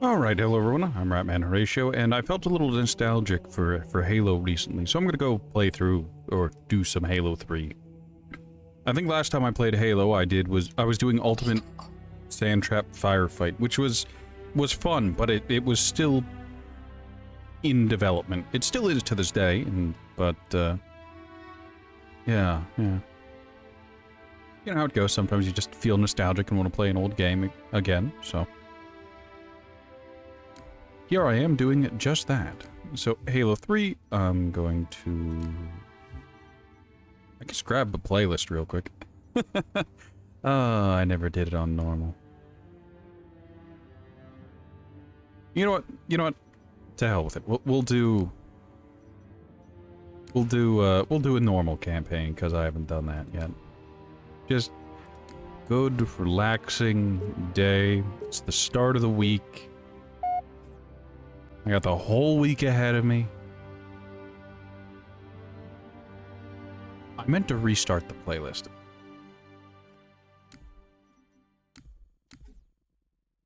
Alright, hello everyone, I'm Ratman Horatio, and I felt a little nostalgic for Halo recently, so I'm gonna go play through, or do some Halo 3. I think last time I played Halo, I was doing Ultimate Sandtrap Firefight, which was fun, but it was still in development. It still is to this day, but, yeah. You know how it goes, sometimes you just feel nostalgic and want to play an old game again, so... Here I am doing just that. So, Halo 3, I'm going to... I guess grab the playlist real quick. I never did it on normal. You know what? To hell with it. We'll do a normal campaign, because I haven't done that yet. Just good, relaxing day. It's the start of the week. I got the whole week ahead of me. I meant to restart the playlist.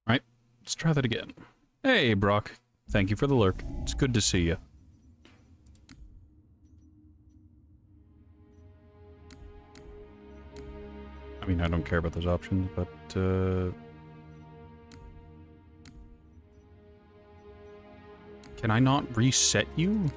Alright, let's try that again. Hey, Brock. Thank you for the lurk. It's good to see you. I mean, I don't care about those options, but, can I not reset you?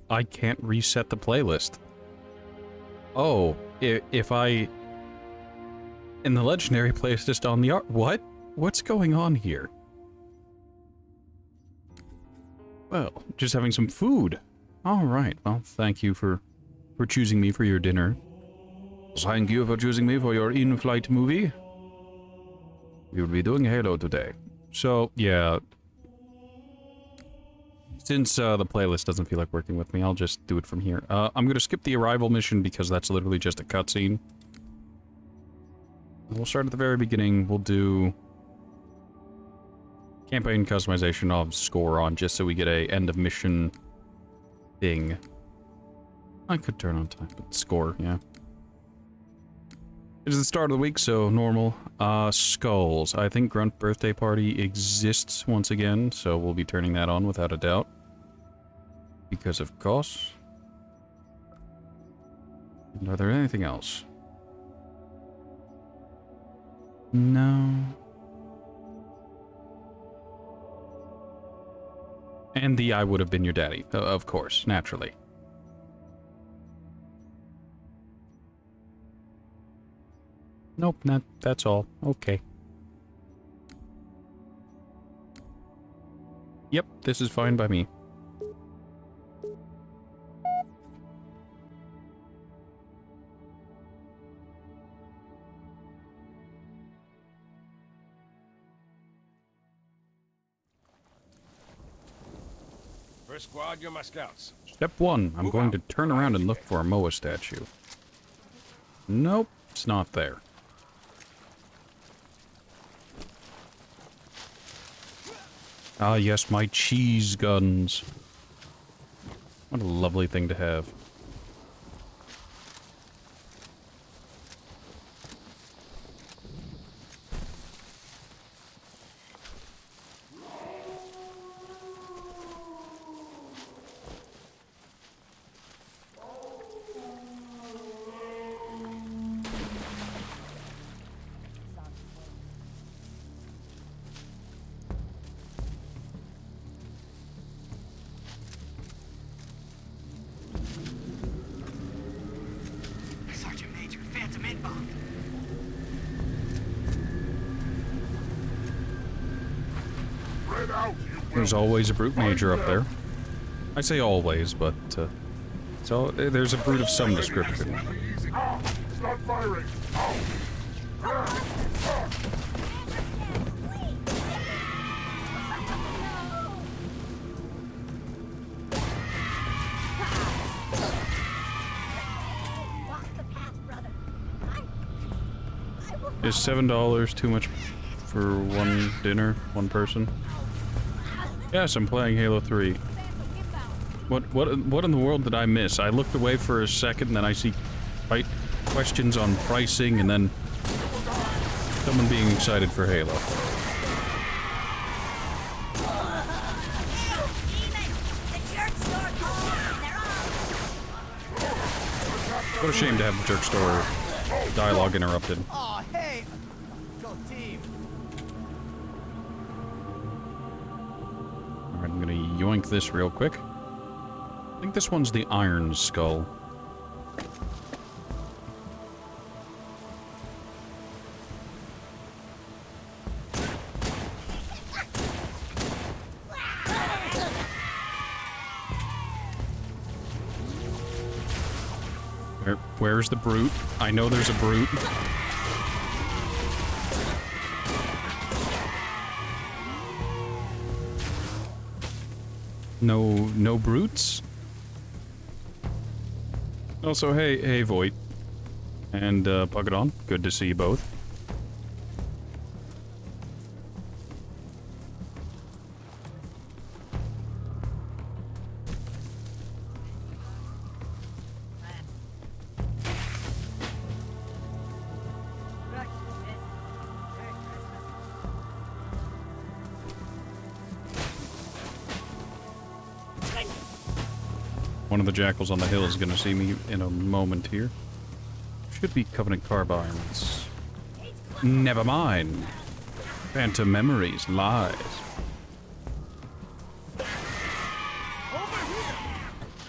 I can't reset the playlist. Oh, if I... In the legendary playlist on the art... What? What's going on here? Well, just having some food. Alright, well, thank you for choosing me for your dinner. Thank you for choosing me for your in-flight movie. We'll be doing Halo today. So, yeah... Since the playlist doesn't feel like working with me, I'll just do it from here. I'm gonna skip the arrival mission because that's literally just a cutscene. We'll start at the very beginning. We'll do campaign customization of score on, just so we get a end of mission thing. I could turn on time, but score, yeah. It is the start of the week, so normal. Skulls. I think Grunt Birthday Party exists once again, so we'll be turning that on without a doubt. Because of course. And are there anything else? No. And the I would have been your daddy, of course, naturally. Nope, that's all. Okay. Yep, this is fine by me. First squad, you're my scouts. Step 1, I'm going to turn around and look for a Moa statue. Nope, it's not there. Ah, yes, my cheese guns. What a lovely thing to have. There's always a brute major up there. I say always, but so there's a brute of some description. Start firing! Is $7 too much for one dinner, one person? Yes, I'm playing Halo 3. What in the world did I miss? I looked away for a second, then I see questions on pricing, and then someone being excited for Halo. What a shame to have the Jerk Store dialogue interrupted. Oh, hey! Go team! Alright, I'm gonna yoink this real quick. I think this one's the Iron Skull. Where's the brute? I know there's a brute. No brutes? Also, hey Voight. And, Pugadon, good to see you both. One of the jackals on the hill is going to see me in a moment here. Should be Covenant carbines. Never mind. Phantom memories, lies.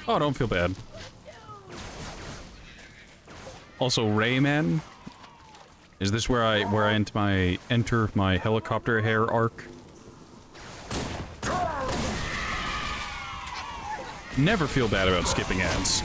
Oh, don't feel bad. Also, Rayman. Is this where I enter my helicopter hair arc? Never feel bad about skipping ads.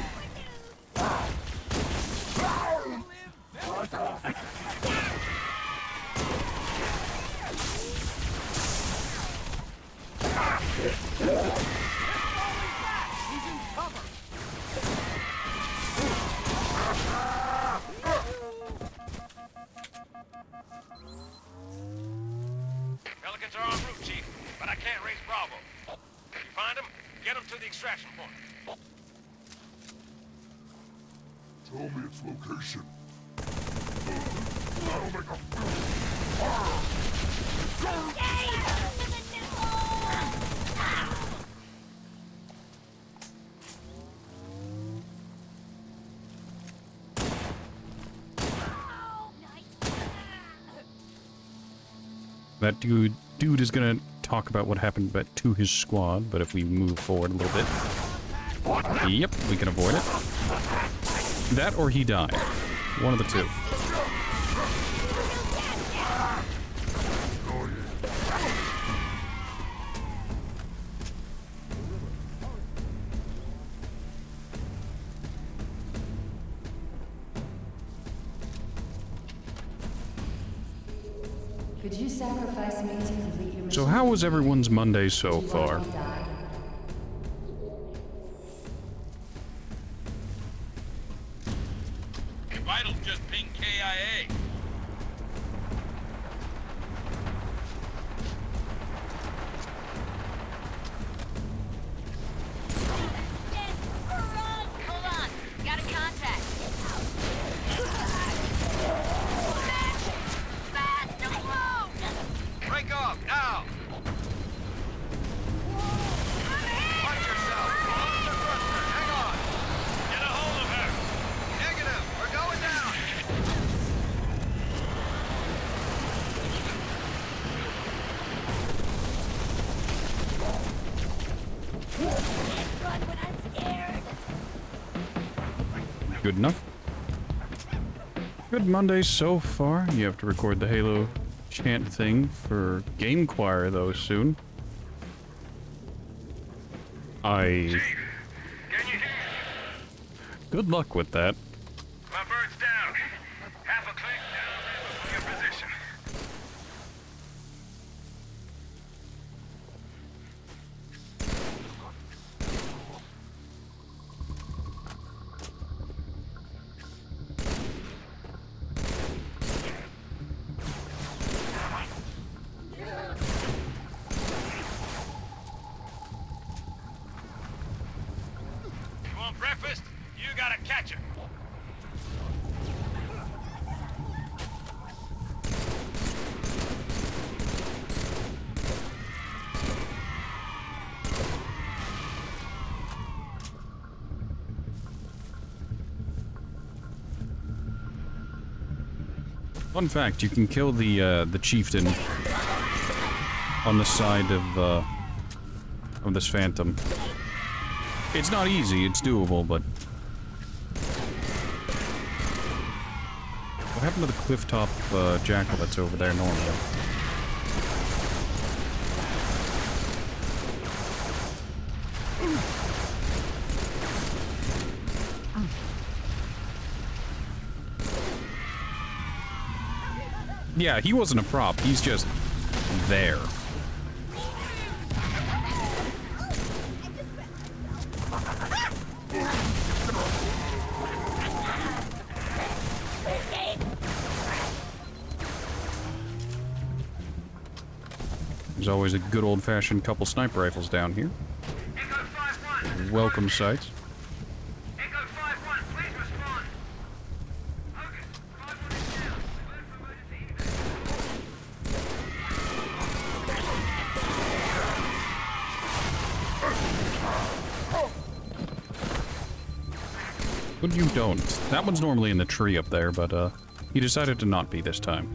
Pelicans are en route, Chief, but I can't raise Bravo. If you find them, get them to the extraction point. Tell me its location. That'll make a... That dude is gonna talk about what happened to his squad, but if we move forward a little bit... Yep, we can avoid it. That or he died. One of the two. Could you sacrifice me to complete your mission? So how was everyone's Monday so Do you want far? me to die? Vitals just pinged KIA. Hold on. Got a contact. Fast, no move. Break off, now! Watch yourself! Officer Brewster, hang on! Get a hold of her! Negative, we're going down! Run when I'm scared. Good enough. Good Monday so far. You have to record the Halo chant thing for Game Choir, though, soon. Can you hear? Good luck with that. My bird's down. Half a click down in your position. gotta catch it. Fun fact, you can kill the chieftain on the side of this phantom. It's not easy, it's doable, but... What happened to the clifftop jackal that's over there normally? Yeah, he wasn't a prop, he's just there. There's always a good old-fashioned couple sniper rifles down here. Echo 5-1. Welcome sights. Echo 5-1, please respond. Hogan, 5-1 is down. Alert for emergency But you don't. That one's normally in the tree up there, but he decided to not be this time.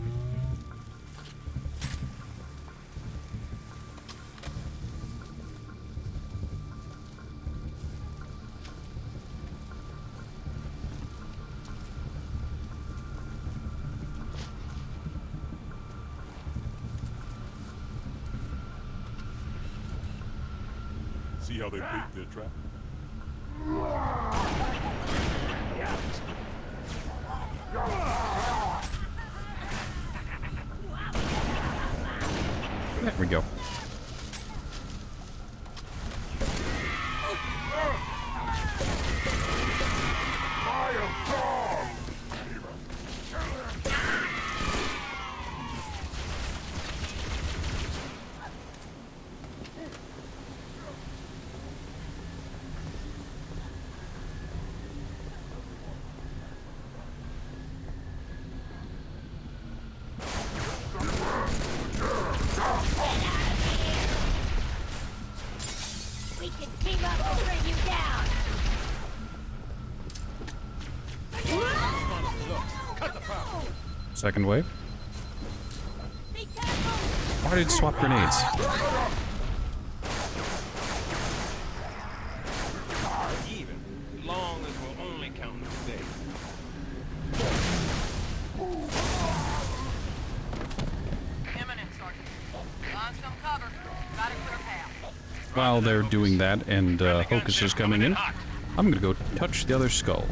See how they bait their trap? There we go. We can team up to bring you down. Second wave. Be careful. Why did it swap grenades? even, long as we're only counting the days. Imminent, Sergeant. On some cover. Got a clear path. While they're doing that and Hocus is coming in, I'm gonna go touch the other skull.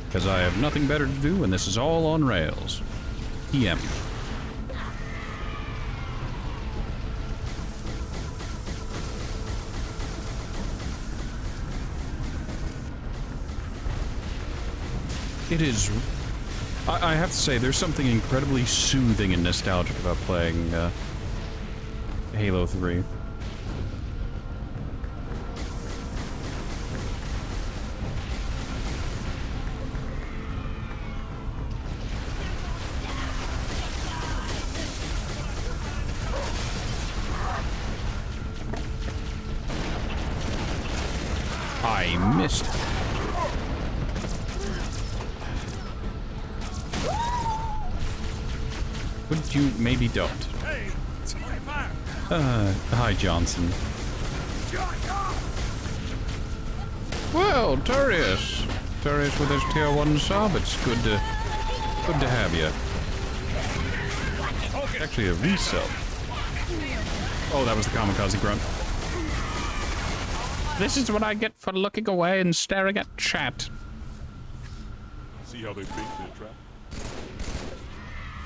Because I have nothing better to do and this is all on rails. PM. It is... I have to say, there's something incredibly soothing and nostalgic about playing Halo 3. I missed. Would you maybe don't? Hey, fire! Hi Johnson. Well, Turius. Turius with his tier 1 sub, it's good to have you. Actually a resub. Oh, that was the kamikaze grunt. This is what I get for looking away and staring at chat. See how they bait their trap?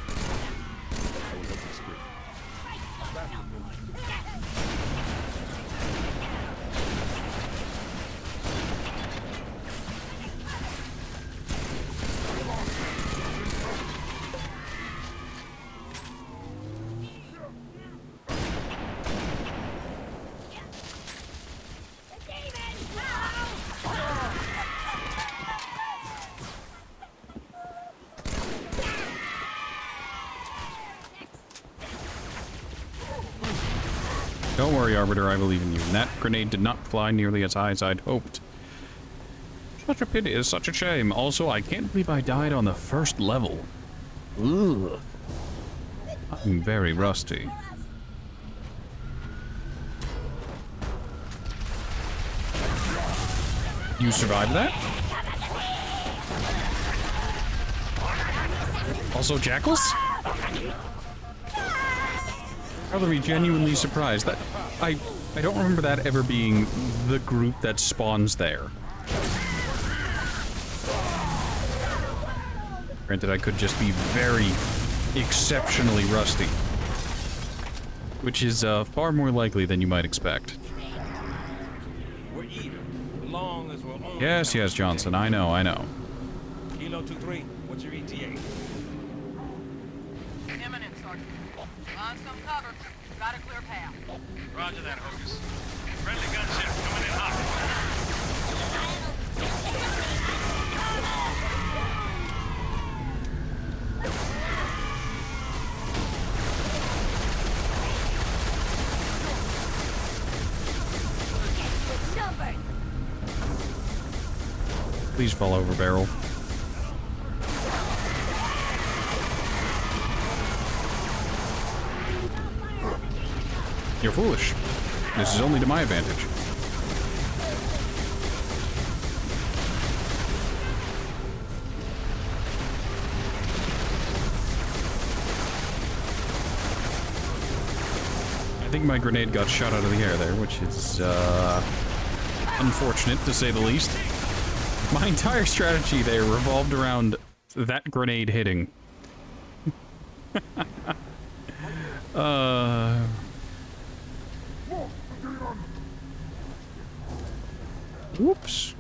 I will help you straight. Don't worry, Arbiter, I believe in you. And that grenade did not fly nearly as high as I'd hoped. Such a pity, it's such a shame. Also, I can't believe I died on the first level. Ugh. I'm very rusty. You survived that? Also jackals? Probably genuinely surprised that I don't remember that ever being the group that spawns there. Granted, I could just be very exceptionally rusty, which is far more likely than you might expect. We're even, long as we're on. Yes, yes, Johnson, I know, I know. Kilo 2-3, what's your ETA? Imminent, Sergeant. Find some cover. Got a clear path. Roger that, Hocus. Friendly gunship coming in hot. Numbered. Please fall over, barrel. You're foolish. This is only to my advantage. I think my grenade got shot out of the air there, which is, unfortunate, to say the least. My entire strategy there revolved around that grenade hitting. Whoops.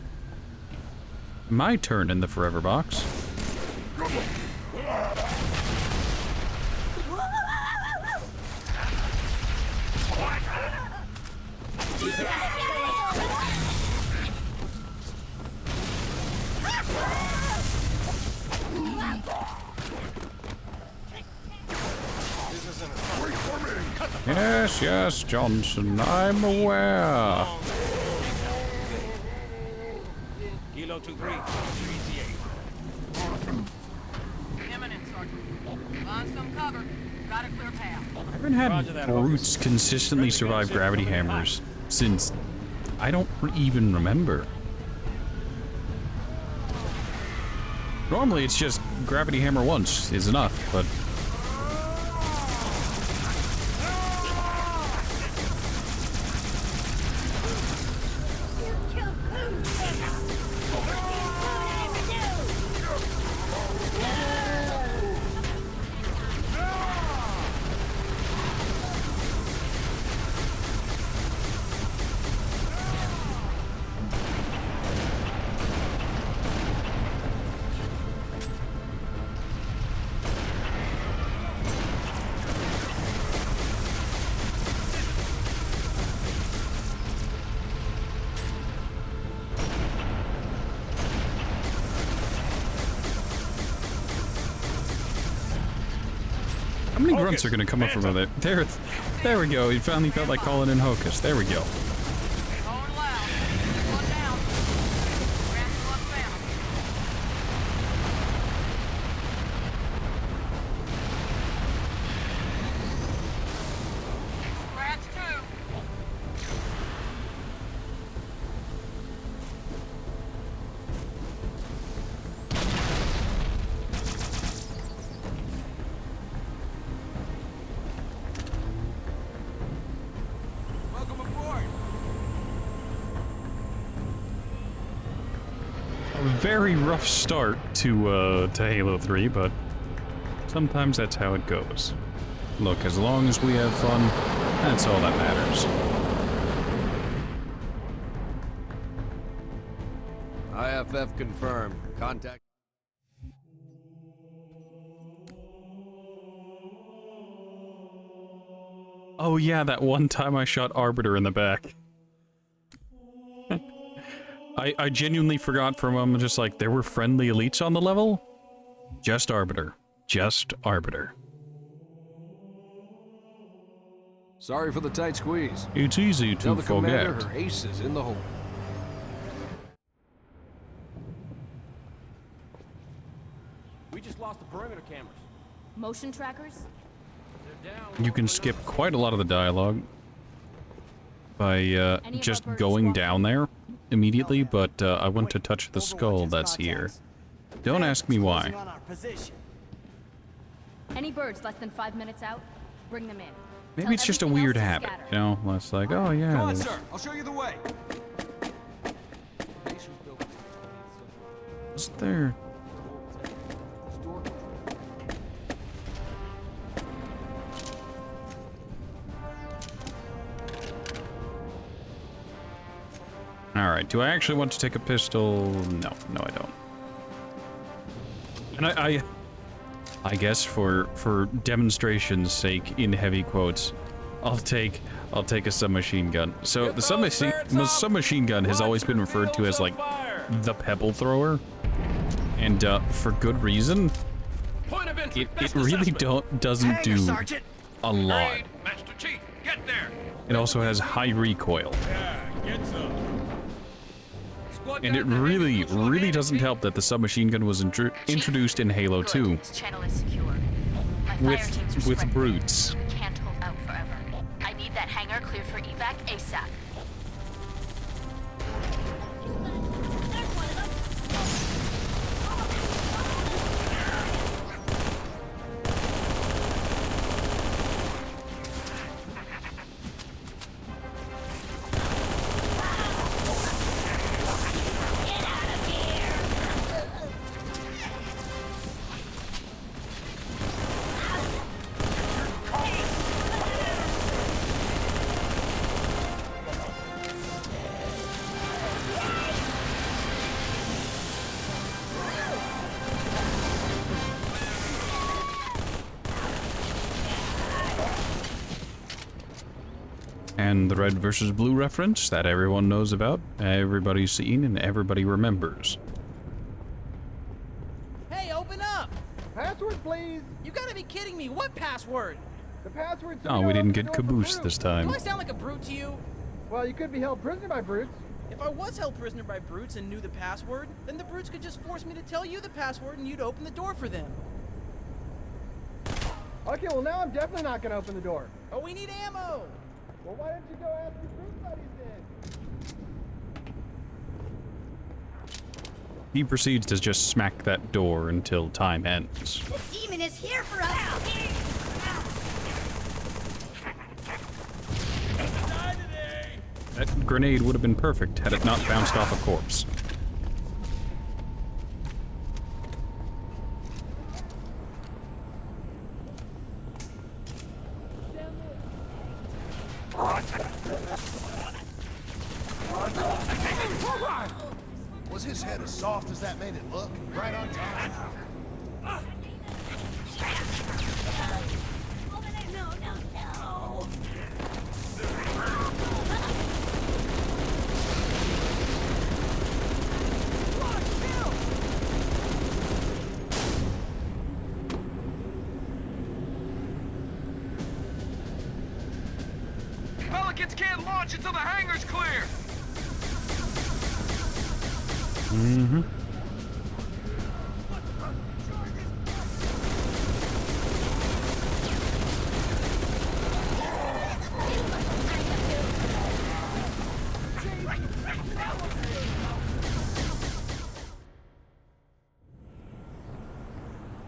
My turn in the forever box. Yes, yes, Johnson, I'm aware. Kilo 2-3, what's your ETA? Imminent, Sergeant. Find some cover. Got a clear path. I haven't had brutes consistently survive gravity hammers since I don't even remember. Normally it's just gravity hammer once is enough, but how many grunts are gonna come up from it? There we go. He finally felt like calling in Hocus. There we go. Going loud. One down. Grab one phantom. Scratch two. Welcome aboard. A very rough start to Halo 3, but sometimes that's how it goes. Look, as long as we have fun, that's all that matters. IFF confirmed. Contact. Oh yeah, that one time I shot Arbiter in the back. I genuinely forgot for a moment, just like, there were friendly elites on the level? Just Arbiter. Just Arbiter. Sorry for the tight squeeze. It's easy Tell to the commander forget. her ace is in the hole. We just lost the perimeter cameras. Motion trackers? They're down. You can skip quite a lot of the dialogue by just birds going walk down there immediately, but I want to touch the skull that's here. Don't ask me why. Any birds less than 5 minutes out, bring them in. Maybe Tell it's just a everything weird else to habit, scatter. you know? It's like, oh yeah. Come on, there's- sir. I'll show you the way. Is there? Alright, do I actually want to take a pistol? No, no I don't. And I guess for demonstration's sake, in heavy quotes, I'll take a submachine gun. So the submachine gun has always been referred to as like the pebble thrower, and for good reason. Point of entry. It really doesn't do a lot. Grade, Master Chief, get there. It also has high recoil, Yeah, get some. Squad and it gun, really doesn't help that the submachine gun was introduced in Halo 2 This channel is secure. My fire teams are with spread brutes. thin. Can't hold out forever. I need that hangar cleared for evac ASAP. There's one of them. Get out of here! And the red versus blue reference that everyone knows about, everybody's seen, and everybody remembers. Hey, open up! Password, please. You gotta be kidding me. What password? The password. Oh, we didn't get caboose this time. Do I sound like a brute to you? Well, you could be held prisoner by brutes. If I was held prisoner by brutes and knew the password, then the brutes could just force me to tell you the password and you'd open the door for them. Okay, well now I'm definitely not gonna open the door. Oh, we need ammo! Well, why don't you go ask your brute buddies then? He proceeds to just smack that door until time ends. This demon is here for us! That grenade would have been perfect had it not bounced off a corpse. Was his head as soft as that made it look? Right on time. No, no, no! Pelicans can't launch until the hangar's clear. Mm-hmm.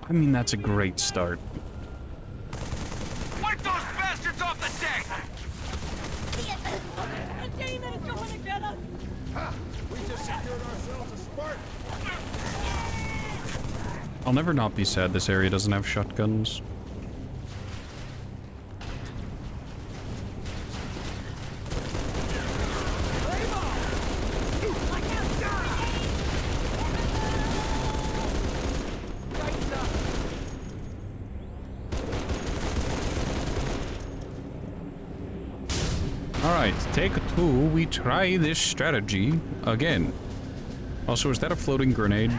I mean, that's a great start. Wipe those bastards off the deck. The demon is going to get us! We just secured ourselves a Spartan. I'll never not be sad this area doesn't have shotguns. Alright, take 2, we try this strategy again. Also, is that a floating grenade?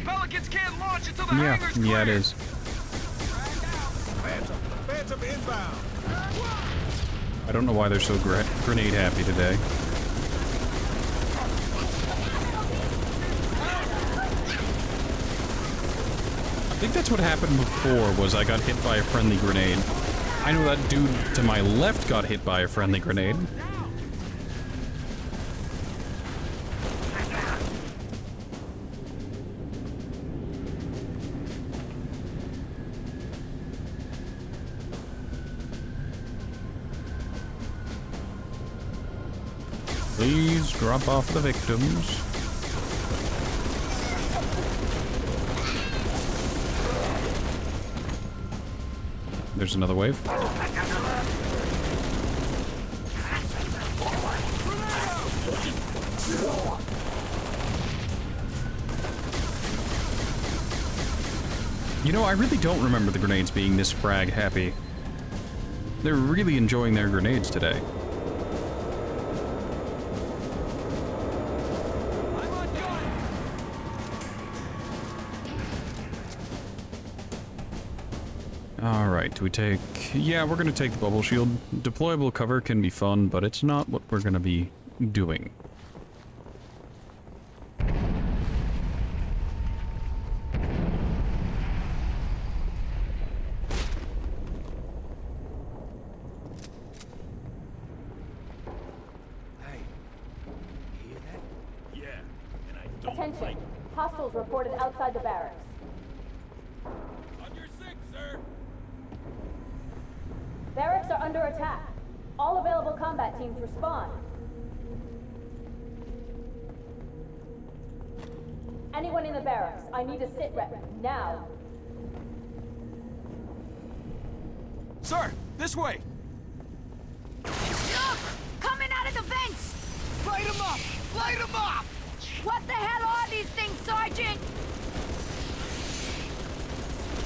Pelicans can't launch until the Yeah, hangar's clear. yeah it is. Phantom inbound. I don't know why they're so grenade happy today. I think that's what happened before, was I got hit by a friendly grenade. I know that dude to my left got hit by a friendly grenade. Please drop off the victims. There's another wave. You know, I really don't remember the grenades being this frag happy. They're really enjoying their grenades today. Alright, do we take... Yeah, we're gonna take the bubble shield. Deployable cover can be fun, but it's not what we're gonna be doing. Hey, you hear that? Yeah, and I don't Attention. like it. Hostiles reported outside the barracks. On your six, sir. Barracks are under attack. All available combat teams respond. Anyone in the barracks, I need a sit rep now. Sir, this way! Look! Coming out of the vents! Light them up! Light them up! What the hell are these things, Sergeant?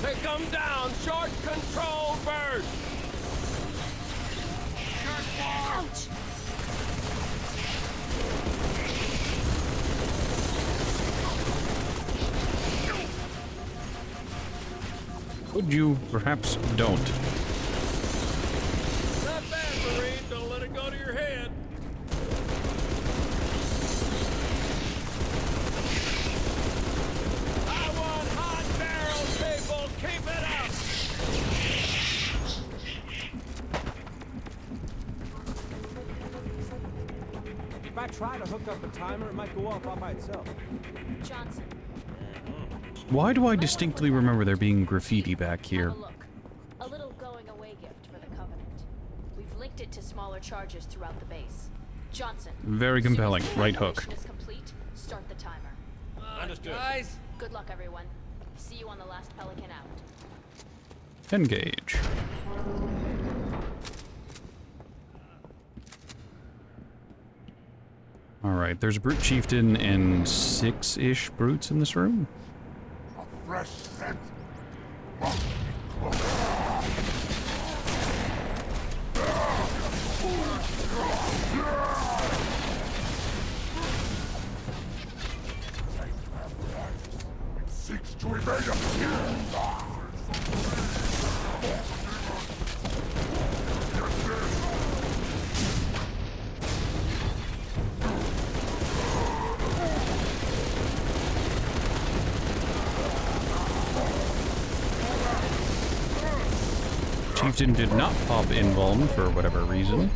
Take them down! Short control burst! Ouch! Could you perhaps don't? Not bad, Marine. Don't let it go to your head. I want hot barrel people. Keep it up. If I try to hook up a timer, it might go off all by itself. Johnson, Why do I distinctly remember there being graffiti back here? have a look. A little going-away gift for the Covenant. We've linked it to smaller charges throughout the base. Johnson. Very compelling. Soon as the Right hook. operation is complete, start the timer. Understood. Guys, Good luck, everyone. See you on the last Pelican out. Engage. Alright, there's a brute chieftain and 6-ish brutes in this room. Fresh scent. Seeks to evade us. Chieftain did not pop invuln for whatever reason.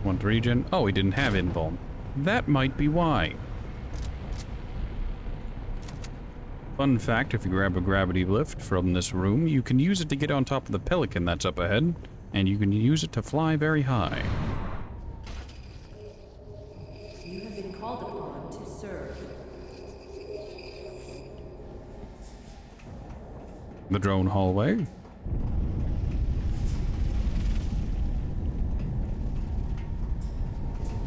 One regen. Oh, he didn't have invuln. That might be why. Fun fact, if you grab a gravity lift from this room, you can use it to get on top of the pelican that's up ahead, and you can use it to fly very high. You have been called upon to serve. The drone hallway.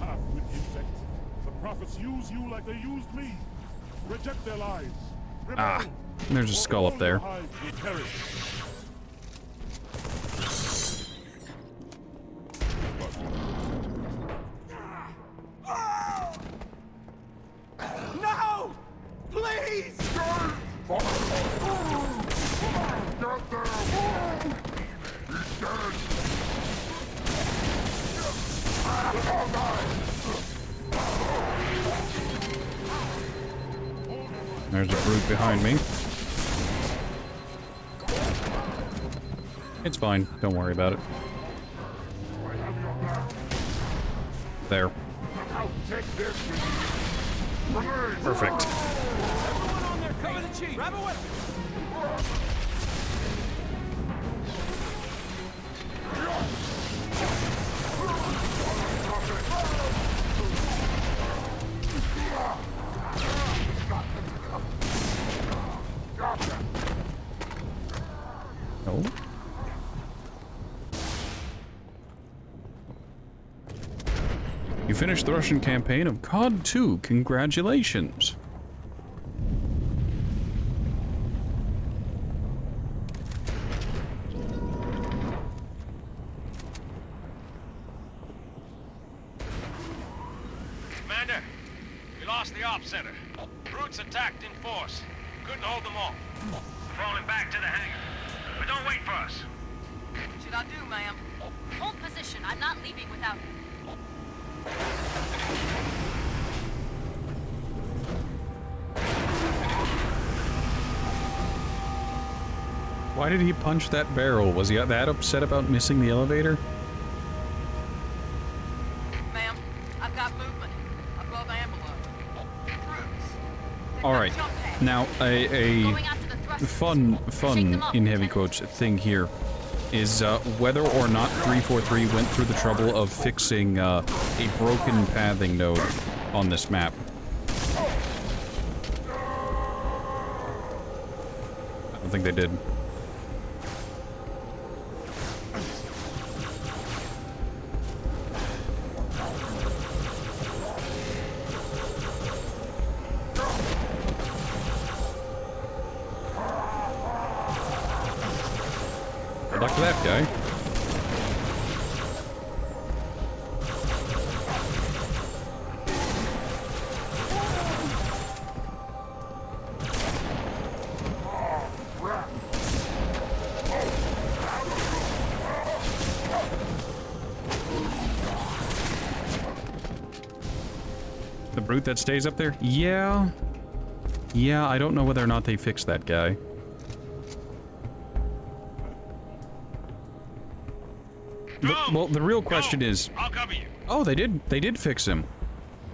Half-wit insect. The prophets use you like they used me. Reject their lies. Ah, there's a skull up there. no! Please! There's a brute behind me. It's fine. Don't worry about it. There. Perfect. Everyone on there, cover the chief. Grab a weapon. No. You finished the Russian campaign of COD 2. Congratulations. Commander, we lost the ops center. Brutes attacked in force. Couldn't hold them all. Falling back to the hangar. But don't wait for us. What should I do, ma'am? Hold position. I'm not leaving without you. Why did he punch that barrel? Was he that upset about missing the elevator? Ma'am, I've got movement above envelope. Brutes. All right. Now, a Going after the thrusters. fun Shake them up, in heavy Lieutenant. quotes thing here is whether or not 343 went through the trouble of fixing a broken pathing node on this map. I don't think they did. Good luck to that guy. The brute that stays up there? Yeah. Yeah, I don't know whether or not they fixed that guy. Well, the real question is... I'll cover you. Oh, they did fix him.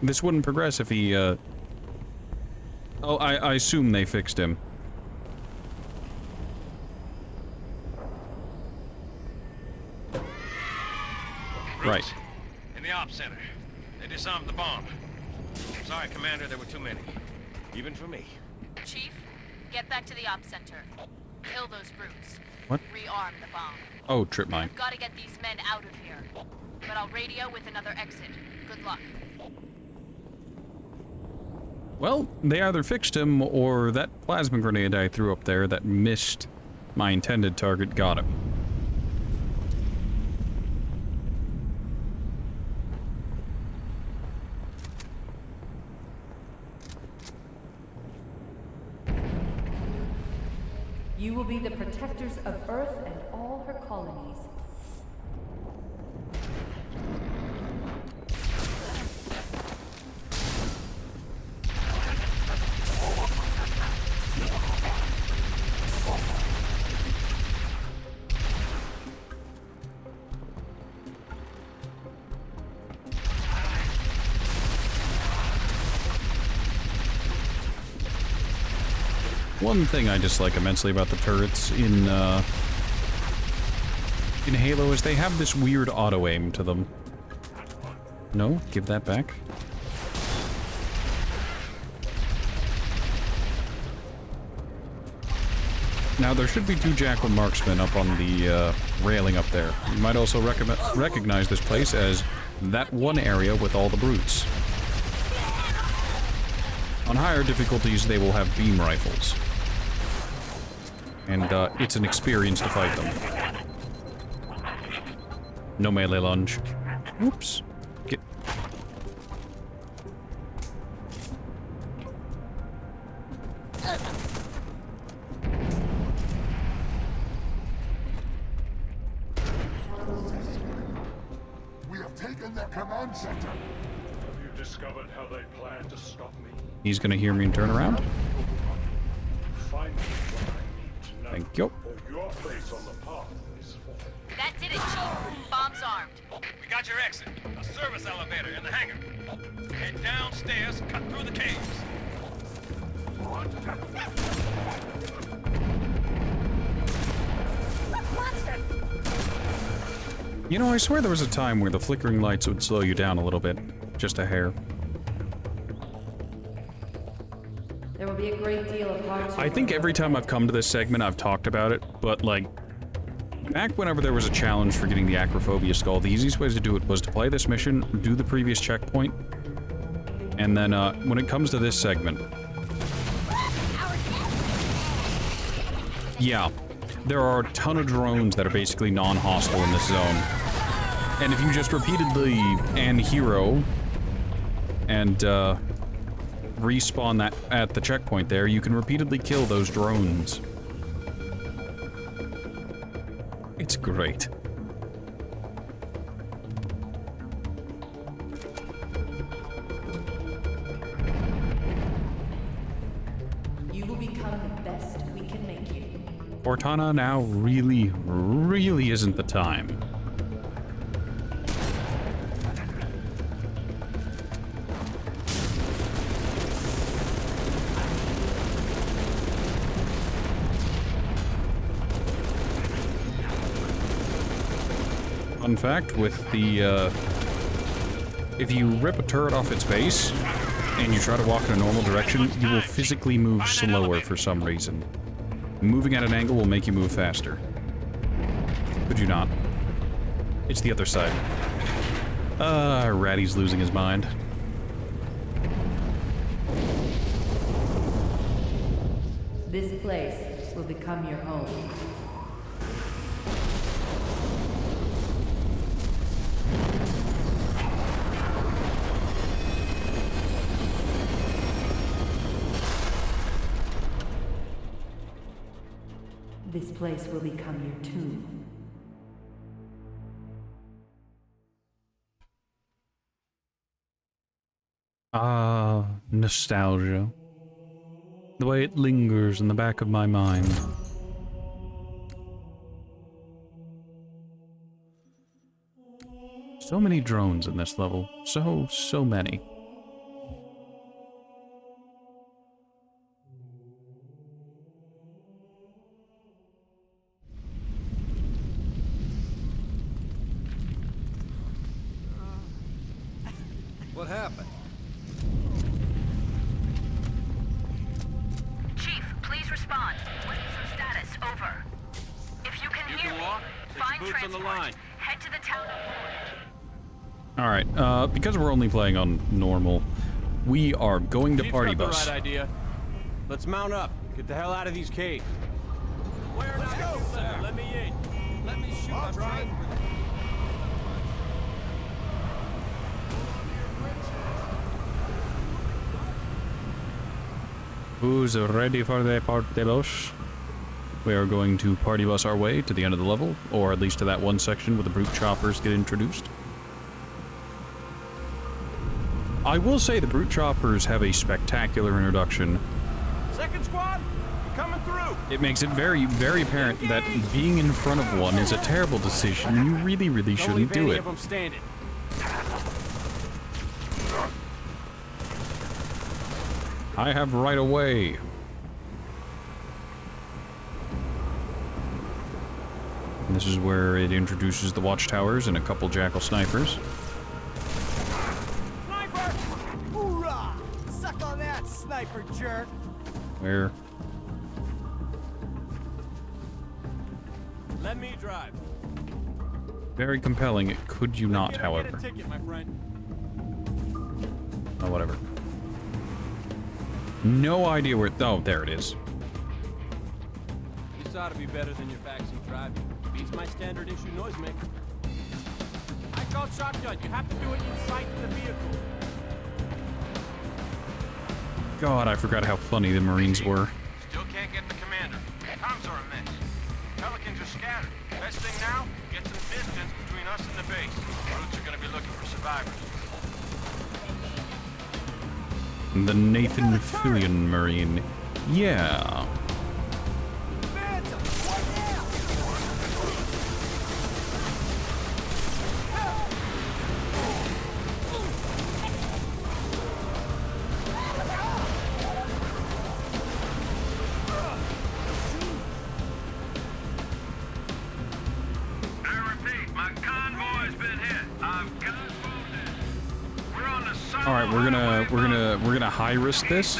This wouldn't progress if he, Oh, I assume they fixed him. Right. In the ops center. They disarmed the bomb. Sorry, Commander, there were too many. Even for me. Chief, get back to the ops center. Kill those brutes. What? Rearm the bomb. Oh, trip mine. I've got to get these men out of here. But I'll radio with another exit. Good luck. Well, they either fixed him, or that plasma grenade I threw up there that missed my intended target got him. You will be the protectors of Earth and all her colonies. One thing I dislike immensely about the turrets in Halo is they have this weird auto-aim to them. No? Give that back. Now, there should be 2 Jackal marksmen up on the railing up there. You might also recognize this place as that one area with all the brutes. On higher difficulties, they will have beam rifles. And it's an experience to fight them. No melee lunge. Whoops. Get... We have taken their command center. Have you discovered how they plan to stop me? He's gonna hear me and turn around. Find me what I need to know. Thank you. Or your place on the path is falling. That did it, Chief. Bomb's armed. We got your exit. A service elevator in the hangar. Head downstairs, cut through the caves. You know, I swear there was a time where the flickering lights would slow you down a little bit. Just a hair. There will be a great deal of hardship. I think every time I've come to this segment, I've talked about it, but like, back whenever there was a challenge for getting the Acrophobia skull, the easiest way to do it was to play this mission, do the previous checkpoint, and then when it comes to this segment, yeah, there are a ton of drones that are basically non-hostile in this zone. And if you just repeatedly and hero and respawn that at the checkpoint there, you can repeatedly kill those drones. It's great. You will become the best we can make you. Cortana now really isn't the time. Fun fact, with the, if you rip a turret off its base, and you try to walk in a normal direction, you will physically move slower for some reason. Moving at an angle will make you move faster. Could you not? It's the other side. Ratty's losing his mind. This place will become your home. This place will become your tomb. Ah, nostalgia. The way it lingers in the back of my mind. So many drones in this level. So many. What happened? Chief, please respond. What is your status? Over. If you can hear me, find transport. Head to the town of Alright, because we're only playing on normal, we are going to Party Chief's got Bus. the right idea. Let's mount up. Get the hell out of these caves. Let's go, sir. Let me in. Let me shoot. I'm trying. Who's ready for the Party Bus? We are going to Party Bus our way to the end of the level, or at least to that one section where the brute choppers get introduced. I will say the brute choppers have a spectacular introduction. Second squad, coming through. It makes it very apparent that being in front of one is a terrible decision. You really shouldn't do it. I have right of way. And this is where it introduces the watchtowers and a couple jackal snipers. Sniper! Hoorah! Suck on that, sniper jerk! Where? Let me drive. Very compelling. Could you not, however? Get a ticket, my friend. Oh, whatever. No idea where... Oh, there it is. This ought to be better than your backseat driving. Beats my standard issue noisemaker. I call shotgun. You have to do it inside the vehicle. God, I forgot how funny the Marines were. Still can't get the commander. Comms are a mess. Pelicans are scattered. Best thing now, get some distance between us and the base. Brutes are gonna be looking for survivors. The Nathan Fillion Marine. Yeah. All right, we're gonna high risk this.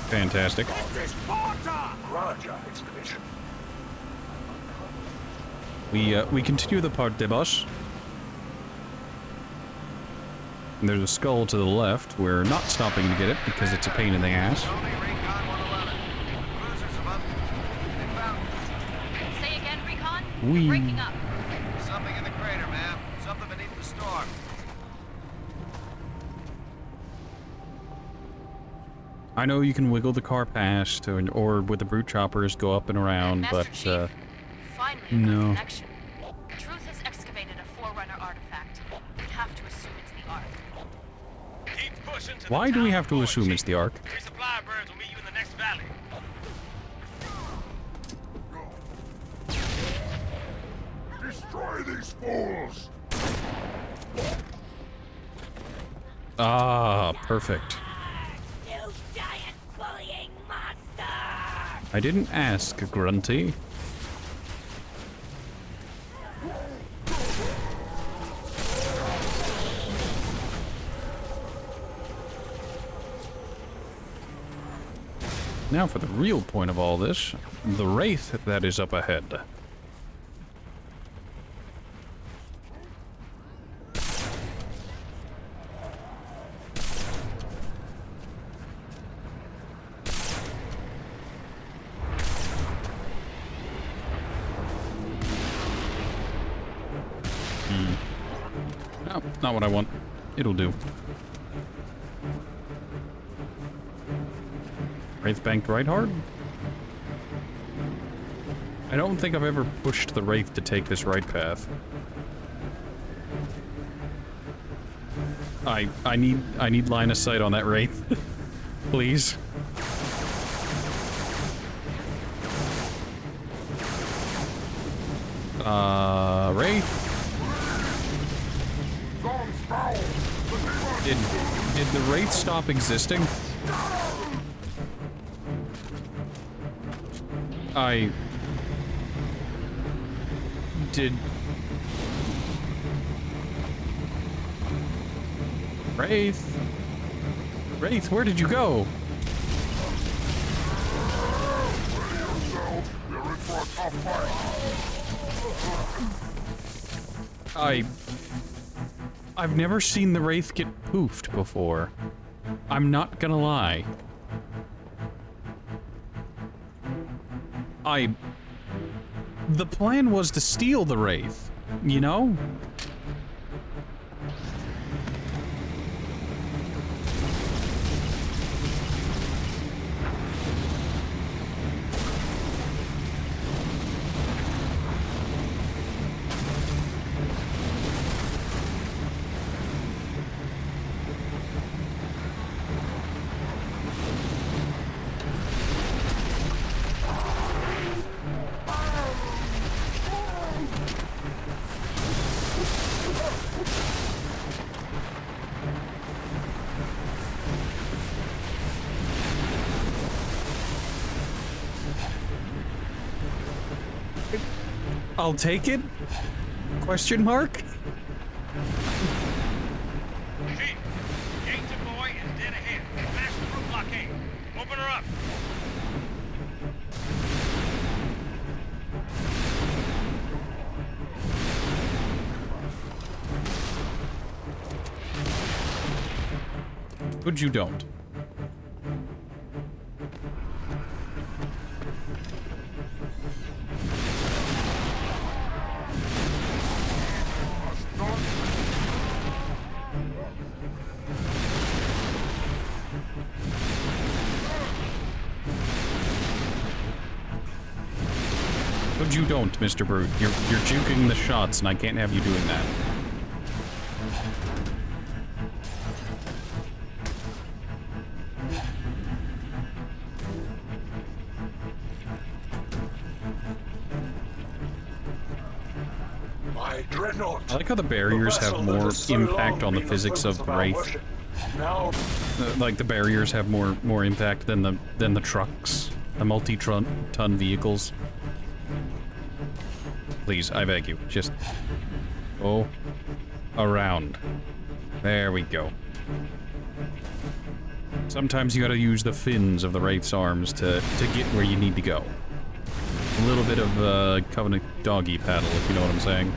Fantastic. We continue the part de boss. And there's a skull to the left. We're not stopping to get it because it's a pain in the ass. Say again, Recon? We Breaking up. Something in the crater, ma'am. Something beneath the storm. I know you can wiggle the car past, or with the brute choppers go up and around, Master but Chief, finally a no. connection. Truth has excavated a Forerunner artifact. We have to assume it's the Ark. Keep pushing to Why the do we town have to core, assume Chief. it's the Ark? Resupply birds will meet you in the next valley. Destroy these fools! Ah, perfect. You giant bullying monster! I didn't ask, Grunty. Now for the real point of all this, the Wraith that is up ahead. No, not what I want. It'll do. Wraith banked right hard? I don't think I've ever pushed the Wraith to take this right path. I need line of sight on that Wraith. Please. Wraith? Did the Wraith stop existing? Did... Wraith? Wraith, where did you go? I've never seen the Wraith get poofed before. I'm not gonna lie. The plan was to steal the Wraith, you know? I'll take it? Question mark? Chief, gate to boy is dead ahead. Smash the roof blockade. Open her up. Good you don't. But you don't, Mr. Brute. You're juking the shots, and I can't have you doing that. My dreadnought. I like how the barriers have more impact on the physics of the Wraith. Now, Like the barriers have more impact than the trucks, the multi-ton vehicles. Please, I beg you, just go around. There we go. Sometimes you gotta use the fins of the Wraith's arms to get where you need to go. A little bit of Covenant doggy paddle, if you know what I'm saying.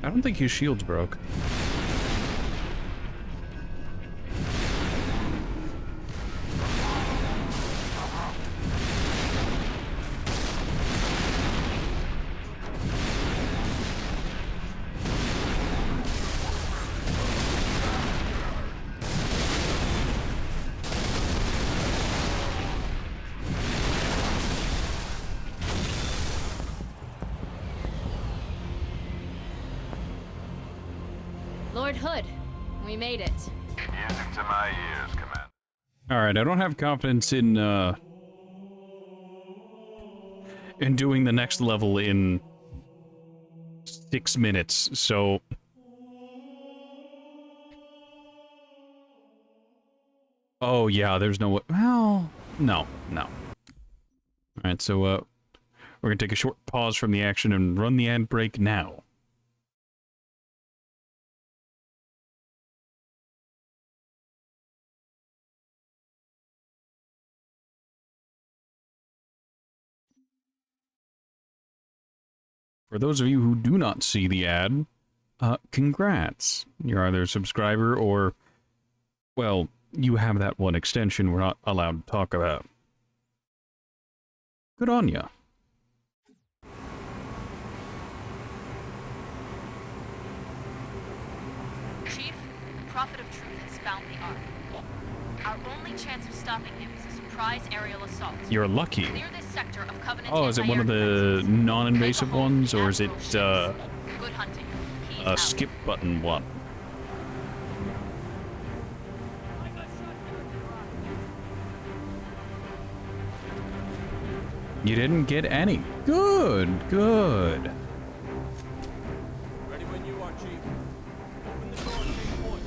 I don't think his shield's broke. Lord Hood, we made it. Music to my ears, Commander. Alright, I don't have confidence in doing the next level in 6 minutes, so... Oh, yeah, there's no... Well, no. Alright, so, we're gonna take a short pause from the action and run the ad break now. For those of you who do not see the ad, congrats. You're either a subscriber or, well, you have that one extension we're not allowed to talk about. Good on ya. Chief, Prophet of Truth has found the Ark. Our only chance of stopping him is a surprise aerial assault. You're lucky. Clear this sector of Covenant Oh, is it one of the non-invasive ones, or is it, Good hunting. He's a out. skip button one? You didn't get any. Good. Ready when you are, Chief. Open the door, Chief Point.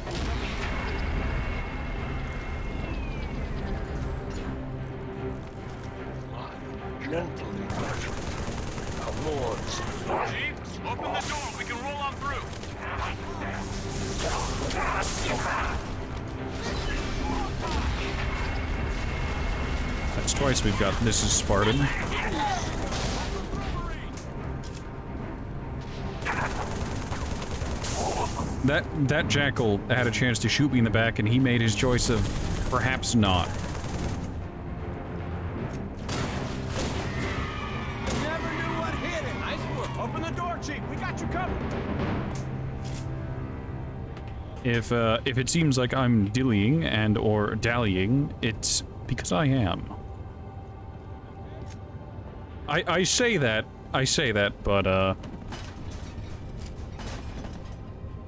gentle inversion. Our lords. Chief, open the door. We can roll on through. That's twice we've got this is Spartan. That jackal had a chance to shoot me in the back, and he made his choice of perhaps not. Never knew what hit it. Nice work. Open the door, Chief. We got you covered. If it seems like I'm dillying and or dallying, it's because I am. I say that, but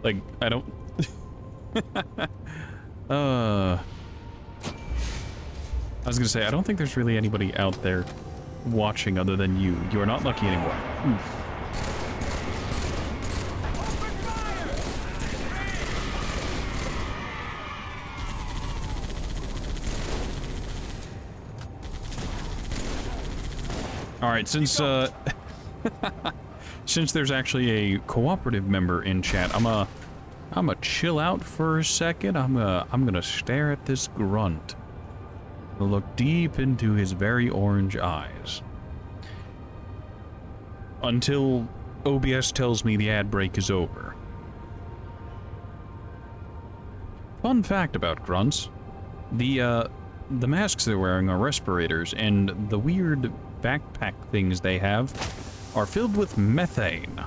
like, I don't... I was gonna say, I don't think there's really anybody out there watching other than you. You are not lucky anymore. Oof. Alright, since since there's actually a cooperative member in chat, I'ma chill out for a second. I'm gonna stare at this grunt. To look deep into his very orange eyes. Until OBS tells me the ad break is over. Fun fact about grunts. The masks they're wearing are respirators, and the weird backpack things they have are filled with methane.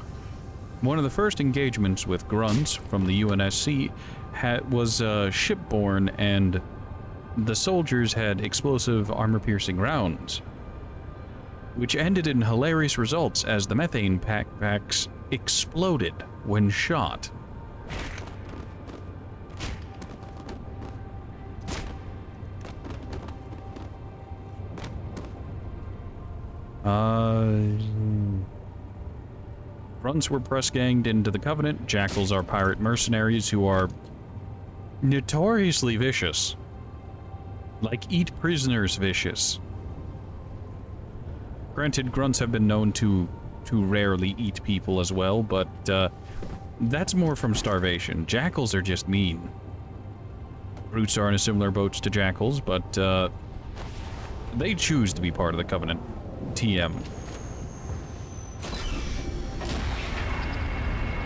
One of the first engagements with grunts from the UNSC was shipborne, and the soldiers had explosive armor-piercing rounds, which ended in hilarious results as the methane backpacks exploded when shot. Grunts were press-ganged into the Covenant. Jackals are pirate mercenaries who are notoriously vicious. Like, eat prisoners vicious. Granted, grunts have been known to rarely eat people as well, but that's more from starvation. Jackals are just mean. Brutes are in a similar boat to jackals, but they choose to be part of the Covenant. TM.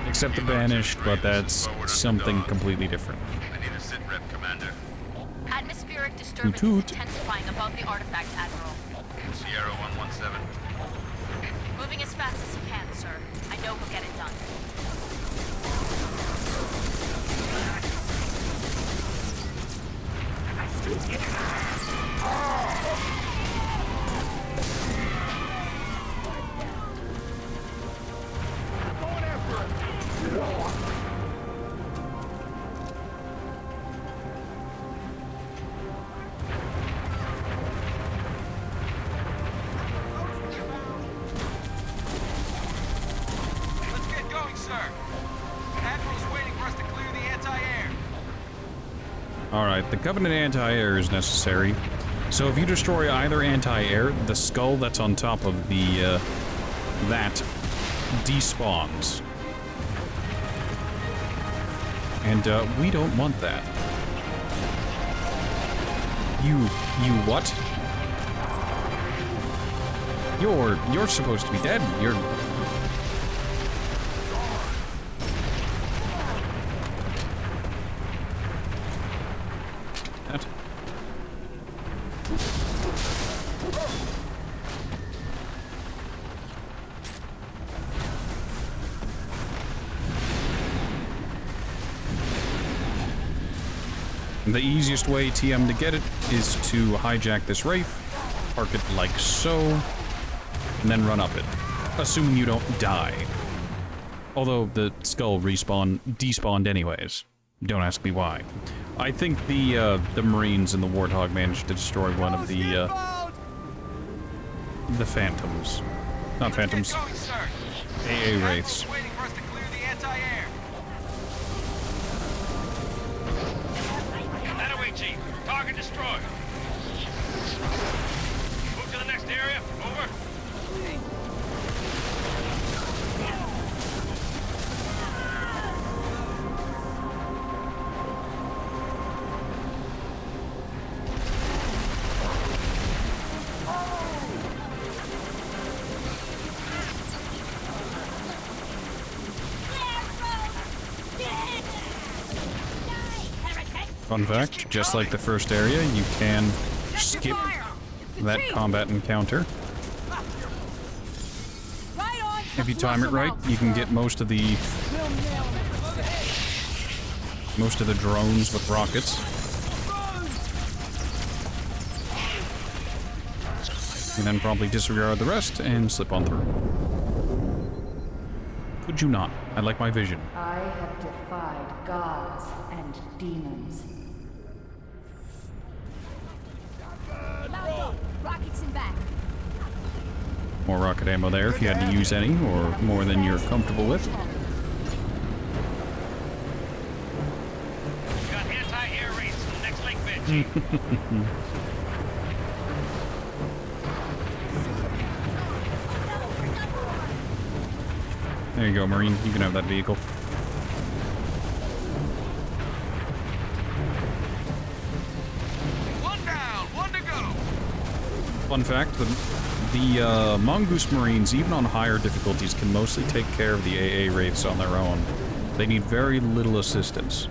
Except the Banished, but that's something completely different. I need a sit rep, Commander. Atmospheric disturbance is intensifying above the artifact, Admiral. Sierra 117. Moving as fast as you can, sir. I know he'll get it done. Let's get going, sir. Admiral's waiting for us to clear the anti-air. Alright, the Covenant anti-air is necessary. So if you destroy either anti-air, the skull that's on top of the, that despawns. And, we don't want that. You what? You're supposed to be dead. You're... That. The easiest way TM to get it is to hijack this Wraith, park it like so, and then run up it, assuming you don't die. Although the skull despawned anyways. Don't ask me why. I think the Marines and the Warthog managed to destroy one of the Phantoms. Not Phantoms. AA Wraiths. That away, Chief. Target destroyed. Move to the next area. Over. Fun fact, just like the first area, you can skip that combat encounter. If you time it right, you can get most of the drones with rockets. And then probably disregard the rest and slip on through. Could you not? I like my vision. I have defied gods and demons. Rockets in back. More rocket ammo there if you had to use any, or more than you're comfortable with. Got anti-air raids to the next lake bed, Chief. There you go, Marine. You can have that vehicle. One down, one to go. Fun fact, the Mongoose Marines, even on higher difficulties, can mostly take care of the AA Wraiths on their own. They need very little assistance.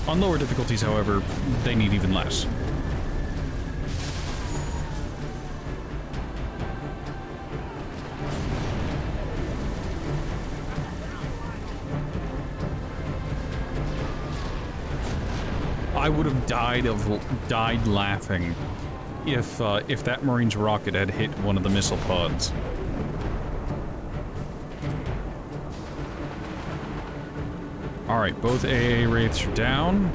On lower difficulties, however, they need even less. I would have died laughing if that Marine's rocket had hit one of the missile pods. Alright, both AA Wraiths are down.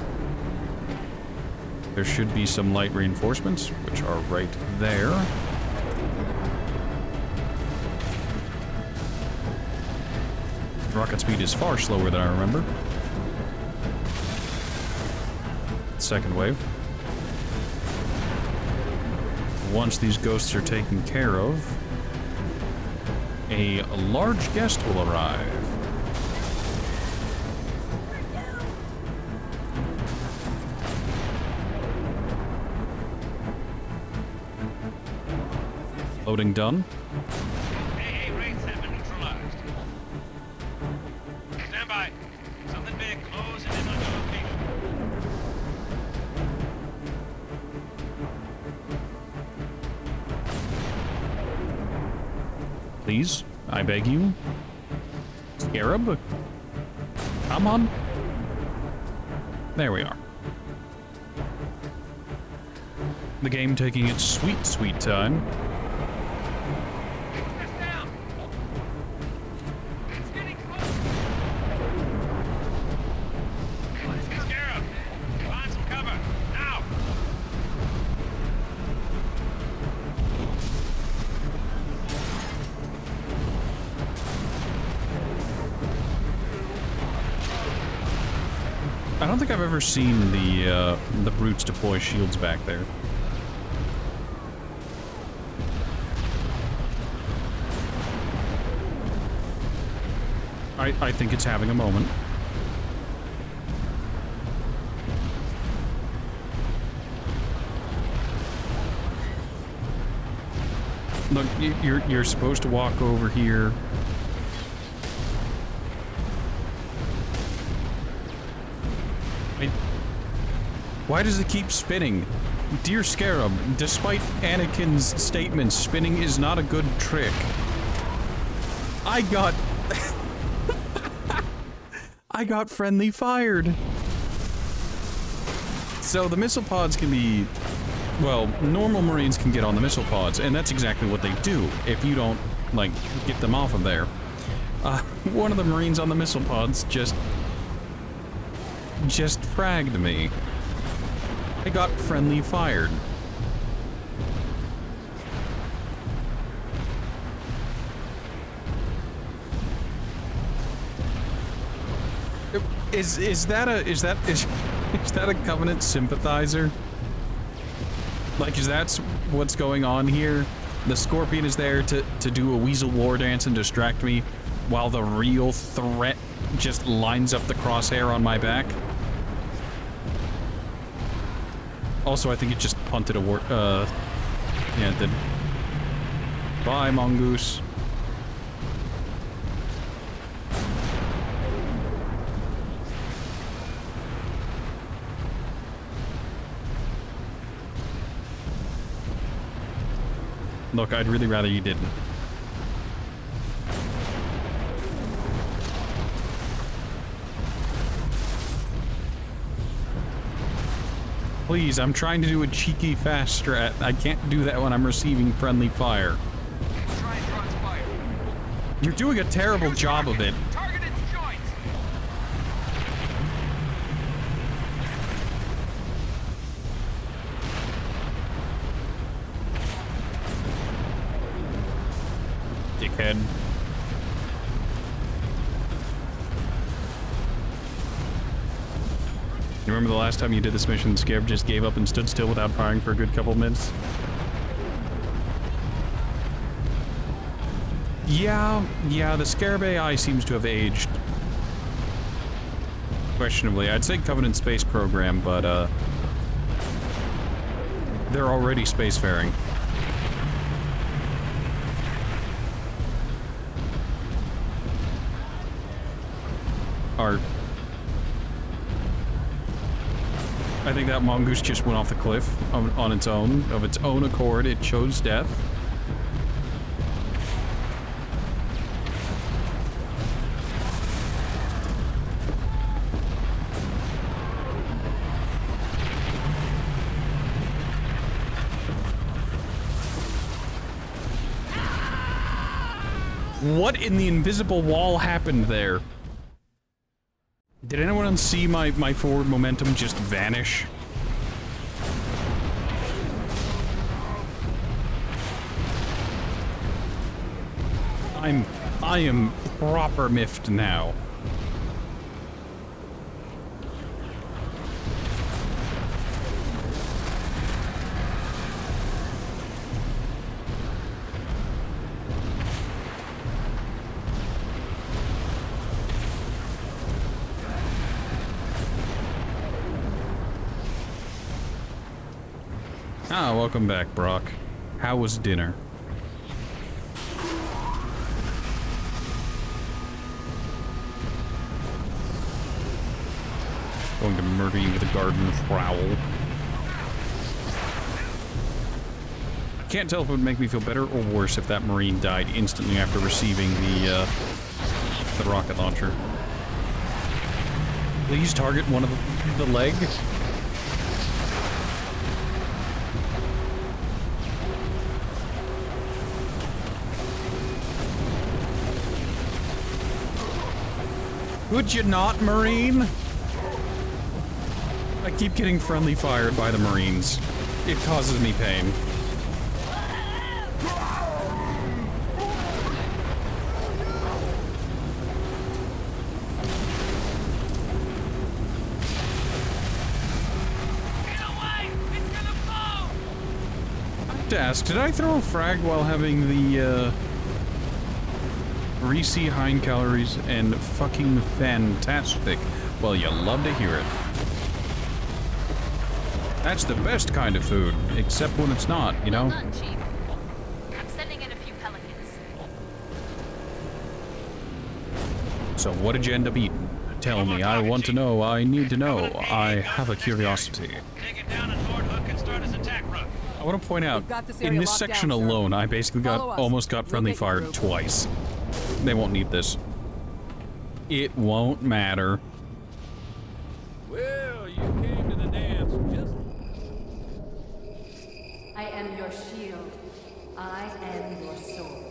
There should be some light reinforcements, which are right there. Rocket speed is far slower than I remember. Second wave. Once these ghosts are taken care of, a large guest will arrive. Loading done. AA Wraiths have been neutralized. Stand by. Something big closing in on your location. Please, I beg you. Scarab? Come on. There we are. The game taking its sweet, sweet time. I don't think I've ever seen the brutes deploy shields back there. I think it's having a moment. Look, you're supposed to walk over here. Why does it keep spinning? Dear Scarab, despite Anakin's statements, spinning is not a good trick. I got friendly fired. So the missile pods can be, well, normal Marines can get on the missile pods, and that's exactly what they do if you don't, like, get them off of there. One of the Marines on the missile pods just fragged me. I got friendly fired. Is that a Covenant sympathizer? Like, is that what's going on here? The Scorpion is there to do a weasel war dance and distract me, while the real threat just lines up the crosshair on my back. Also, I think it just punted a war. Yeah, it did. Bye, Mongoose. Look, I'd really rather you didn't. Please, I'm trying to do a cheeky fast strat. I can't do that when I'm receiving friendly fire. You're doing a terrible job of it. Target its joints. Dickhead. You remember the last time you did this mission, Scarab just gave up and stood still without firing for a good couple minutes? Yeah, the Scarab AI seems to have aged questionably. I'd say Covenant Space Program, but They're already spacefaring. I think that mongoose just went off the cliff on its own, of its own accord. It chose death. What in the invisible wall happened there? Did anyone see my forward momentum just vanish? I am proper miffed now. Ah, welcome back, Brock. How was dinner? Going to murder you with a garden trowel. Can't tell if it would make me feel better or worse if that Marine died instantly after receiving the rocket launcher. Please target one of the leg. Could you not, Marine? I keep getting friendly fired by the Marines. It causes me pain. I have to ask, did I throw a frag while having the, Reese Hind calories and fucking fantastic? Well, you love to hear it. That's the best kind of food, except when it's not, you know? Well done, Chief. I'm sending in a few pelicans. So what did you end up eating? Tell me, I want to know, I need to know. I have a curiosity. Take it down and Lord Hook can start his attack run. I want to point out, in this section alone, I basically almost got friendly fired twice. They won't need this. It won't matter. Well, you came to the dance just... I am your shield. I am your sword.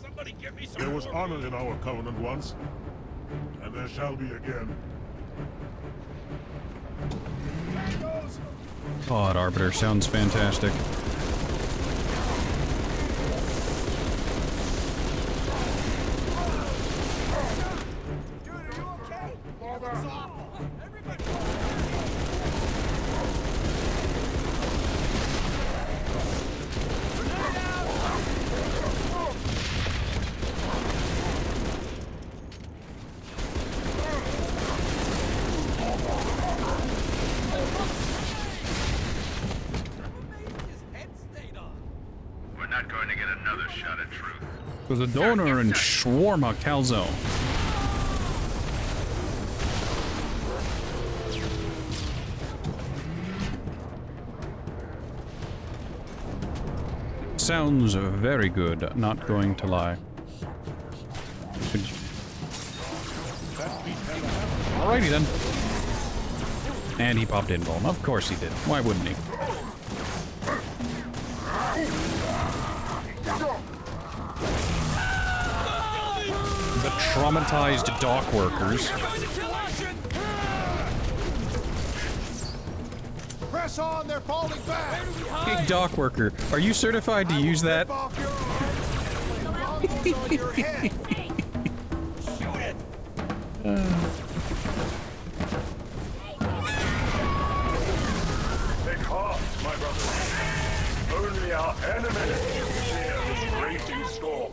Somebody give me some. There was honor in our covenant once, and there shall be again. God, Arbiter sounds fantastic. We're not going to get another shot at truth. There's a donor and shawarma calzone. Sounds very good, not going to lie. Alrighty then. And he popped in bomb. Of course he did. Why wouldn't he? The traumatized dock workers. Press on, they're falling back. Hey, dock worker, are you certified to use that? Take heart, my brother. Only our enemies can fear this raging storm.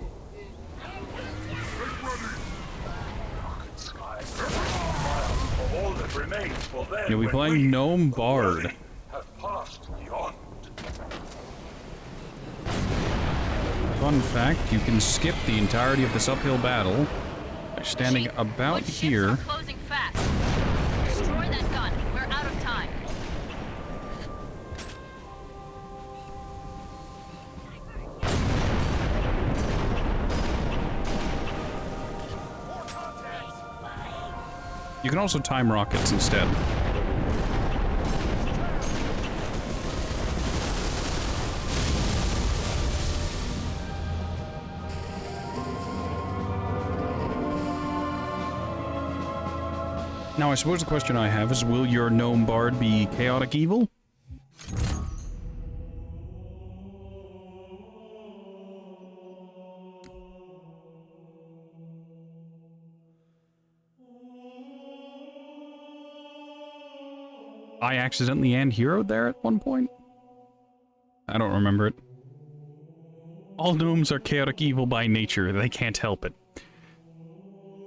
Rocket skies, miles for all that remains for them. You'll be when playing we, Gnome the Bard. worthy, have passed beyond. Fun fact, you can skip the entirety of this uphill battle by standing about Which ships here. are closing fast. Destroy that gun. We're out of time. You can also time rockets instead. Now, I suppose the question I have is, will your Gnome Bard be chaotic evil? I accidentally and heroed there at one point? I don't remember it. All gnomes are chaotic evil by nature. They can't help it.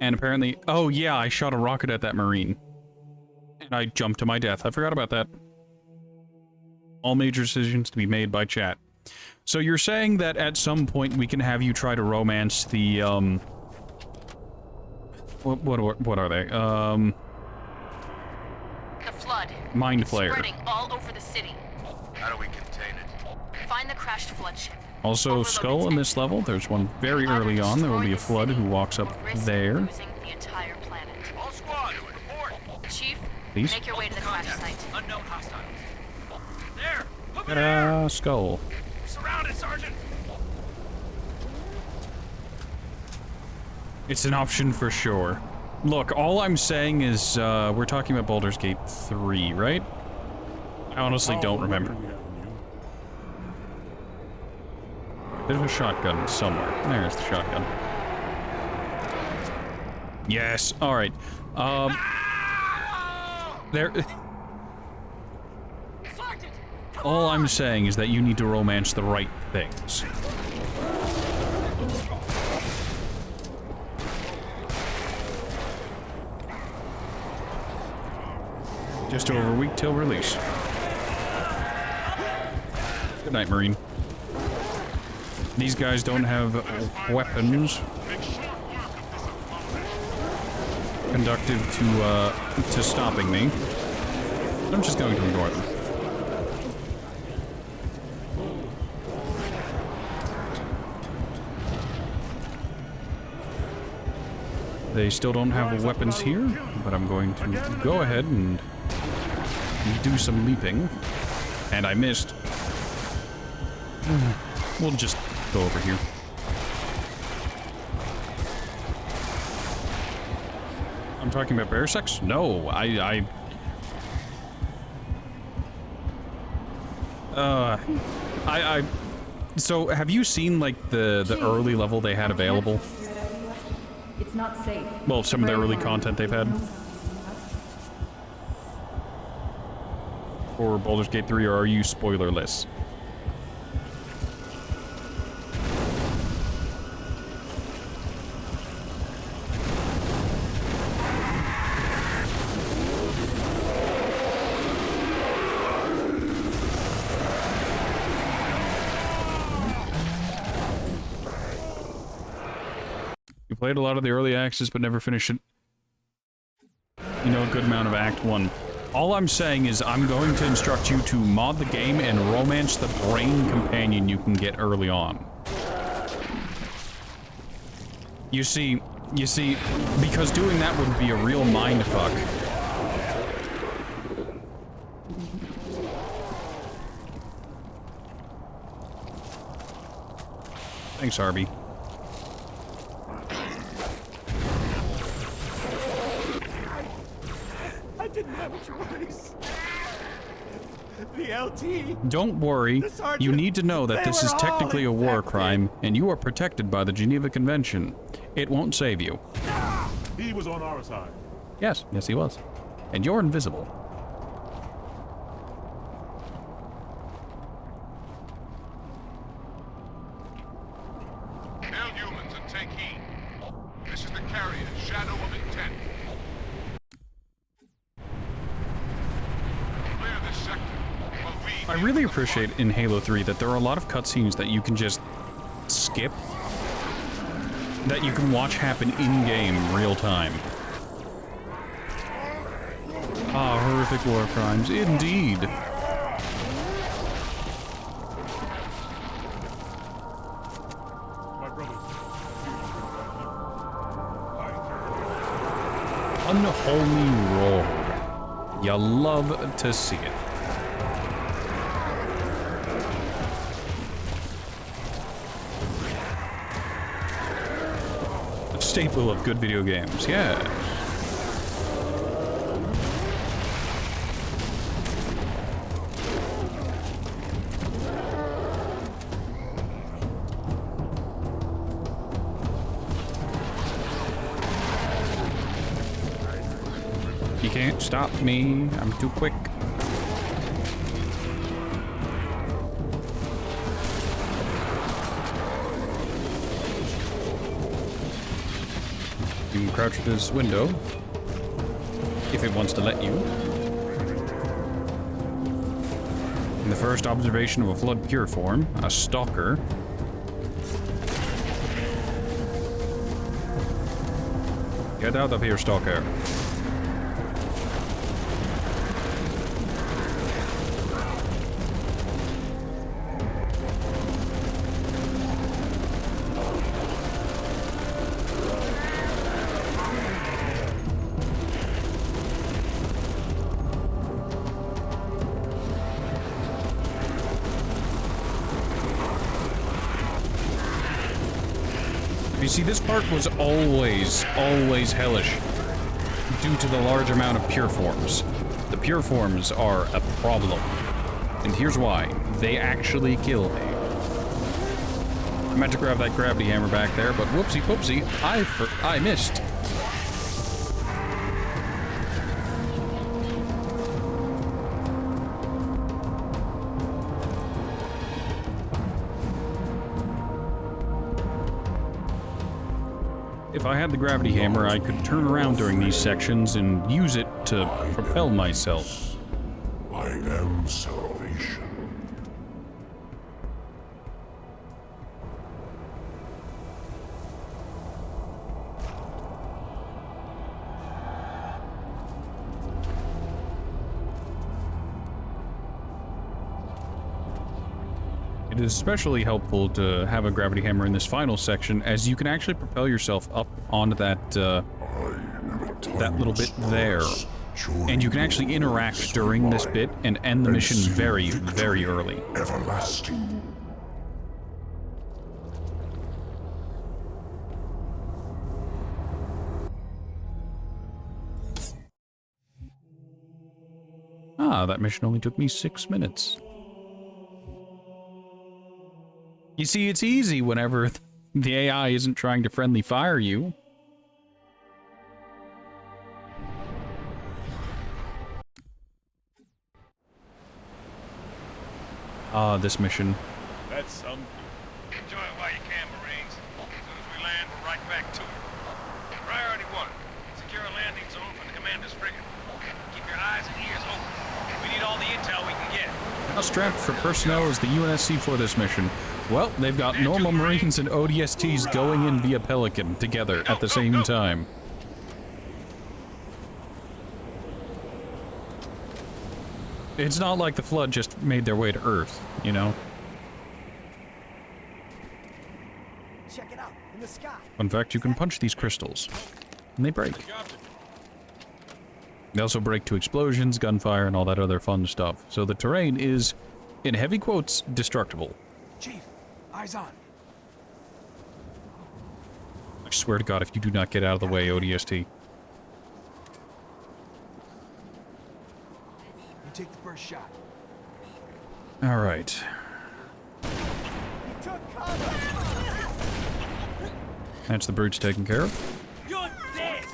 And apparently... Oh, yeah, I shot a rocket at that marine. And I jumped to my death. I forgot about that. All major decisions to be made by chat. So you're saying that at some point we can have you try to romance the, What are they? The flood. Mind It's Flayer. spreading all over the city. How do we contain it? Find the crashed flood ship. Also, Overload Skull its in this level. There's one very early on. There will be a flood who walks up risk there. losing the entire planet. All squads, report. Chief, Please. make your way to the crash site. Unknown hostiles. There! Over Ta-da! Skull. Surrounded, Sergeant! It's an option for sure. Look, all I'm saying is, we're talking about Baldur's Gate 3, right? I honestly don't remember. There's a shotgun somewhere. There's the shotgun. Yes, alright. There... All I'm saying is that you need to romance the right things. Just over a week till release. Good night, Marine. These guys don't have weapons conductive to stopping me. I'm just going to ignore them. They still don't have weapons here, but I'm going to go ahead and do some leaping. And I missed. We'll just go over here. I'm talking about bear sex? No, so have you seen like the early level they had available? It's not safe. Well, some of the early content they've had for Baldur's Gate 3, or are you spoilerless? You played a lot of the early access, but never finished it. You know a good amount of Act 1. All I'm saying is I'm going to instruct you to mod the game and romance the brain companion you can get early on. You see, because doing that would be a real mindfuck. Thanks, Arby. I didn't have a choice. The LT. Don't worry. You need to know that this is technically a war crime, and you are protected by the Geneva Convention. It won't save you. He was on our side. Yes, he was. And you're invisible. Hail humans and take heed. This is the carrier, Shadow of Intent. I really appreciate in Halo 3 that there are a lot of cutscenes that you can just skip, that you can watch happen in-game, real-time. Ah, horrific war crimes, indeed. Unholy roar. You love to see it. A staple of good video games, yeah. You can't stop me. I'm too quick. You can crouch at this window if it wants to let you. In the first observation of a Flood pure form, a stalker. Get out of here, stalker. You see, this part was always hellish due to the large amount of pure forms. The pure forms are a problem. And here's why. They actually kill me. I meant to grab that gravity hammer back there, but whoopsie poopsie, I missed. If I had the gravity hammer, I could turn around during these sections and use it to propel myself. I am salvation. It is especially helpful to have a gravity hammer in this final section, as you can actually propel yourself up onto that that little bit there. And you can actually interact during this bit and end the mission very, very early. Everlasting. Ah, that mission only took me 6 minutes. You see, it's easy whenever the AI isn't trying to friendly fire you. Ah, this mission. That's some. Enjoy it while you can, Marines. As soon as we land, we're right back to it. Priority 1. Secure a landing zone for the commander's frigate. Keep your eyes and ears open. We need all the intel we can get. How strapped for personnel is the UNSC for this mission? Well, they've got normal Marines and ODSTs going in via Pelican together at the same time. It's not like the Flood just made their way to Earth, you know? Check it out, in the sky. In fact, you can punch these crystals, and they break. They also break to explosions, gunfire, and all that other fun stuff. So the terrain is, in heavy quotes, destructible. Chief, eyes on. I swear to God, if you do not get out of the way, ODST. You take the first shot. All right. Took cover. That's the brutes taken care of. You're dead.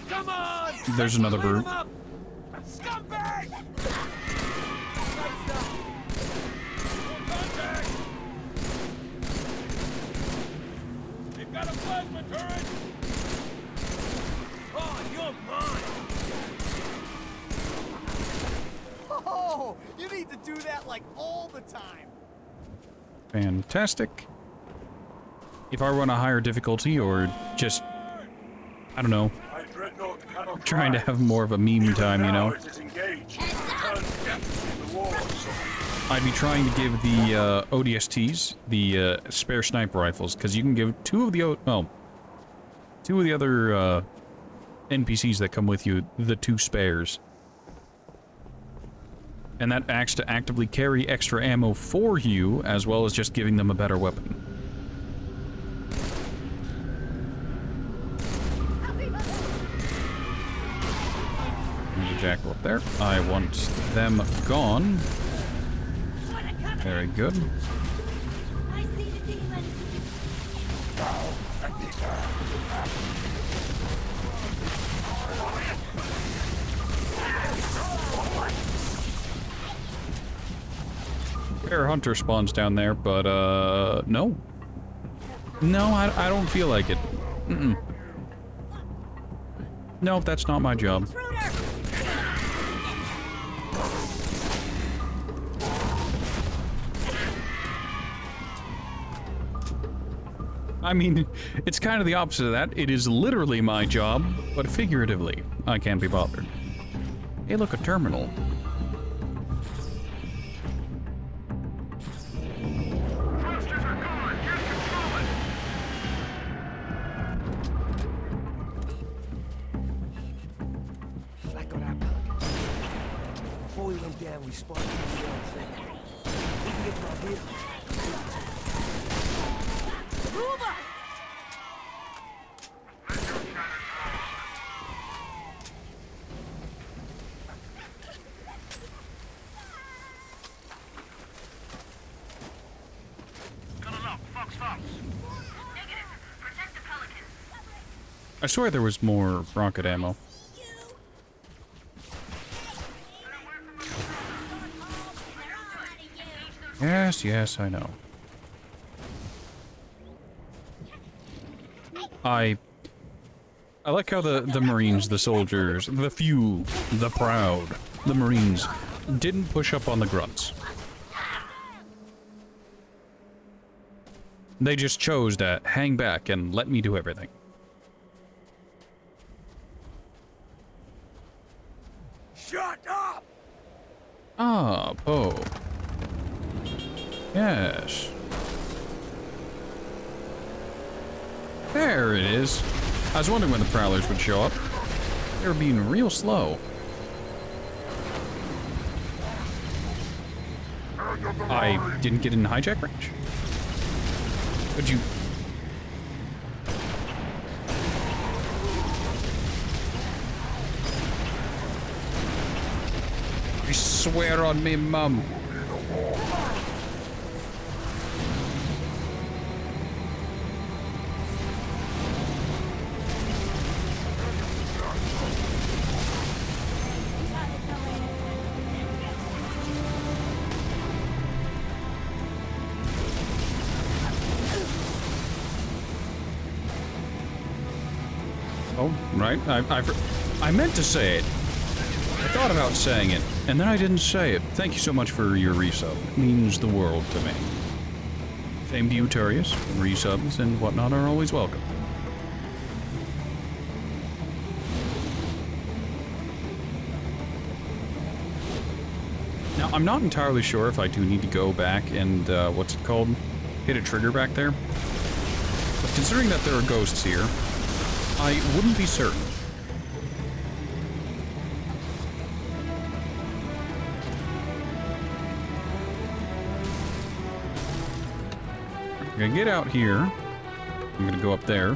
Come on. There's another brute. Scumbag. They've got a plasma turret! Oh, you're mine! like all the time. Fantastic. If I run a higher difficulty or just, I don't know, My dreadnought cannot trying to rise. have more of a meme time, you Even now know, it is engaged. Turn depth in the wars. I'd be trying to give the ODSTs the spare sniper rifles, because you can give two of the other NPCs that come with you the 2 spares. And that acts to actively carry extra ammo for you, as well as just giving them a better weapon. There's a jackal up there. I want them gone. Very good. Bear hunter spawns down there, but no. No, I don't feel like it. Mm-mm. No, that's not my job. I mean, it's kind of the opposite of that. It is literally my job, but figuratively, I can't be bothered. Hey, look, a terminal. Thrusters are gone. Just control it. Flak on our pelicans. Before we went down, we spotted the wrong thing. We can get to our vehicles. I swear there was more rocket ammo. Yes, yes, I know. I like how the Marines, the soldiers, the few, the proud, the Marines didn't push up on the grunts. They just chose to hang back and let me do everything. Shut up! Ah, Poe. Yes. There it is. I was wondering when the Prowlers would show up. They were being real slow. I didn't get in hijack range. Could you... I swear on me, Mum. Oh, right. I meant to say it. I thought about saying it, and then I didn't say it. Thank you so much for your resub. It means the world to me. Same to you, Turius. Resubs and whatnot are always welcome. Now, I'm not entirely sure if I do need to go back and, what's it called? Hit a trigger back there. But considering that there are ghosts here, I wouldn't be certain. I'm gonna get out here. I'm gonna go up there.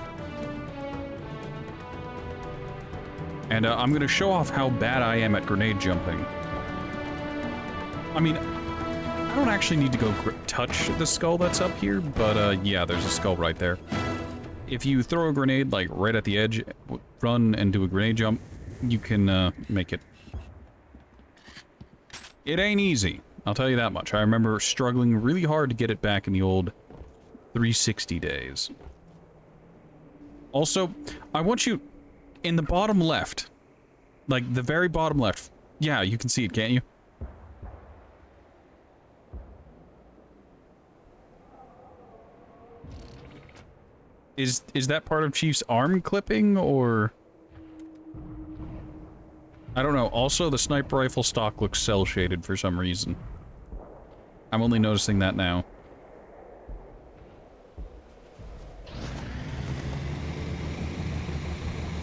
And I'm gonna show off how bad I am at grenade jumping. I mean, I don't actually need to go touch the skull that's up here, but yeah, there's a skull right there. If you throw a grenade, like, right at the edge, run and do a grenade jump, you can, make it. It ain't easy, I'll tell you that much. I remember struggling really hard to get it back in the old 360 days. Also, I want you, in the bottom left, like, the very bottom left, yeah, you can see it, can't you? Is that part of Chief's arm clipping, or... I don't know. Also, the sniper rifle stock looks cell-shaded for some reason. I'm only noticing that now.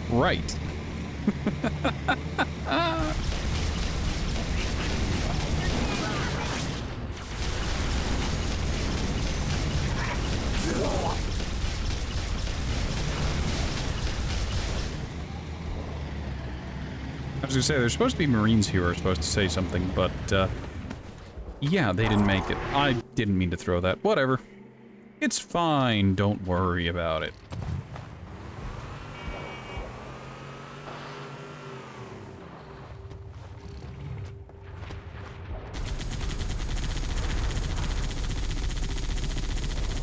Right. I was gonna say, there's supposed to be Marines here who are supposed to say something, but, yeah, they didn't make it. I didn't mean to throw that. Whatever. It's fine, don't worry about it.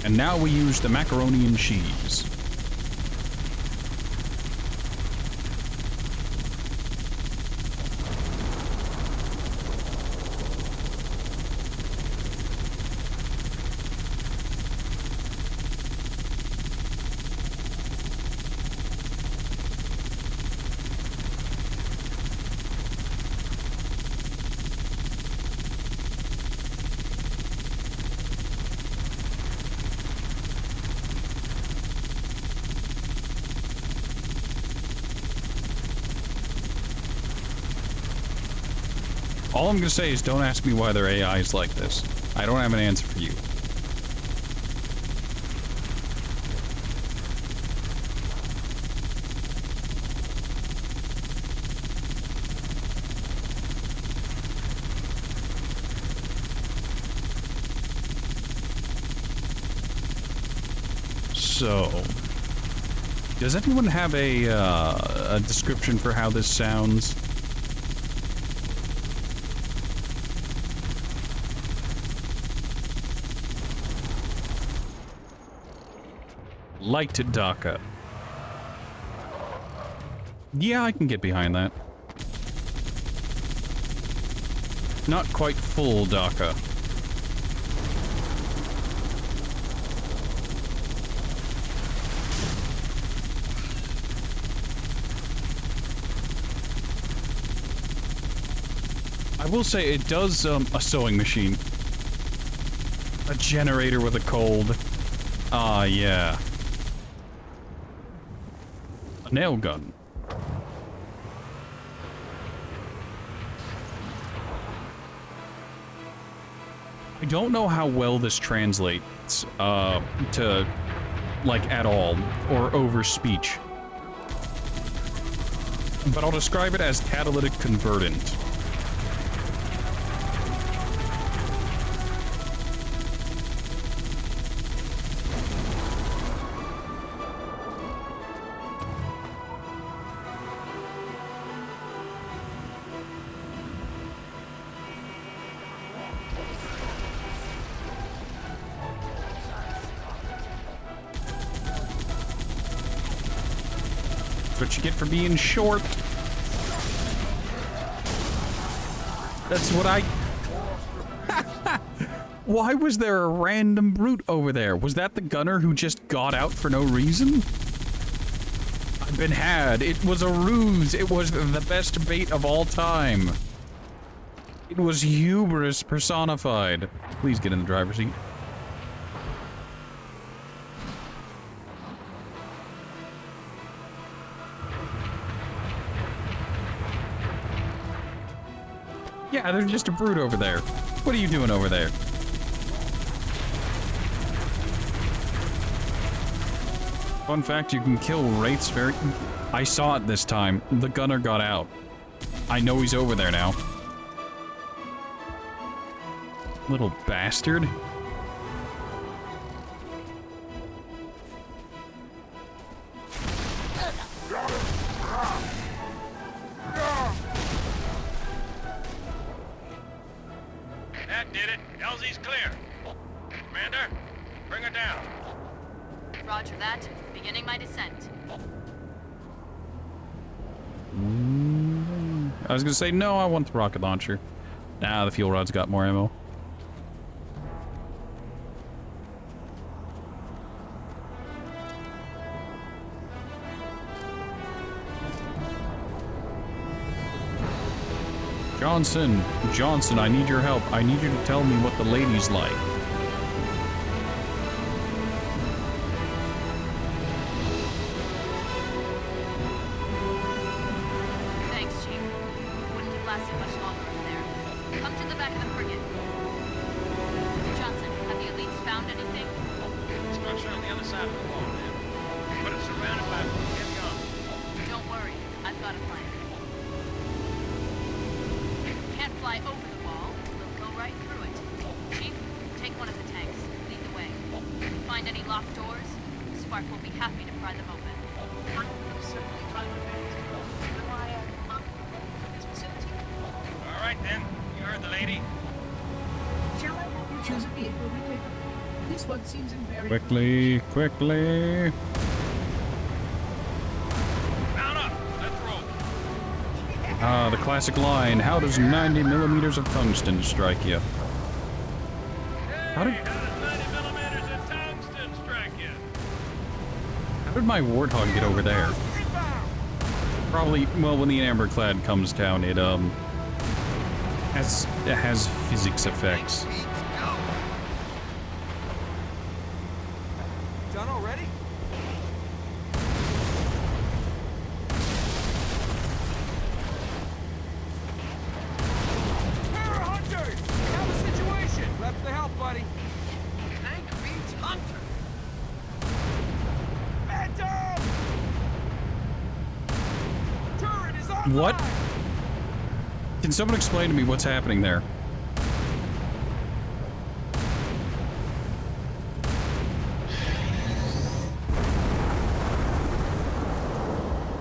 And now we use the macaroni and cheese. All I'm gonna say is don't ask me why their AI is like this. I don't have an answer for you. So, does anyone have a description for how this sounds? Light DACA. Yeah, I can get behind that. Not quite full DACA. I will say it does, a sewing machine. A generator with a cold. Ah, yeah. A nail gun. I don't know how well this translates, to, like, at all, or over speech. But I'll describe it as catalytic convertant. What you get for being short. That's what I... Why was there a random brute over there? Was that the gunner who just got out for no reason? I've been had. It was a ruse. It was the best bait of all time. It was hubris personified. Please get in the driver's seat. Yeah, there's just a brute over there. What are you doing over there? Fun fact, you can kill wraiths very... I saw it this time. The gunner got out. I know he's over there now. Little bastard. That did it. LZ's clear. Commander, bring her down. Roger that. Beginning my descent. I was gonna say, no, I want the rocket launcher. Nah, the fuel rod's got more ammo. Johnson, I need your help. I need you to tell me what the lady's like. Thanks, Chief. Wouldn't have lasted much longer up there. Come to the back of the frigate. Johnson, have the elites found anything? Structure on the other side of the wall, man. But it's surrounded by heavy armor. Don't worry, I've got a plan. Can't fly over the wall, we'll go right through it. Chief, take one of the tanks. Lead the way. Find any locked doors? Spark will be happy to pry them open. All right, then. You heard the lady. Shall I help you choose a vehicle, Rick? This one seems in very... Quickly. Mount up. Let's roll. Ah, the classic line. How does 90 millimeters of tungsten strike you? How did 90 millimeters of tungsten strike you? How did my Warthog get over there? Probably, well, when the Amberclad comes down, it has physics effects. Done already? Terror Hunters! We have a situation! Left the help, buddy. Tank beats Hunter. Phantom! Turret is on. What? Can someone explain to me what's happening there?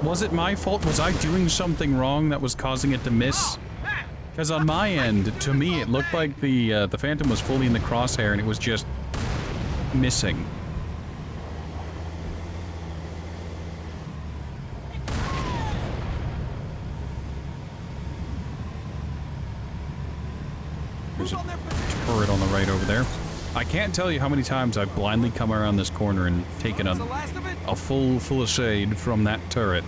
Was it my fault? Was I doing something wrong that was causing it to miss? Because on my end, to me, it looked like the Phantom was fully in the crosshair and it was just missing. There's a turret on the right over there. I can't tell you how many times I've blindly come around this corner and taken a full fusillade from that turret.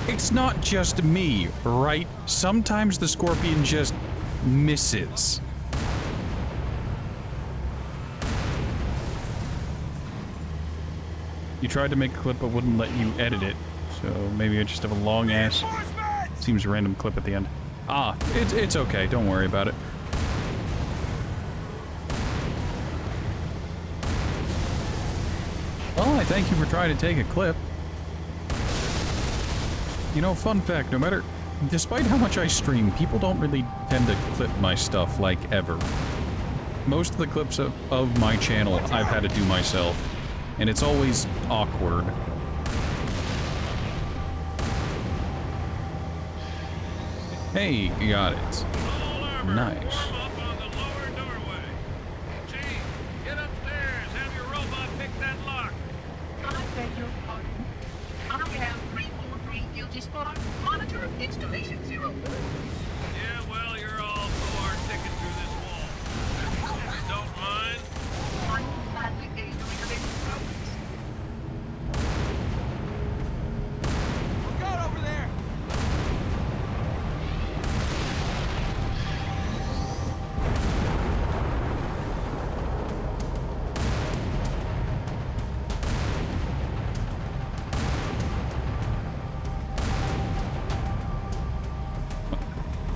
It's not just me, right? Sometimes the Scorpion just misses. You tried to make a clip but wouldn't let you edit it, so maybe I just have a long ass, seems random clip at the end. Ah, it's okay, don't worry about it. Well, I thank you for trying to take a clip. You know, fun fact, despite how much I stream, people don't really tend to clip my stuff, like, ever. Most of the clips of my channel I've had to do myself, and it's always awkward. Hey, you got it. Nice. Monitor installation 0. Yeah, well, you're all so hard ticking through this wall. If you don't mind. I'm gladly doing a bit of progress. Look out over there!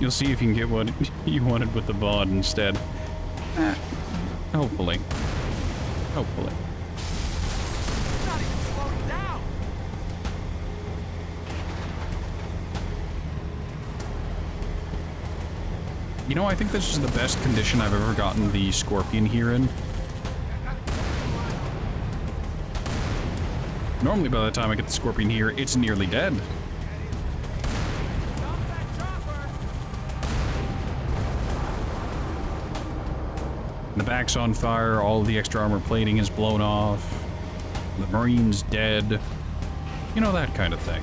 You'll see if you can get what you wanted with the VOD instead. Hopefully. Hopefully. Not even slowing down! You know, I think this is the best condition I've ever gotten the Scorpion here in. Normally by the time I get the Scorpion here, it's nearly dead. The back's on fire, all the extra armor plating is blown off, the Marine's dead. You know, that kind of thing.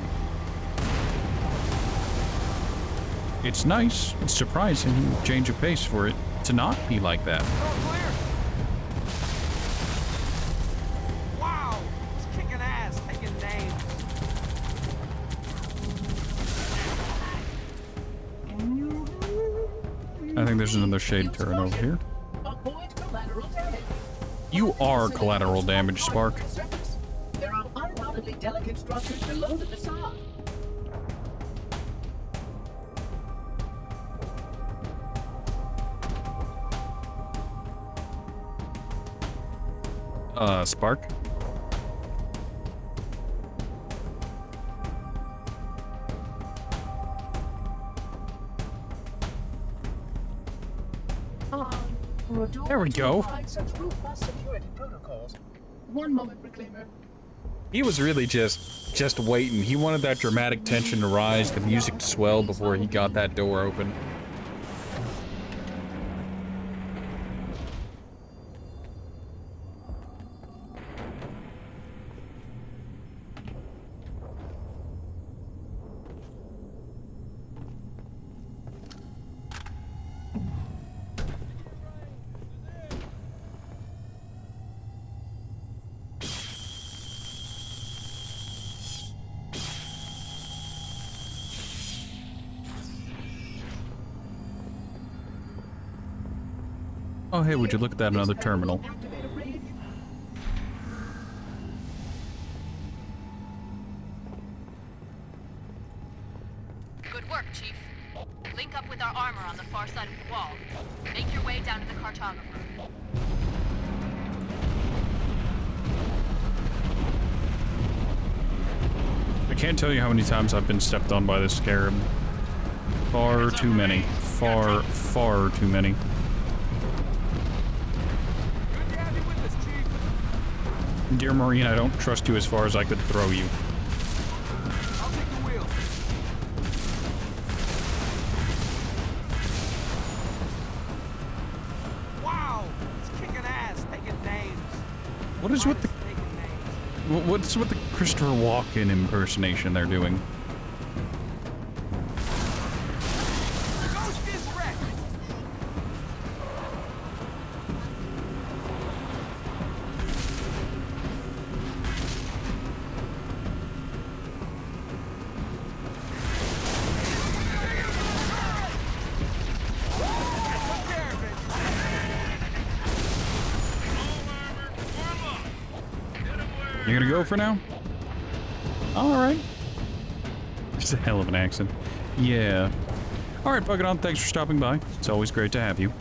It's nice, it's surprising, change of pace for it to not be like that. Wow, it's kicking ass, taking names. I think there's another shade turret over here. Avoid collateral damage. You are collateral damage, Spark. There are undoubtedly delicate structures below the facade. Spark? There we go. Such robust security protocols. One moment, Reclaimer. He was really just waiting. He wanted that dramatic tension to rise, the music to swell before he got that door open. Oh, hey, would you look at that, another terminal? Good work, Chief. Link up with our armor on the far side of the wall. Make your way down to the cartographer. I can't tell you how many times I've been stepped on by this scarab. Far too many. Far, far too many. Dear Marine, I don't trust you as far as I could throw you. I'll take the wheel. Wow, it's kicking ass, taking names. What is with the... What's with the Christopher Walken impersonation they're doing? Ghost is wrecked. You gonna go for now? Alright. It's a hell of an accent. Yeah. Alright, Pokemon, thanks for stopping by. It's always great to have you.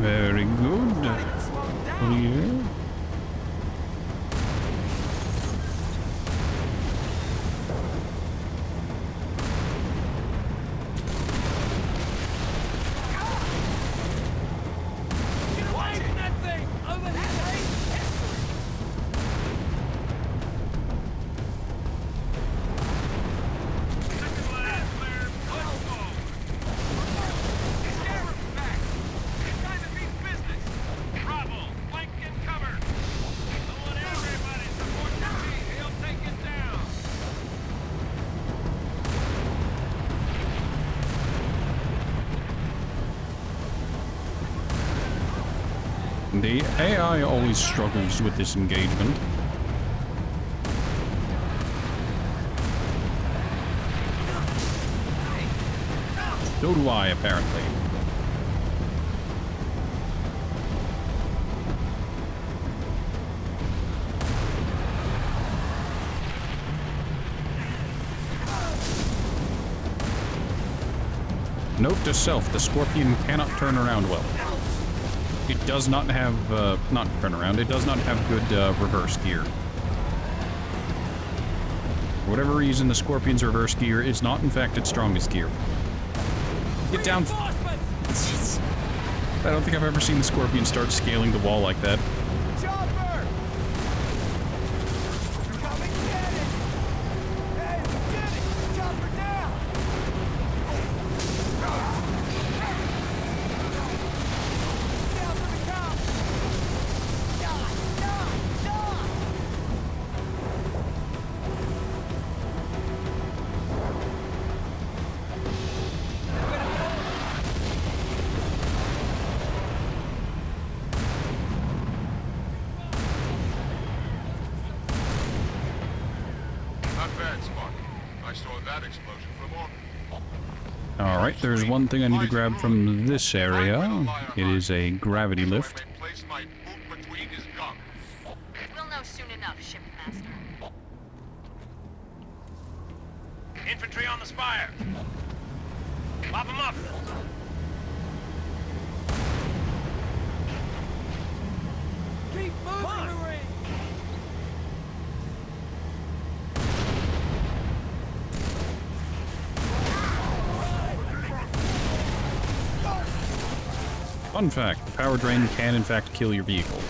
Very good. Clear. The AI always struggles with this engagement. So do I, apparently. Note to self, the Scorpion cannot turn around well. It does not have, not turn around, it does not have good reverse gear. For whatever reason, the Scorpion's reverse gear is not, in fact, its strongest gear. Get down. I don't think I've ever seen the Scorpion start scaling the wall like that. Chopper! Come and get it! Hey, get it! Chopper down! Down to the cops! Die! Not bad, Spark. I saw that explosion from orbit. Alright, there's one thing I need to grab from this area. It is a gravity lift. Place my boot between his gums. We'll know soon enough, Shipmaster. Infantry on the spire. Mop them up. Keep moving, Marine! Fun fact, the power drain can in fact kill your vehicle.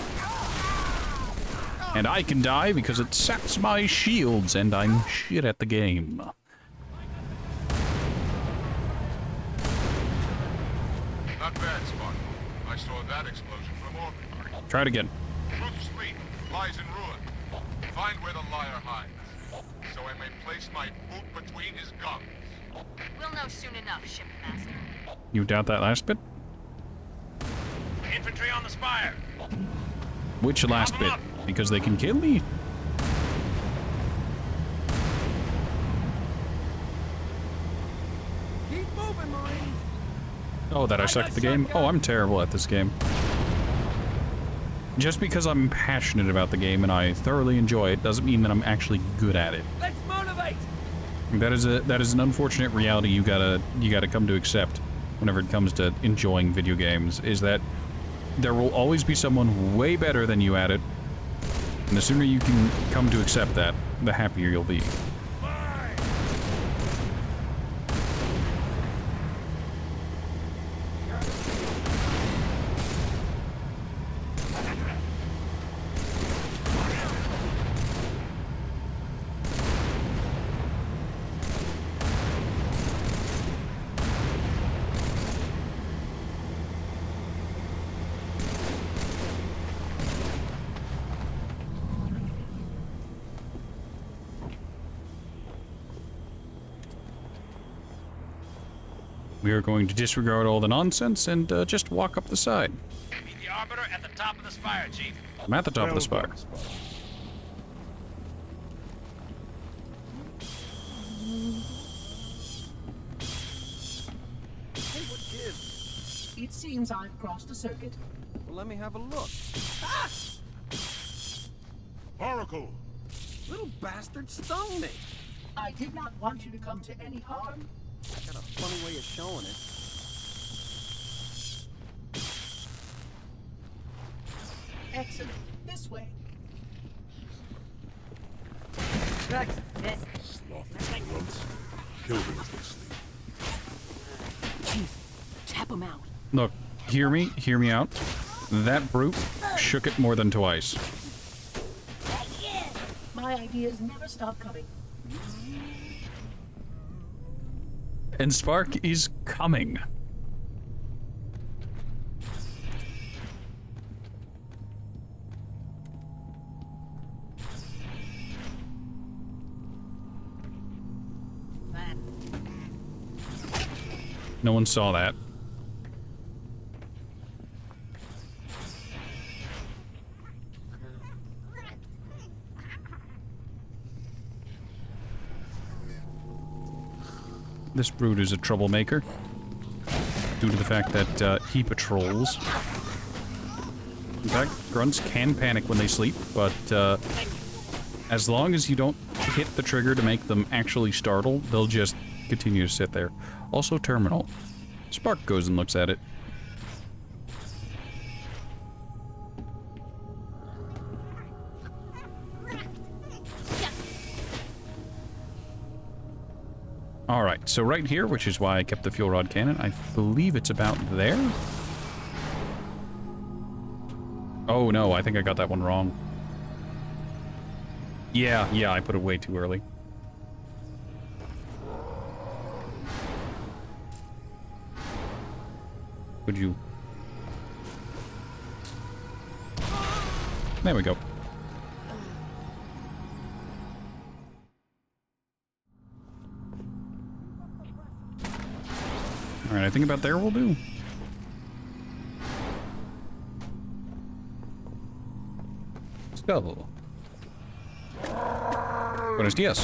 And I can die because it saps my shields and I'm shit at the game. Not bad, Spark. I saw that explosion from orbit. Try it again. Ruth's fleet lies in ruin. Find where the liar hides, so I may place my boot between his gums. We'll know soon enough, Shipmaster. You doubt that last bit? Infantry on the spire. Which last bit? Because they can kill me? Keep moving, Marines! Oh, that I suck at the game? Oh, I'm terrible at this game. Just because I'm passionate about the game and I thoroughly enjoy it doesn't mean that I'm actually good at it. Let's motivate! That is an unfortunate reality you gotta come to accept whenever it comes to enjoying video games, is that there will always be someone way better than you at it, and the sooner you can come to accept that, the happier you'll be. We are going to disregard all the nonsense and just walk up the side. Meet the Arbiter at the top of the spire, Chief. I'm at the top of the spire. Hey, what gives? It seems I've crossed a circuit. Well, let me have a look. Oracle! Little bastard stung me! I did not want you to come to any harm. I got a funny way of showing it. Excellent. This way. Next! Slothful grunts. Kill them as they sleep. Chief, tap him out. Look, hear me out. That brute shook it more than twice. My ideas never stop coming. And Spark is coming. No one saw that. This brute is a troublemaker, due to the fact that he patrols. In fact, grunts can panic when they sleep, but as long as you don't hit the trigger to make them actually startle, they'll just continue to sit there. Also terminal. Spark goes and looks at it. Alright, so right here, which is why I kept the fuel rod cannon, I believe it's about there? Oh no, I think I got that one wrong. Yeah, I put it way too early. Would you... There we go. Alright, I think about there will do. Skull. Buenos dias.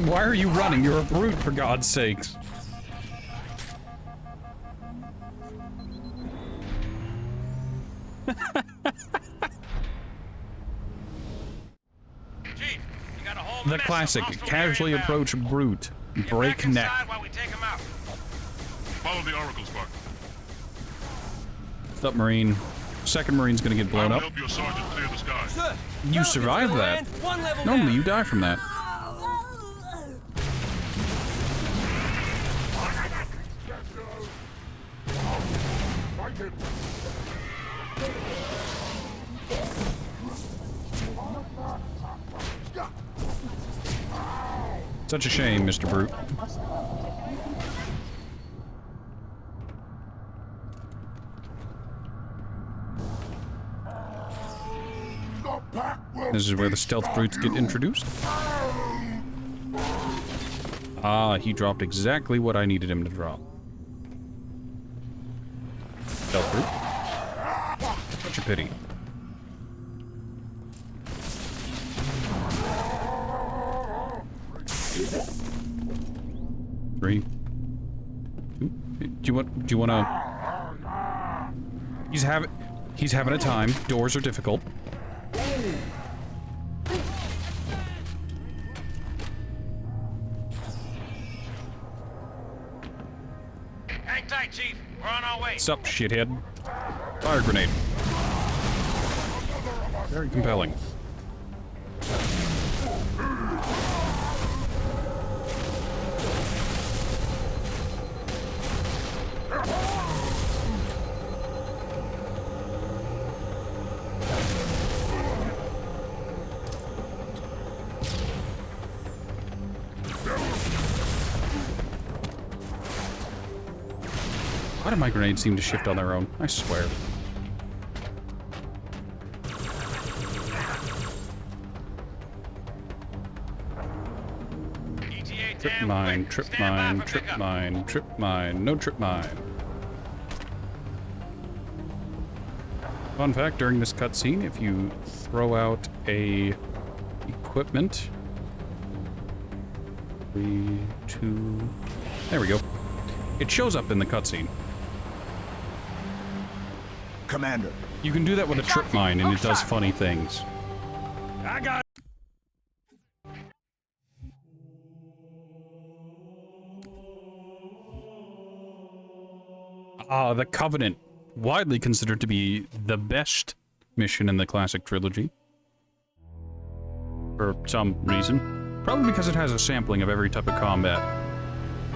Why are you running? You're a brute, for God's sakes. The classic, casually approach brute, break neck. Follow the Oracle, Spark. What's up, Marine? Second Marine's gonna get blown up. Help your sergeant clear the sky. Sir, You survived that. Normally you die from that. Such a shame, Mr. Brute. This is where the stealth brutes get introduced. Ah, he dropped exactly what I needed him to drop. Stealth brute. Such a pity. Three. Two. Do you wanna? He's having a time. Doors are difficult. Hang tight, Chief. We're on our way. What's up, shithead? Fire grenade. Very compelling. Why do my grenades seem to shift on their own? I swear. Trip mine, trip mine, trip mine, trip mine, no trip mine. Fun fact, during this cutscene, if you throw out a equipment... 3, 2... There we go. It shows up in the cutscene. Commander. You can do that with a trip mine, and it does funny things. I got The Covenant. Widely considered to be the best mission in the classic trilogy. For some reason. Probably because it has a sampling of every type of combat.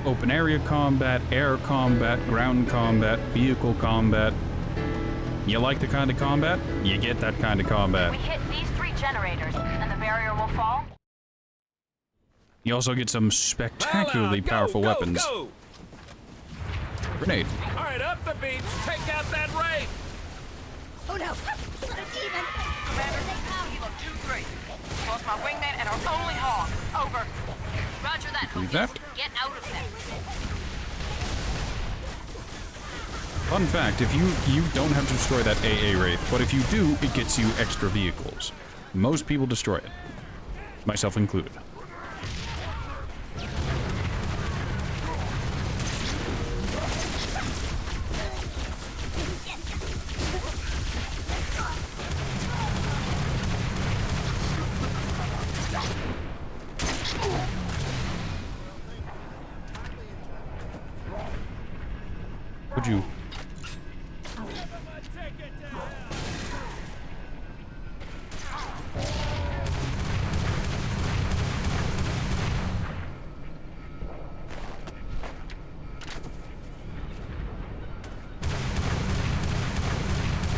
Open area combat, air combat, ground combat, vehicle combat. You like the kind of combat? You get that kind of combat. We hit these 3 generators, and the barrier will fall. You also get some spectacularly powerful weapons. Go. Grenade. All right, up the beach. Take out that ray. Oh no! It's a demon! Commander, Kilo 2-3. Lost my wingman and our only hog. Over. Roger that, Read Hocus. that. Get out of there. Fun fact, if you don't have to destroy that AA Wraith, but if you do, it gets you extra vehicles. Most people destroy it. Myself included. would you?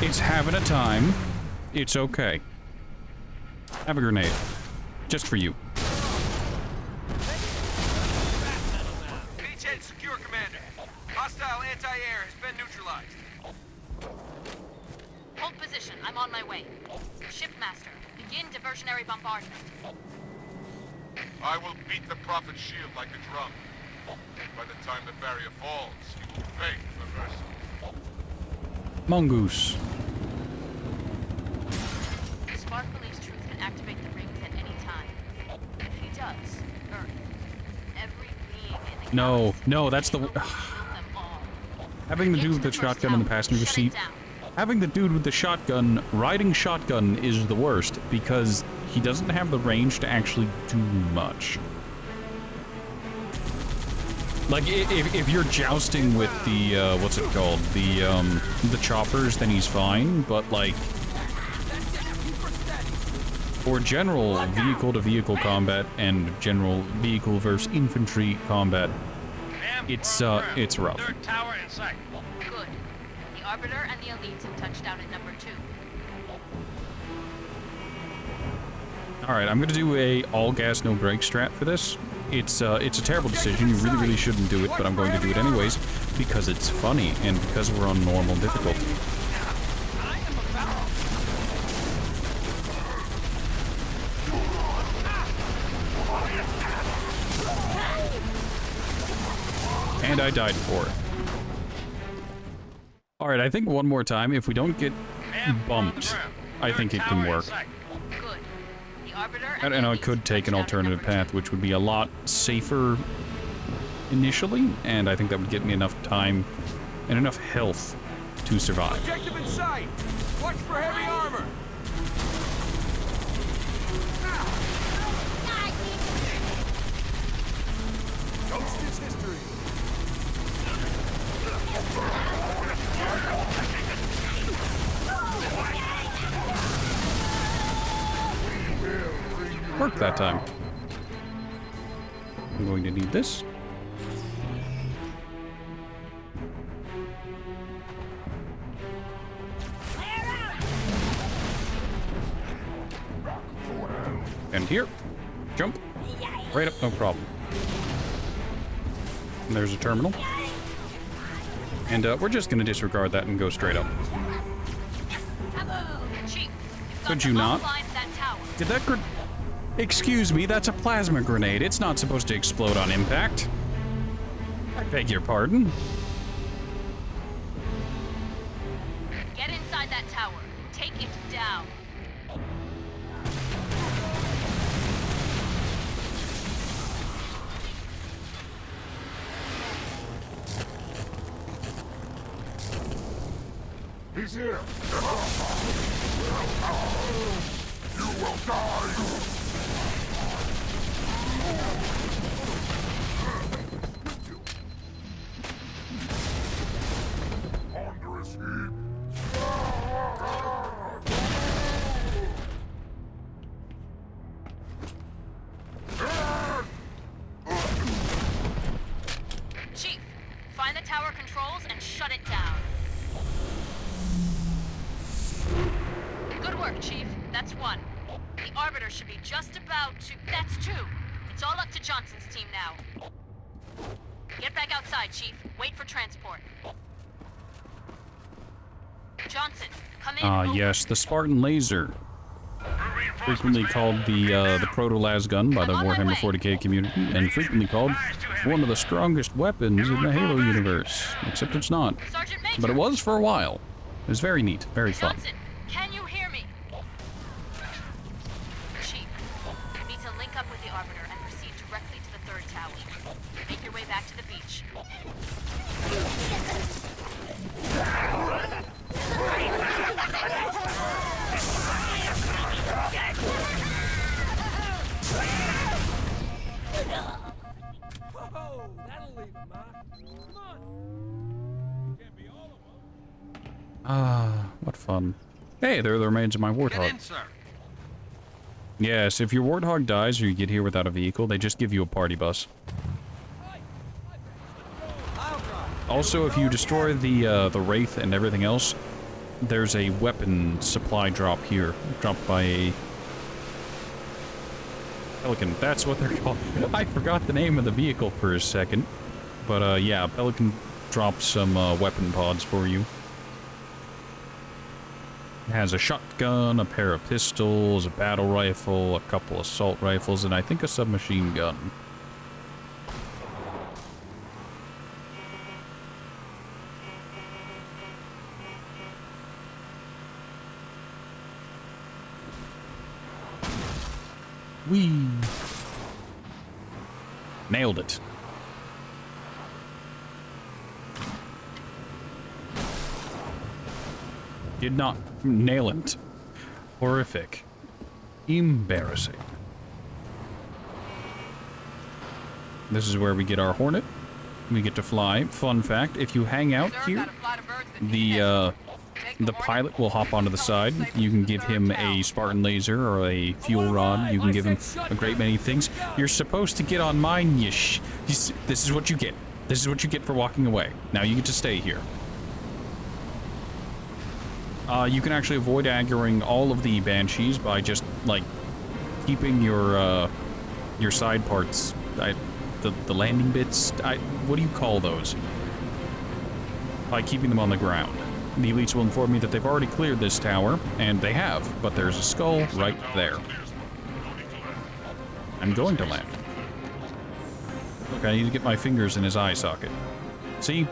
It's having a time. It's okay. Have a grenade. Just for you. Beachhead secure, Commander. Hostile anti-air has been neutralized. Hold position. I'm on my way. Shipmaster, begin diversionary bombardment. I will beat the Prophet's shield like a drum. By the time the barrier falls, he will beg for mercy. Mongoose. Spark believes Truth can activate the rings at any time. If he does, Earth, every being in the No, galaxy no, that's the... will kill them all. Having the dude with the shotgun in the passenger seat... Having the dude with the shotgun, riding shotgun, is the worst, because he doesn't have the range to actually do much. Like, if you're jousting with the, what's it called? The choppers, then he's fine, but, like... For general vehicle-to-vehicle combat and general vehicle versus infantry combat, it's rough. Third tower in sight. Good. The Arbiter and the Elites have touched down at number 2. Alright, I'm gonna do a all-gas, no-brake strat for this. It's a terrible decision, you really shouldn't do it, but I'm going to do it anyways, because it's funny, and because we're on normal difficulty. And I died for it. Alright, I think one more time, if we don't get bumped, I think it can work. Good. The Arbiter And I could take an alternative path, which would be a lot safer initially, and I think that would get me enough time and enough health to survive. Objective in sight. Watch for heavy armor. Ghost is history. Worked that time. I'm going to need this. And here. Jump. Right up, no problem. And there's a terminal. And we're just going to disregard that and go straight up. Chief, Could you not? Did that Excuse me, that's a plasma grenade. It's not supposed to explode on impact. I beg your pardon. Get inside that tower. Take it down. He's here! You will die! Ponderous heap! Chief, find the tower controls and shut it down. Good work, Chief. That's 1. The Arbiter should be just about to... That's 2. It's all up to Johnson's team now. Get back outside, Chief. Wait for transport. Johnson, come in. Ah, yes, the Spartan laser. Frequently called the proto-lasgun by the Warhammer 40k community, and frequently called one of the strongest weapons in the Halo universe. Except it's not. But it was for a while. It was very neat, very fun. Johnson, can you hear me? Chief, you need to link up with the Arbiter and proceed directly to the 3rd tower. Make your way back to the beach. Oh, that'll leave a mark. Come on. Can't be Ah, what fun. Hey, there are the remains of my Get warthog. in, sir. Yes, if your warthog dies or you get here without a vehicle, they just give you a party bus. Also, if you destroy the Wraith and everything else, there's a weapon supply drop here, dropped by a Pelican. That's what they're called. I forgot the name of the vehicle for a second, but yeah, Pelican drops some weapon pods for you. It has a shotgun, a pair of pistols, a battle rifle, a couple assault rifles, and I think a submachine gun. Whee! Nailed it. Did not nail it. Horrific. Embarrassing. This is where we get our Hornet. We get to fly. Fun fact, if you hang out here, the pilot will hop onto the side. You can give him a Spartan laser or a fuel rod. You can give him a great many things. You're supposed to get on mine, this is what you get. This is what you get for walking away. Now you get to stay here. You can actually avoid aggroing all of the Banshees by just, like, keeping your side parts, the landing bits, what do you call those? By keeping them on the ground. The elites will inform me that they've already cleared this tower, and they have, but there's a skull right there. I'm going to land. Look, I need to get my fingers in his eye socket. See?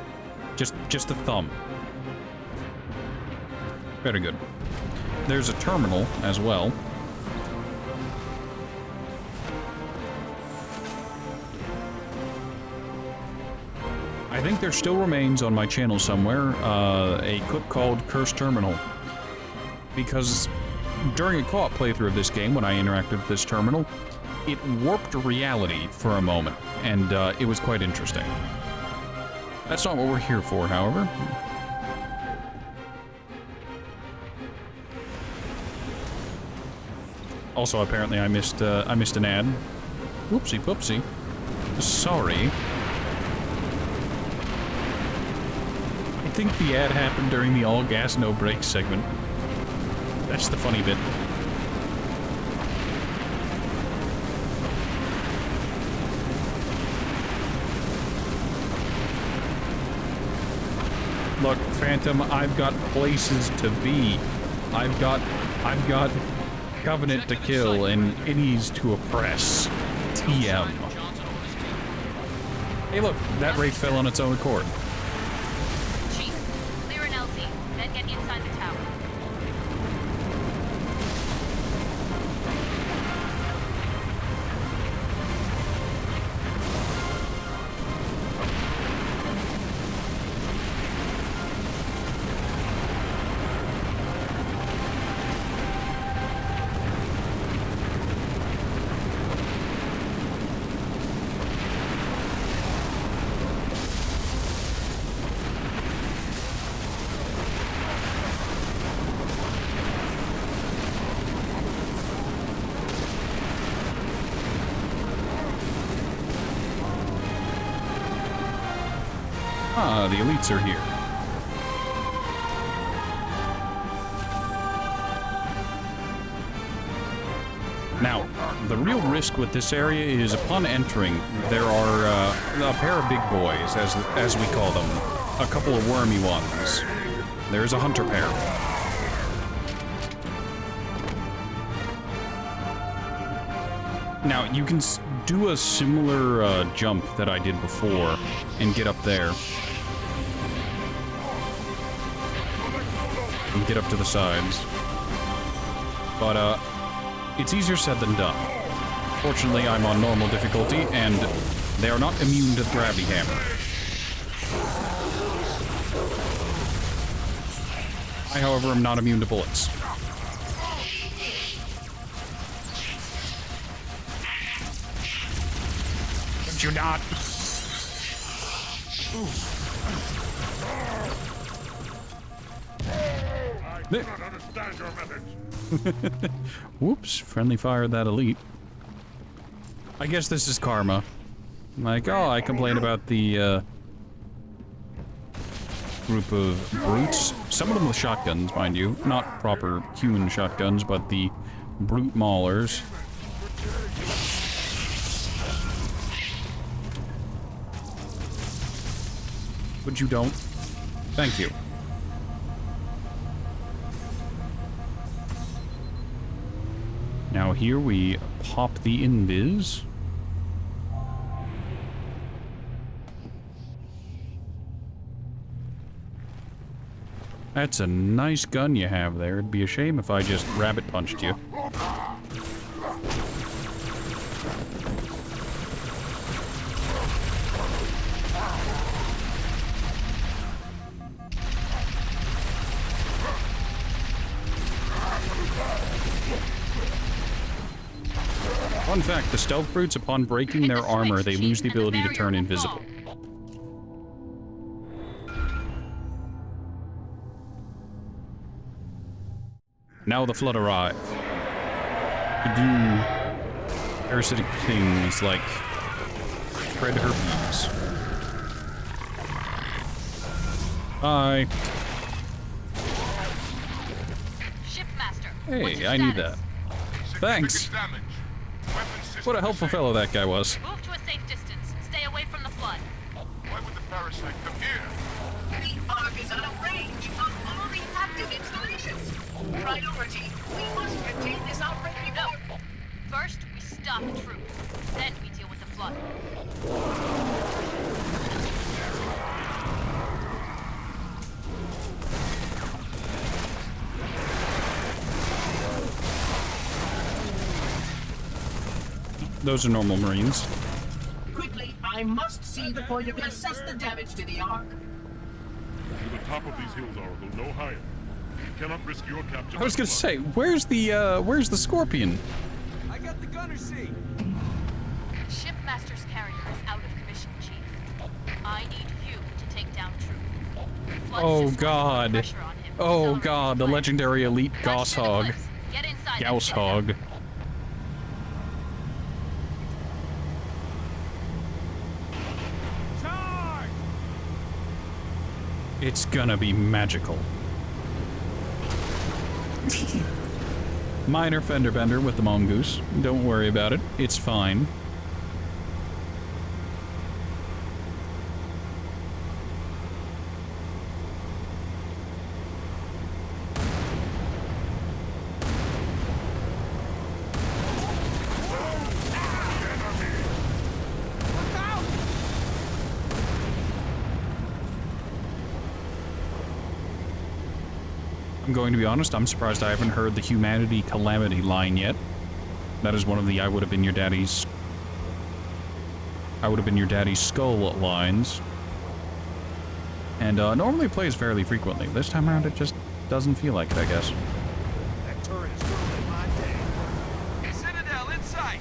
Just a thumb. Very good. There's a terminal as well. I think there still remains on my channel somewhere a clip called Cursed Terminal. Because during a co-op playthrough of this game, when I interacted with this terminal, it warped reality for a moment, and it was quite interesting. That's not what we're here for, however. Also, apparently, I missed an ad. Whoopsie poopsie. Sorry. I think the ad happened during the all gas, no brakes segment. That's the funny bit. Look, Phantom, I've got places to be. I've got Covenant to kill and Innies to oppress. TM. Hey look, that Wraith fell on its own accord. Chief, clear an LZ, then get inside the tower. Ah, the elites are here. Now, the real risk with this area is upon entering, there are a pair of big boys, as we call them. A couple of wormy ones. There's a hunter pair. Now, you can do a similar jump that I did before and get up there. And get up to the sides. But, it's easier said than done. Fortunately, I'm on normal difficulty, and they are not immune to the gravity hammer. I, however, am not immune to bullets. Could you not? cannot understand your methods. Whoops, friendly fire that elite. I guess this is karma. Like, oh, I complained about the, group of brutes. Some of them with shotguns, mind you. Not proper human shotguns, but the brute maulers. But you don't. Thank you. Now here we pop the invis. That's a nice gun you have there. It'd be a shame if I just rabbit punched you. Fun fact, the stealth brutes, upon breaking their armor, they lose the ability to turn invisible. Now the Flood arrive. To do parasitic things like spread herpes. Hi. Shipmaster. Hey, I need that. Thanks. What a helpful fellow that guy was. Move to a safe distance. Stay away from the flood. Why would the parasite come here? The Ark is out of range of all the active installations. Priority, we must contain this outbreak before... No. First, we stop the troop. Then we deal with the flood. Those are normal Marines. Quickly, I must see the point of assess the damage to the Ark. To the top of these hills, Oracle, no higher. You cannot risk your capture. I was gonna say, where's the Scorpion? I got the gunner seat. Shipmaster's carrier is out of commission, Chief. I need you to take down troop. Flood's Oh just God. pressure on him. Oh Accelerate God, the plan. legendary elite Let's Gauss get to the Hog. place. Get inside. Gauss Hog. Charge! It's gonna be magical. Minor fender bender with the mongoose. Don't worry about it. It's fine. I'm going to be honest, I'm surprised I haven't heard the Humanity Calamity line yet. That is one of the I would have been your daddy's skull lines. And normally plays fairly frequently. This time around it just doesn't feel like it, I guess. That turret is ruining my day. Citadel, in sight!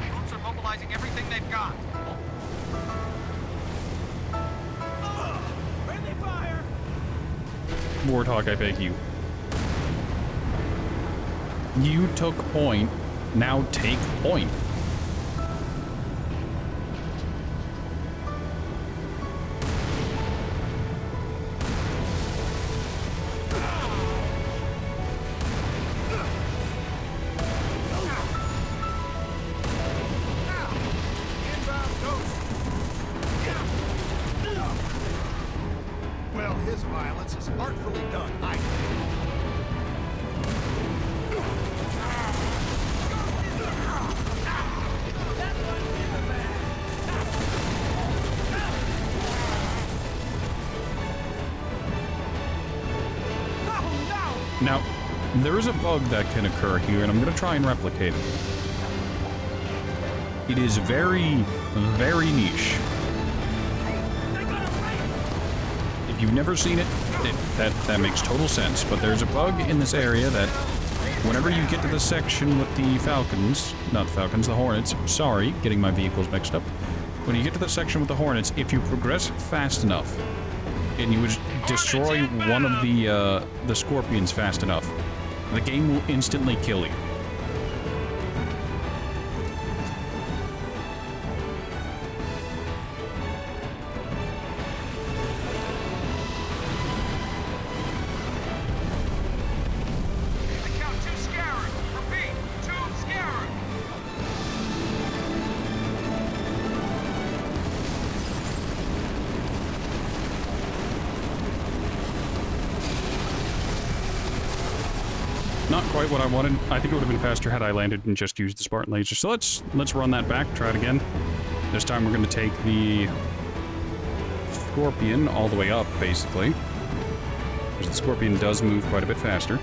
Troops are mobilizing everything they've got. Friendly fire! Warthog, I beg you. You took point. Now take point. Well, his violence is artfully done, I think. Now, there is a bug that can occur here, and I'm going to try and replicate it. It is very, very niche. If you've never seen it, that makes total sense. But there's a bug in this area that whenever you get to the section with the Falcons, not the Falcons, the Hornets, sorry, getting my vehicles mixed up. When you get to the section with the Hornets, if you progress fast enough, and you would destroy one of the scorpions fast enough, the game will instantly kill you. Not quite what I wanted. I think it would have been faster had I landed and just used the Spartan laser. So let's run that back, try it again. This time we're going to take the Scorpion all the way up, basically. Because the Scorpion does move quite a bit faster.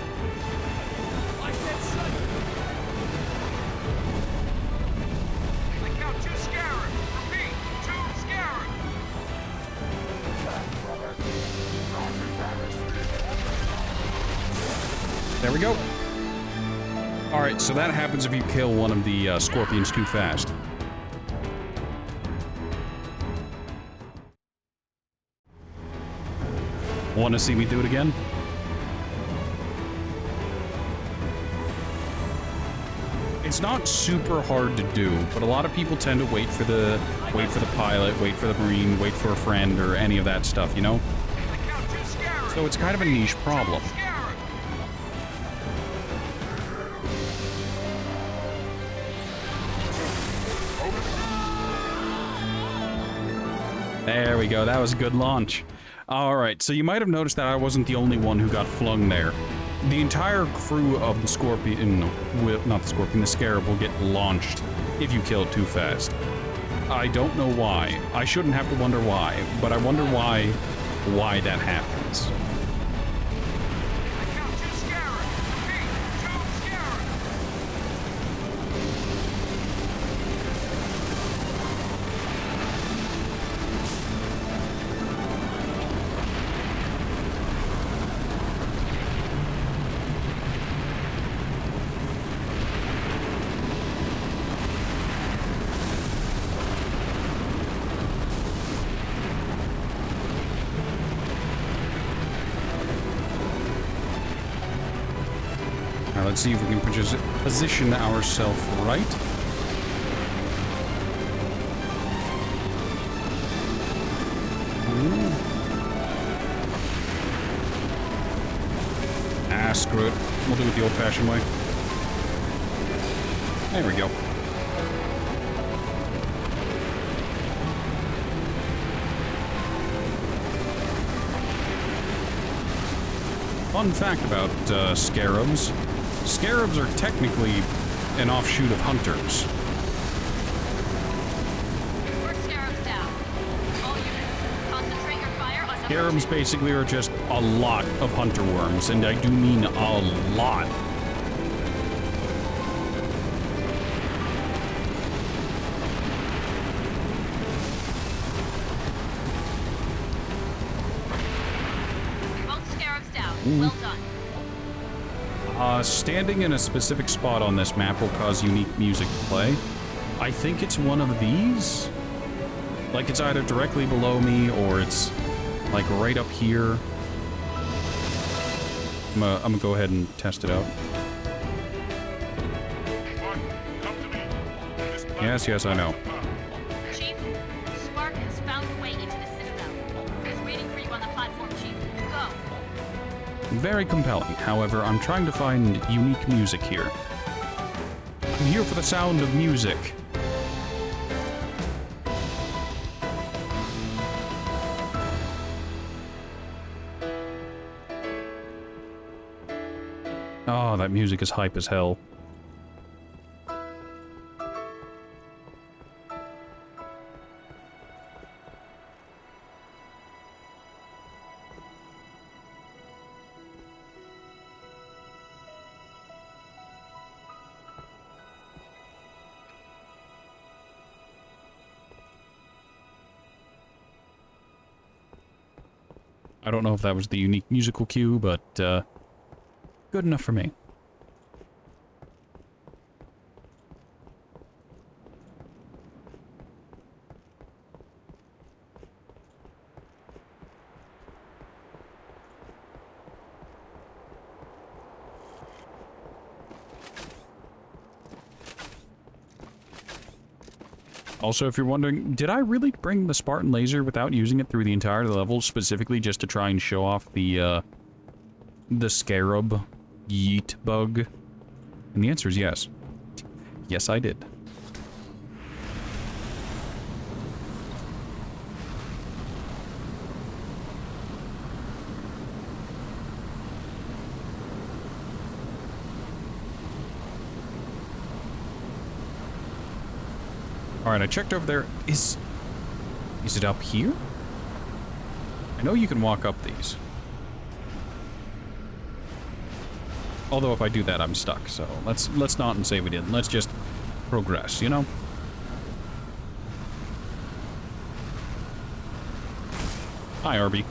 There we go. Alright, so that happens if you kill one of the scorpions too fast. Want to see me do it again? It's not super hard to do, but a lot of people tend to wait for the pilot, wait for the Marine, wait for a friend, or any of that stuff, you know? So it's kind of a niche problem. There we go, that was a good launch. Alright, so you might have noticed that I wasn't the only one who got flung there. The entire crew of the Scorpion, not the Scorpion, the Scarab will get launched if you kill it too fast. I don't know why. I shouldn't have to wonder why, but I wonder why that happens. Let's see if we can position ourselves right. Ooh. Ah, screw it. We'll do it the old-fashioned way. There we go. Fun fact about scarabs. Scarabs are technically an offshoot of hunters. Scarabs basically are just a lot of hunter worms, and I do mean a lot. Both scarabs down. Well done. Standing in a specific spot on this map will cause unique music to play. I think it's one of these. Like, it's either directly below me, or it's, like, right up here. I'm gonna go ahead and test it out. Yes, I know. Chief, Spark has found a way into the Citadel. He's waiting for you on the platform, Chief. Go. Very compelling. However, I'm trying to find unique music here. I'm here for the sound of music. Oh, that music is hype as hell. I don't know if that was the unique musical cue, but, good enough for me. Also, if you're wondering, did I really bring the Spartan laser without using it through the entire level, specifically just to try and show off the scarab yeet bug? And the answer is yes. Yes, I did. Alright, I checked over there. Is it up here? I know you can walk up these. Although if I do that, I'm stuck, so let's not and say we didn't. Let's just progress, you know? Hi, Arby.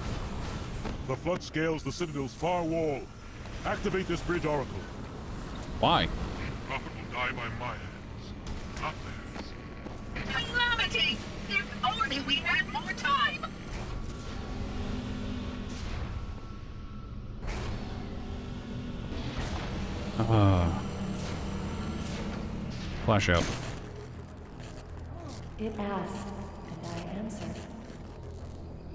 The flood scales the Citadel's far wall. Activate this bridge oracle. Why? Prophet will die by my hands, not theirs. Calamity! If only we had more time! Flash out. It asked, and I answered.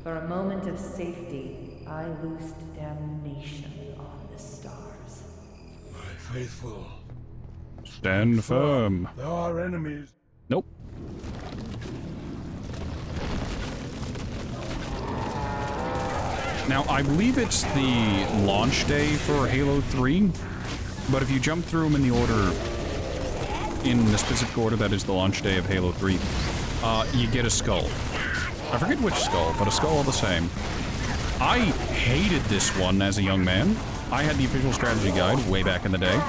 For a moment of safety, I loosed damnation on the stars. My faithful. Stand firm. There are enemies. Nope. Now, I believe it's the launch day for Halo 3, but if you jump through them in the order, in the specific order that is the launch day of Halo 3, you get a skull. I forget which skull, but a skull all the same. I hated this one as a young man. I had the official strategy guide way back in the day,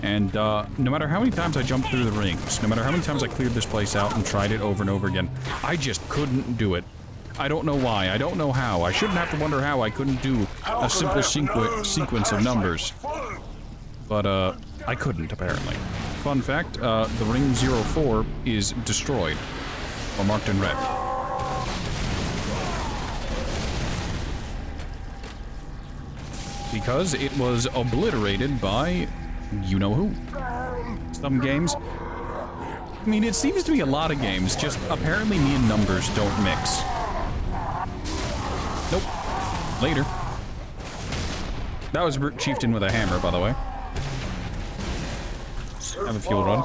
and no matter how many times I jumped through the rings, no matter how many times I cleared this place out and tried it over and over again, I just couldn't do it. I don't know why, I don't know how. I shouldn't have to wonder how I couldn't do a simple sequence of numbers. But, I couldn't, apparently. Fun fact, the Ring 04 is destroyed, or marked in red. Because it was obliterated by you-know-who. Some games. I mean, it seems to be a lot of games, just apparently me and numbers don't mix. Nope. Later. That was Chieftain with a hammer, by the way. Have a fuel run.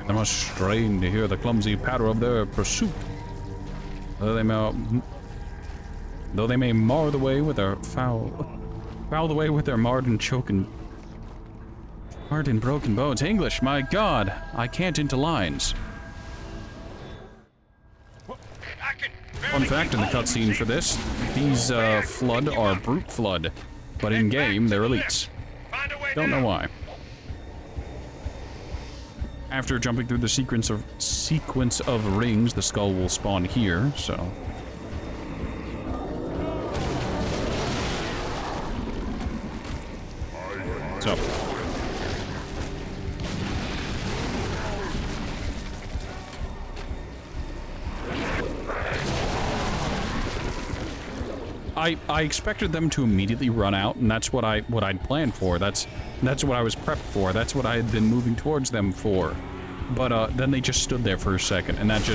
I must strain to hear the clumsy patter of their pursuit. Though they may mar the way with their foul the way with their marred and broken bones. English, my God, I can't into lines. Fun fact in the cutscene for this, these Flood are Brute Flood, but in game they're elites. Don't know why. After jumping through the sequence of rings, the skull will spawn here, so. What's up? I expected them to immediately run out, and that's what I'd planned for. That's what I was prepped for. That's what I had been moving towards them for. But then they just stood there for a second, and that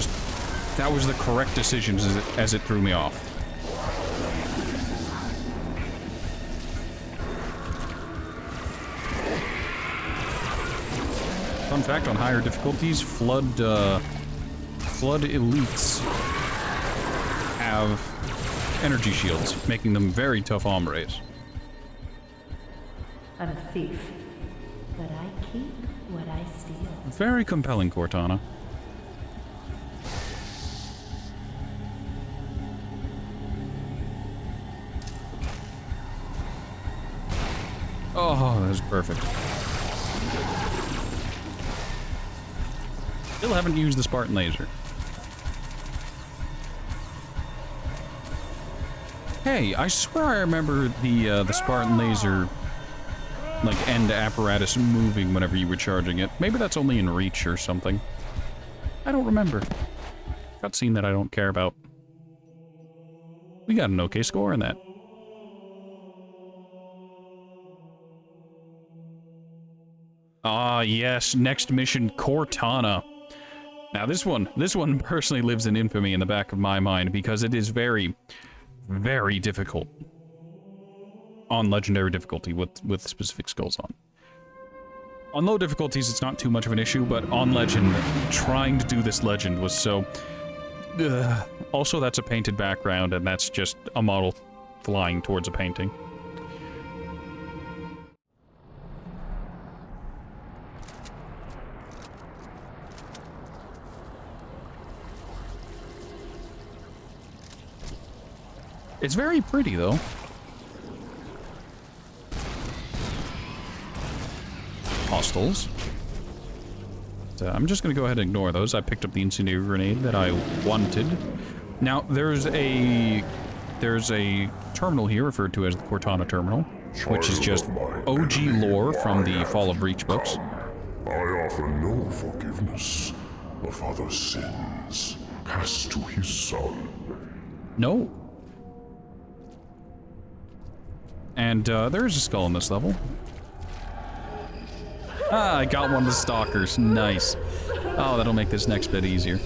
was the correct decision as it threw me off. Fun fact on higher difficulties, Flood elites have energy shields, making them very tough hombres. I'm a thief, but I keep what I steal. Very compelling, Cortana. Oh, that was perfect. Still haven't used the Spartan laser. Hey, I swear I remember the Spartan laser, like, end apparatus moving whenever you were charging it. Maybe that's only in Reach or something. I don't remember. Cutscene that I don't care about. We got an okay score in that. Ah, yes, next mission, Cortana. Now this one personally lives in infamy in the back of my mind because it is very, very difficult on legendary difficulty with specific skulls on. On low difficulties, it's not too much of an issue, but on legend, trying to do this legend was so... Also, that's a painted background, and that's just a model flying towards a painting. It's very pretty, though. Hostiles. I'm just going to go ahead and ignore those. I picked up the incendiary grenade that I wanted. Now, there's a terminal here referred to as the Cortana Terminal, which is just OG lore from the Fall of Reach books. I offer no forgiveness of other sins cast to his son. No. And there is a skull in this level. Ah, I got one of the stalkers. Nice. Oh, that'll make this next bit easier.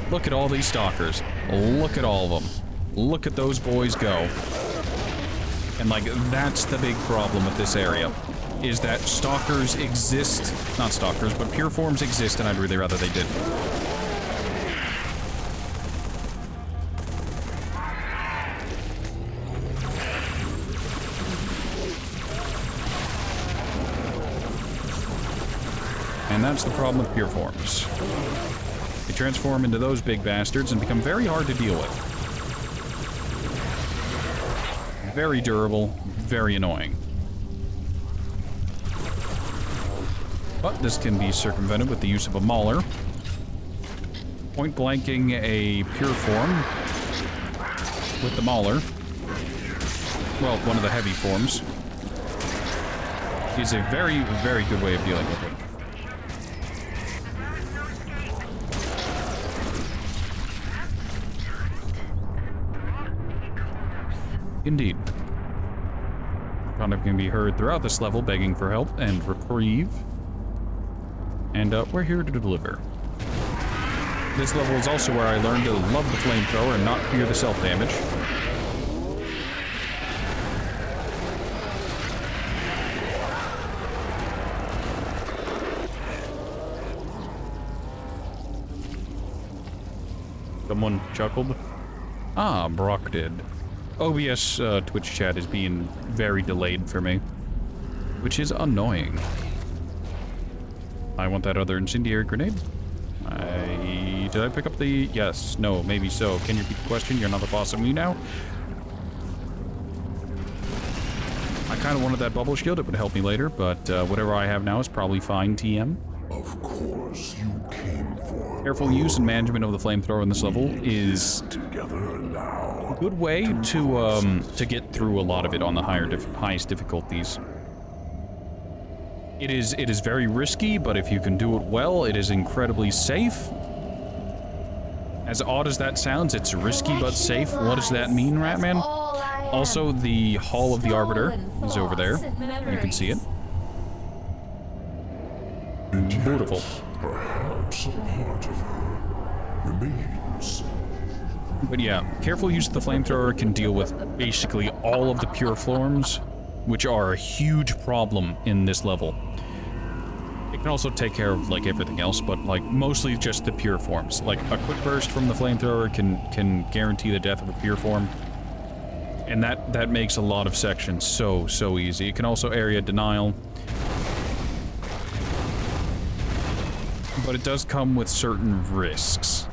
Look at all these stalkers. Look at all of them. Look at those boys go. And, like, that's the big problem with this area. Is that stalkers exist. Not stalkers, but pure forms exist, and I'd really rather they didn't. And that's the problem with pure forms. They transform into those big bastards and become very hard to deal with. Very durable, very annoying. But this can be circumvented with the use of a mauler. Point blanking a pure form with the mauler, well, one of the heavy forms, is a very, very good way of dealing with it. Indeed. Conduct can be heard throughout this level begging for help and reprieve. And we're here to deliver. This level is also where I learned to love the flamethrower and not fear the self-damage. Someone chuckled. Ah, Brock did. OBS Twitch chat is being very delayed for me, which is annoying. I want that other incendiary grenade. Did I pick up the... Yes, no, maybe so. Can you repeat the question? You're not the boss of me now? I kind of wanted that bubble shield. It would help me later, but whatever I have now is probably fine, TM. Of course you came for... Careful use and management of the flamethrower in this level is a good way to get through a lot of it on the highest difficulties. It is very risky, but if you can do it well, it is incredibly safe. As odd as that sounds, it's risky but safe. What does that mean, Ratman? Also, the Hall of the Arbiter is over there. You can see it. Beautiful. Perhaps a part of her remains. But yeah, careful use of the flamethrower can deal with basically all of the pure forms, which are a huge problem in this level. It can also take care of, like, everything else, but, like, mostly just the pure forms. Like, a quick burst from the flamethrower can guarantee the death of a pure form. And that makes a lot of sections so easy. It can also area denial. But it does come with certain risks.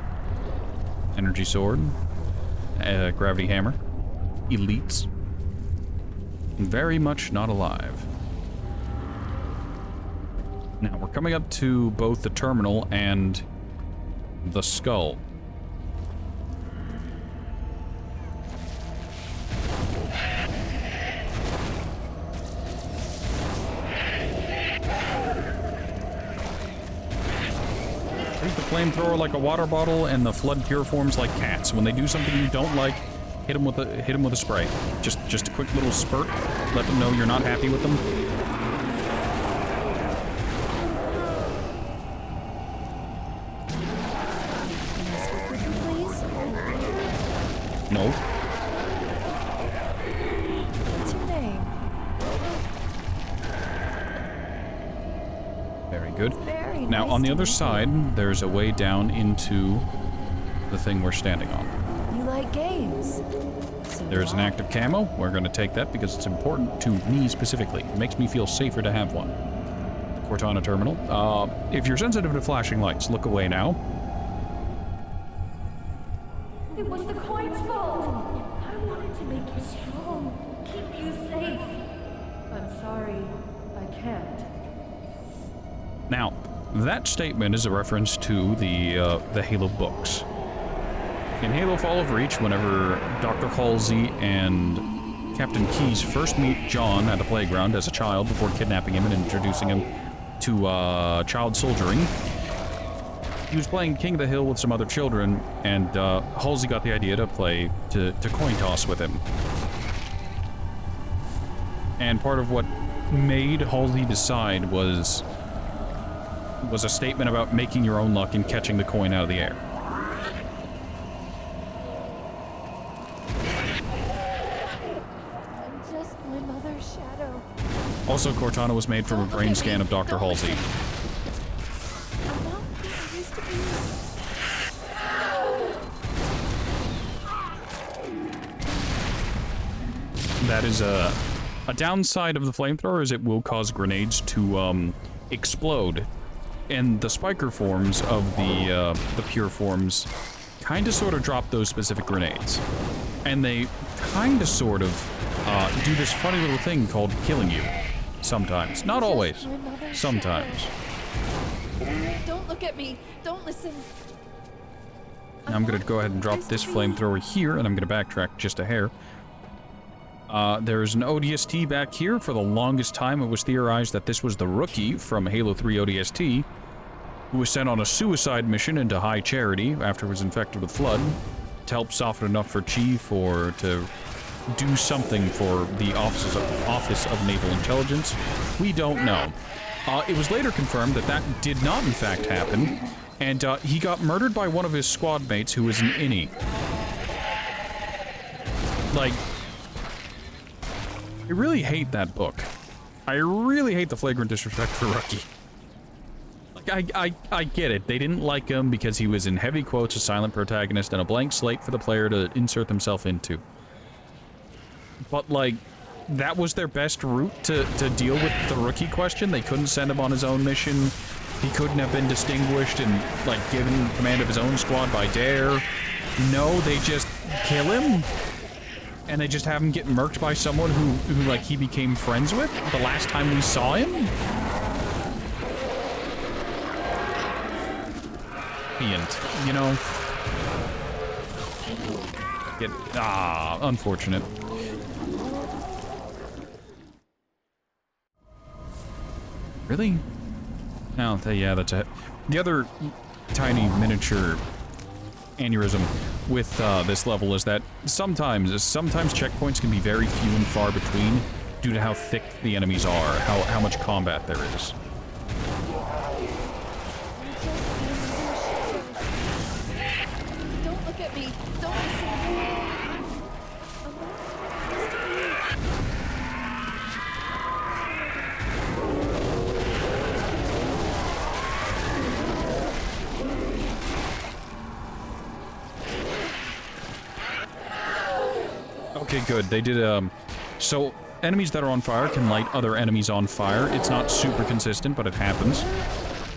Energy sword. Gravity hammer. Elites. Very much not alive. Now, we're coming up to both the terminal and the skull. Treat the flamethrower like a water bottle and the flood pure forms like cats. When they do something you don't like, hit them with a spray. Just a quick little spurt. Let them know you're not happy with them. No. What's your name? Very good. Very Now, nice on the to other meet you. side, there's a way down into the thing we're standing on. You like games. So There's do an I. active camo. We're going to take that because it's important to me specifically. It makes me feel safer to have one. The Cortana terminal. If you're sensitive to flashing lights, look away now. It was the coin's fault. I wanted to make you strong, keep you safe. I'm sorry, I can't. Now, that statement is a reference to the Halo books. In Halo Fall of Reach, whenever Dr. Halsey and Captain Keyes first meet John at a playground as a child before kidnapping him and introducing him to child soldiering, he was playing King of the Hill with some other children, and Halsey got the idea to play to coin toss with him. And part of what made Halsey decide was a statement about making your own luck and catching the coin out of the air. I'm just my mother's shadow. Also, Cortana was made from a brain scan of Dr. Halsey. I'm not who I used to be. That is a downside of the flamethrower is it will cause grenades to explode, and the spiker forms of the pure forms kind of sort of drop those specific grenades, and they kind of sort of do this funny little thing called killing you. Sometimes, not always. Sometimes. Don't look at me. Don't listen. Now I'm gonna go ahead and drop this flamethrower here, and I'm gonna backtrack just a hair. There's an ODST back here. For the longest time, it was theorized that this was the Rookie from Halo 3 ODST, who was sent on a suicide mission into High Charity after he was infected with Flood, to help soften enough for Chief or to do something for the Office of Naval Intelligence. We don't know. It was later confirmed that that did not in fact happen, and he got murdered by one of his squad mates who was an innie. Like, I really hate that book. I really hate the flagrant disrespect for Rookie. Like, I get it. They didn't like him because he was, in heavy quotes, a silent protagonist and a blank slate for the player to insert themselves into. But, like, that was their best route to deal with the Rookie question. They couldn't send him on his own mission. He couldn't have been distinguished and, like, given command of his own squad by Dare. No, they just kill him. And they just have him get murked by someone who like, he became friends with the last time we saw him? And, you know... unfortunate. Really? Oh, yeah, that's it. The other tiny miniature aneurysm with this level is that sometimes checkpoints can be very few and far between due to how thick the enemies are, how much combat there is. Don't look at me. Don't listen. Okay, good. They did, so enemies that are on fire can light other enemies on fire. It's not super consistent, but it happens.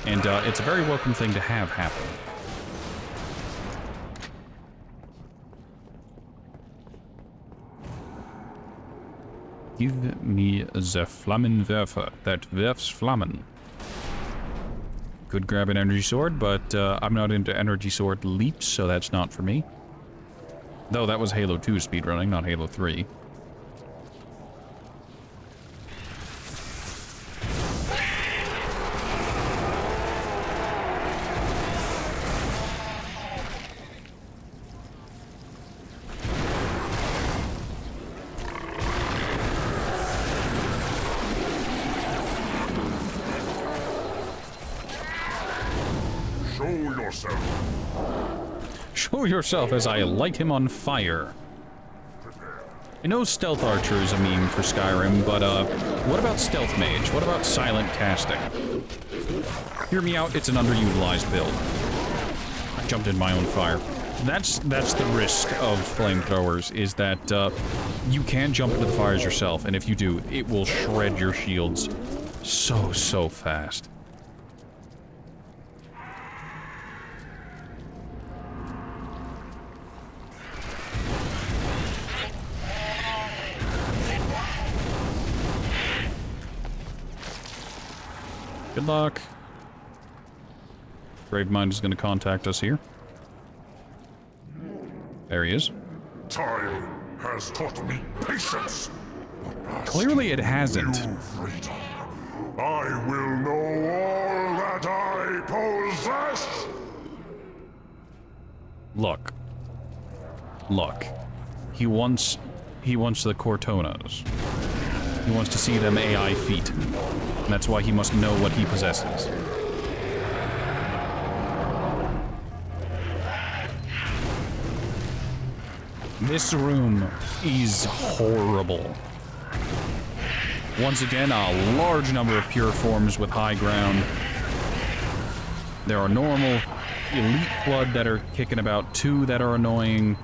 And, it's a very welcome thing to have happen. Give me the Flammenwerfer that werfs Flammen. Could grab an energy sword, but, I'm not into energy sword leaps, so that's not for me. Though that was Halo 2 speedrunning, not Halo 3. Show yourself. Show yourself as I light him on fire. I know Stealth Archer is a meme for Skyrim, but what about Stealth Mage? What about Silent Casting? Hear me out, it's an underutilized build. I jumped in my own fire. That's the risk of flamethrowers, is that you can jump into the fires yourself, and if you do, it will shred your shields so fast. Good luck. Gravemind is going to contact us here. There he is. Time has taught me patience. Clearly it hasn't. Freedom. I will know all that I possess. Look. He wants the Cortonas. He wants to see them AI feet. And that's why he must know what he possesses. This room is horrible. Once again, a large number of pure forms with high ground. There are normal elite flood that are kicking about, 2 that are annoying.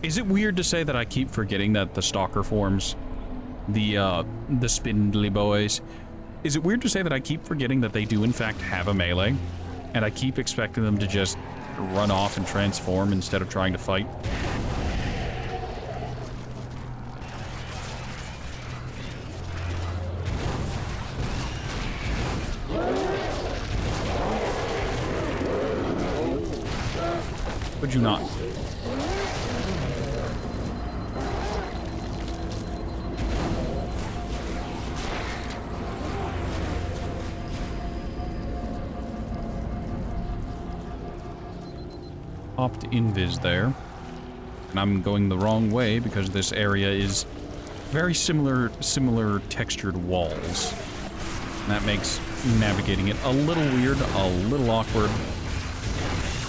Is it weird to say that I keep forgetting that the stalker forms, the spindly boys, is it weird to say that I keep forgetting that they do in fact have a melee, and I keep expecting them to just run off and transform instead of trying to fight? Would you not? Popped invis there. And I'm going the wrong way because this area is very similar textured walls. And that makes navigating it a little weird, a little awkward,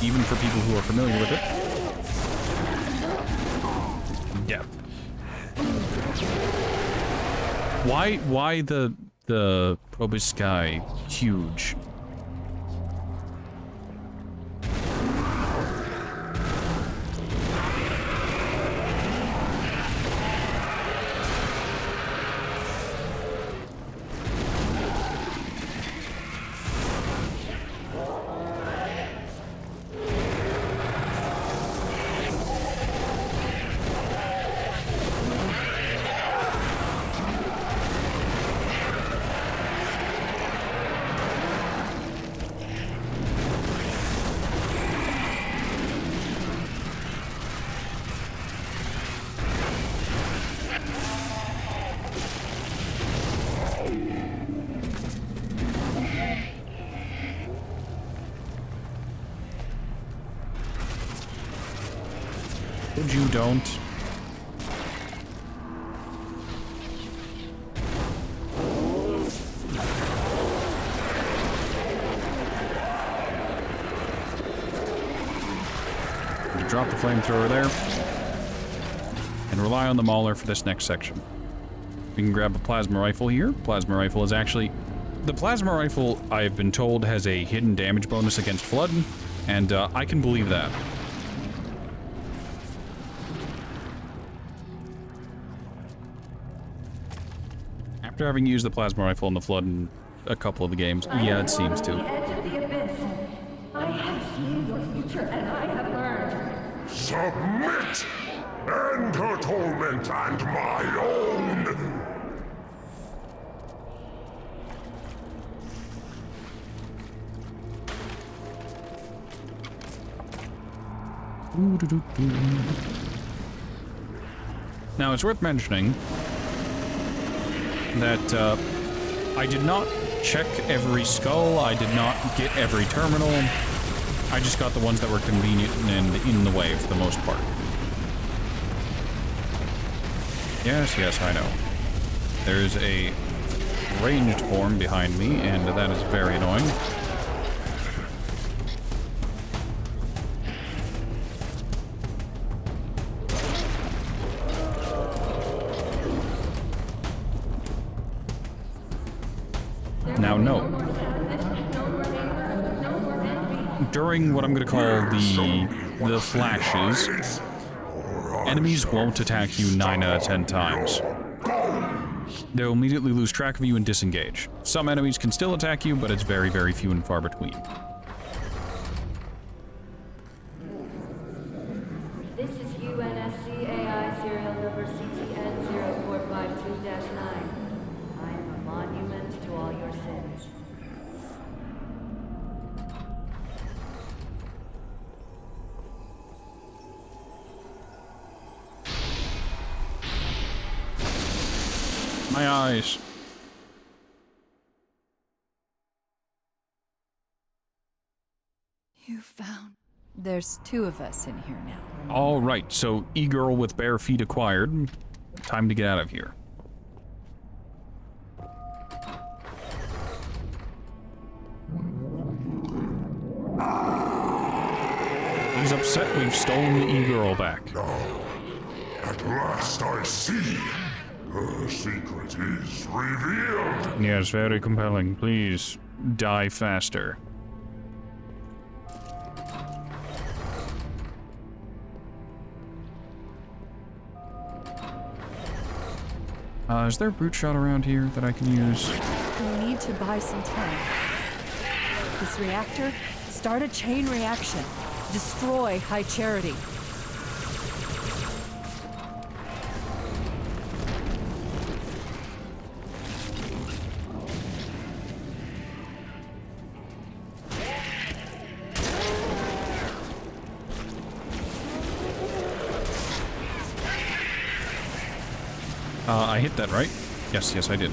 even for people who are familiar with it. Yeah. Why the Proboscis huge? You don't. Drop the flamethrower there. And rely on the Mauler for this next section. We can grab a plasma rifle here. Plasma rifle is actually... The plasma rifle, I've been told, has a hidden damage bonus against flood, and I can believe that. After having used the plasma rifle in the flood in a couple of the games, yeah, it seems to. On the edge of the abyss. I have seen your future, and I have learned. Submit! End her torment and my own! Now, it's worth mentioning that I did not check every skull, I did not get every terminal. I just got the ones that were convenient and in the way for the most part. Yes, I know. There's a ranged form behind me, and that is very annoying. Now, no. During what I'm going to call the flashes, enemies won't attack you 9 out of 10 times. They'll immediately lose track of you and disengage. Some enemies can still attack you, but it's very, very few and far between. This is UNSC AI serial number CTN0452-9. I am a monument to all your sins. My eyes. You found... There's 2 of us in here now. All right, so e-girl with bare feet acquired. Time to get out of here. He's upset we've stolen the e-girl back. Now, at last I see. Her secret is revealed. Yes, very compelling. Please, die faster. Is there a brute shot around here that I can use? We need to buy some time. This reactor, start a chain reaction. Destroy High Charity. I hit that, right? Yes, yes, I did.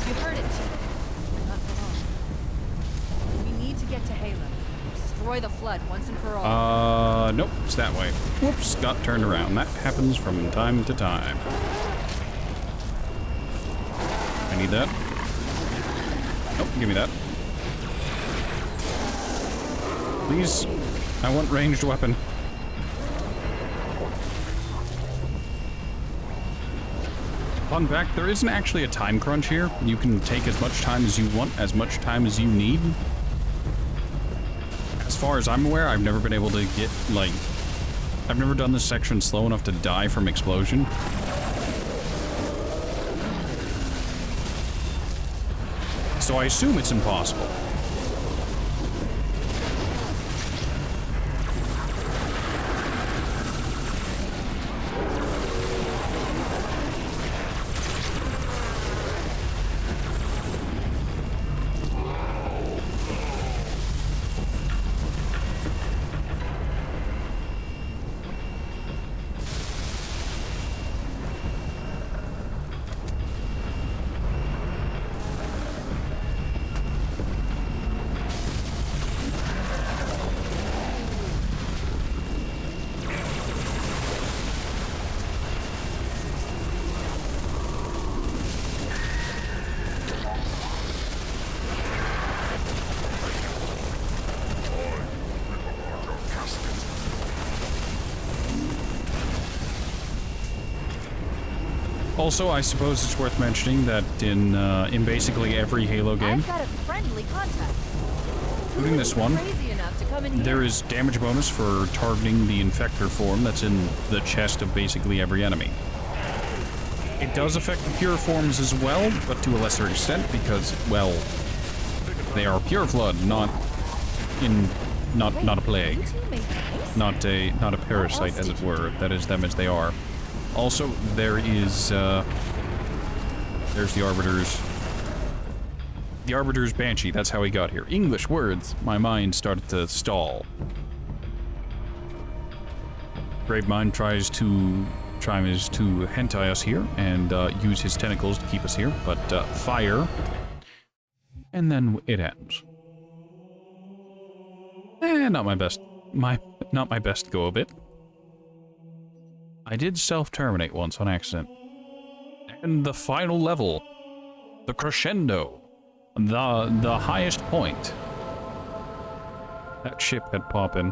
You heard it. Not for long. We need to get to Halo. Destroy the flood once and for all. Nope, it's that way. Whoops, got turned around. That happens from time to time. I need that. Nope, give me that. Please, I want ranged weapon. Fun fact, there isn't actually a time crunch here. You can take as much time as you want, as much time as you need. As far as I'm aware, I've never been able to get, like... I've never done this section slow enough to die from explosion. So I assume it's impossible. Also, I suppose it's worth mentioning that in basically every Halo game, I've got a friendly contact. including this one, Crazy enough to come in here. there is damage bonus for targeting the infector form that's in the chest of basically every enemy. It does affect the pure forms as well, but to a lesser extent because, well, they are pure flood, not a plague, not a parasite, as it were. That is them as they are. Also, there is there's the Arbiter's Banshee. That's how he got here. English words. My mind started to stall. Gravemind tries to hentai us here and use his tentacles to keep us here, but fire, and then it ends. Not my best go of it. I did self-terminate once on accident. And the final level. The crescendo. The highest point. That ship had poppin'.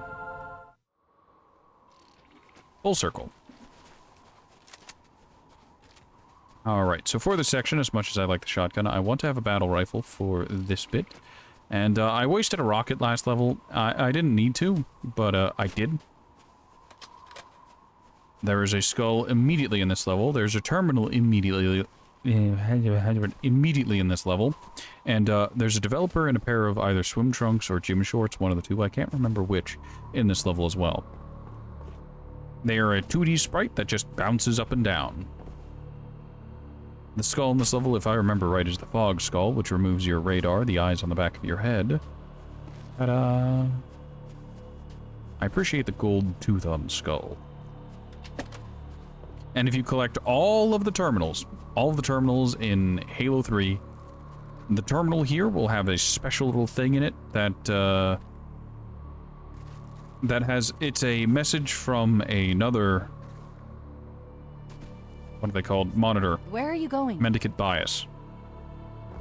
Full circle. Alright, so for this section, as much as I like the shotgun, I want to have a battle rifle for this bit. And I wasted a rocket last level. I didn't need to, but I did. There is a skull immediately in this level. There's a terminal immediately in this level. And there's a developer and a pair of either swim trunks or gym shorts, one of the two. I can't remember which, in this level as well. They are a 2D sprite that just bounces up and down. The skull in this level, if I remember right, is the fog skull, which removes your radar, the eyes on the back of your head. Ta-da! I appreciate the gold tooth on the skull. And if you collect all of the terminals in Halo 3, the terminal here will have a special little thing in it that, it's a message from another... What are they called? Monitor. Where are you going? Mendicant bias.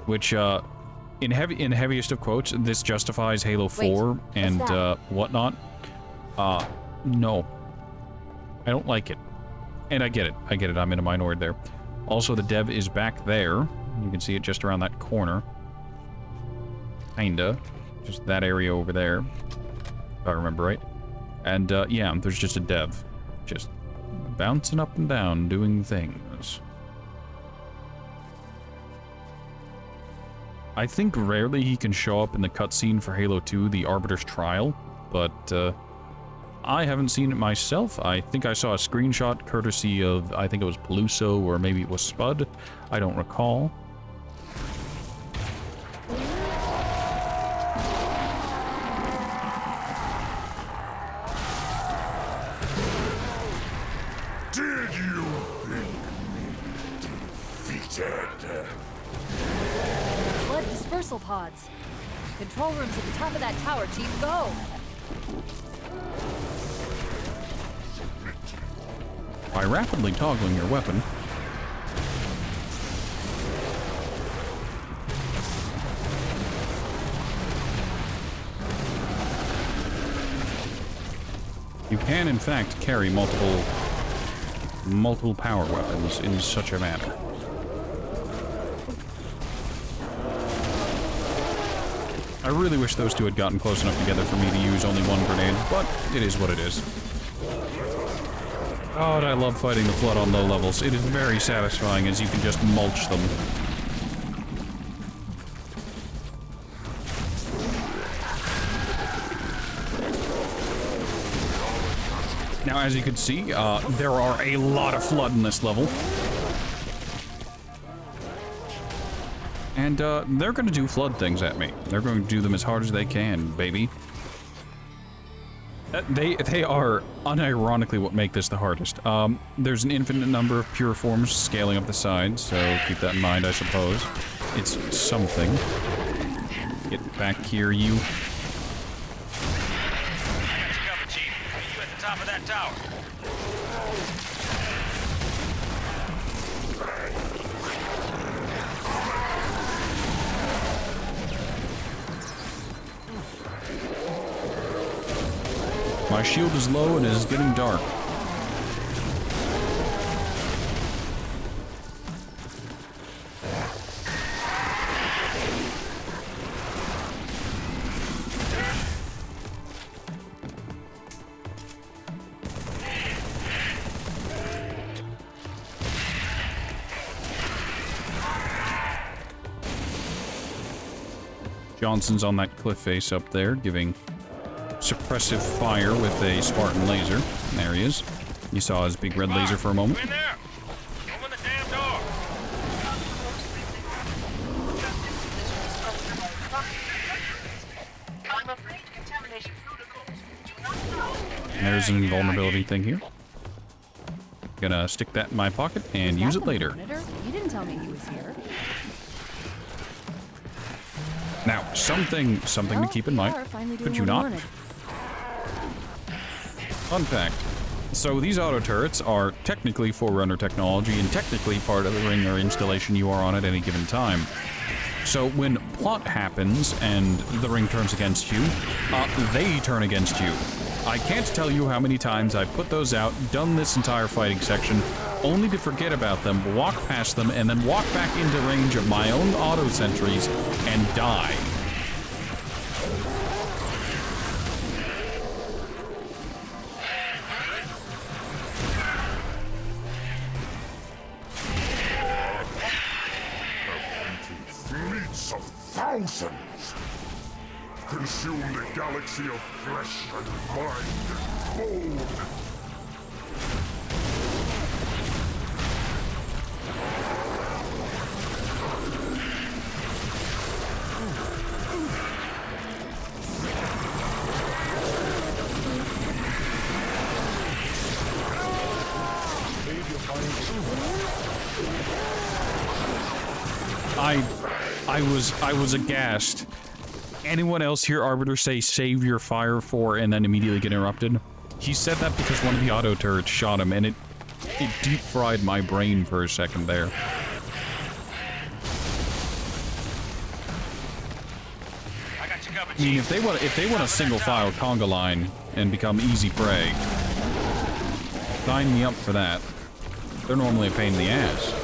Which, in heaviest of quotes, this justifies Halo 4 and, whatnot. No. I don't like it. And I get it. I'm in a minority there. Also, the dev is back there. You can see it just around that corner. Kinda. Just that area over there. If I remember right. And, yeah, there's just a dev. Just bouncing up and down, doing things. I think rarely he can show up in the cutscene for Halo 2, the Arbiter's Trial, but I haven't seen it myself. I think I saw a screenshot courtesy of, I think it was Peluso, or maybe it was Spud. I don't recall. Blood dispersal pods. Control room's at the top of that tower, Chief. Go! By rapidly toggling your weapon, you can in fact carry multiple power weapons in such a manner. I really wish those two had gotten close enough together for me to use only one grenade, but it is what it is. God, I love fighting the Flood on low levels. It is very satisfying as you can just mulch them. Now, as you can see, there are a lot of Flood in this level. And, they're gonna do Flood things at me. They're going to do them as hard as they can, baby. They are unironically what make this the hardest. There's an infinite number of pure forms scaling up the sides, so keep that in mind, I suppose. It's something. Get back here, you. I got you covered, Chief. Meet you at the top of that tower. My shield is low and it is getting dark. Johnson's on that cliff face up there, giving suppressive fire with a Spartan laser. There he is. You saw his big red laser for a moment. In there! Open the damn door! I'm afraid contamination protocols do not allow. And there's an invulnerability thing here. Gonna stick that in my pocket and use it later. Monitor? You didn't tell me he was here. Now, something to keep in mind. Could you not? Fun fact. So these auto turrets are technically Forerunner technology and technically part of the ring or installation you are on at any given time. So when plot happens and the ring turns against you, they turn against you. I can't tell you how many times I've put those out, done this entire fighting section, only to forget about them, walk past them, and then walk back into range of my own auto sentries and die. Fleets of thousands consume the galaxy of flesh and mind and bone. I was aghast. Anyone else hear Arbiter say save your fire for and then immediately get interrupted? He said that because one of the auto turrets shot him, and it deep fried my brain for a second there. I got you covered, I mean, Chief. if they want a single file conga line and become easy prey, sign me up for that. They're normally a pain in the ass.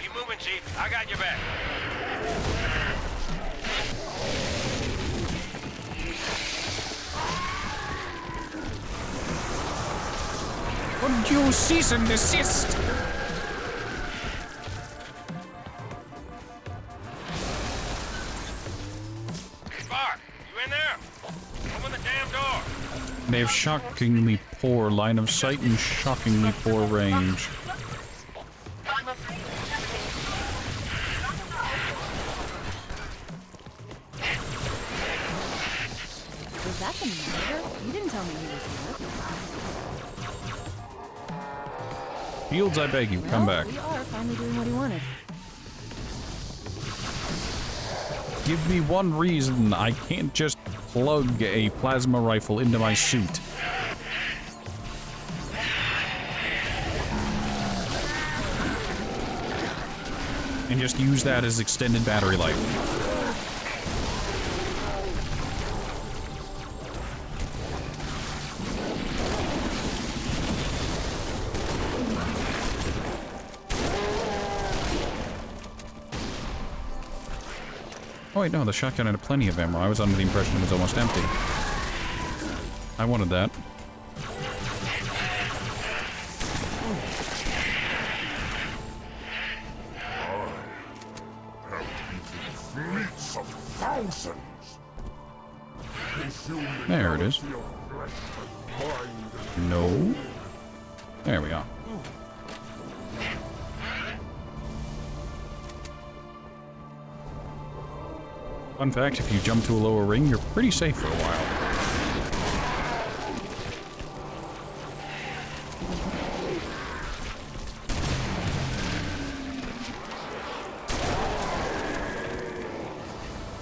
Keep moving, Chief. I got your back. Would you cease and desist? Spark, you in there? Open the damn door. They have shockingly poor line of sight and shockingly poor range. I'm afraid Was that the manager? You didn't tell me he was here. Fields, I beg you, come back. We are finally doing what he wanted. Give me one reason I can't just plug a plasma rifle into my suit. And just use that as extended battery life. Oh wait, no, the shotgun had plenty of ammo. I was under the impression it was almost empty. I wanted that. Fleets of thousands consume the There it is. galaxy of flesh and mind and No. There we are. Fun fact, if you jump to a lower ring, you're pretty safe for a while.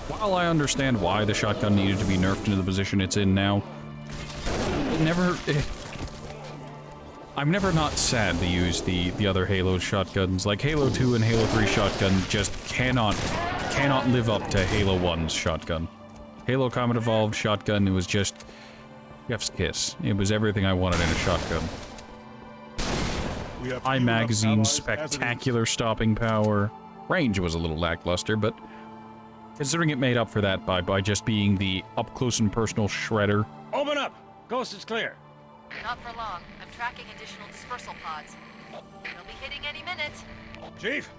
While I understand why the shotgun needed to be nerfed into the position it's in now, I'm never not sad to use the other Halo shotguns. Like Halo 2 and Halo 3 shotgun just cannot live up to Halo 1's shotgun. Halo Combat Evolved shotgun, it was just chef's kiss. It was everything I wanted in a shotgun. High magazine, spectacular stopping power. Range was a little lackluster, but considering it made up for that by just being the up-close and personal shredder. Open up. Coast is clear. Not for long. I'm tracking additional dispersal pods. They'll be hitting any minute. Chief,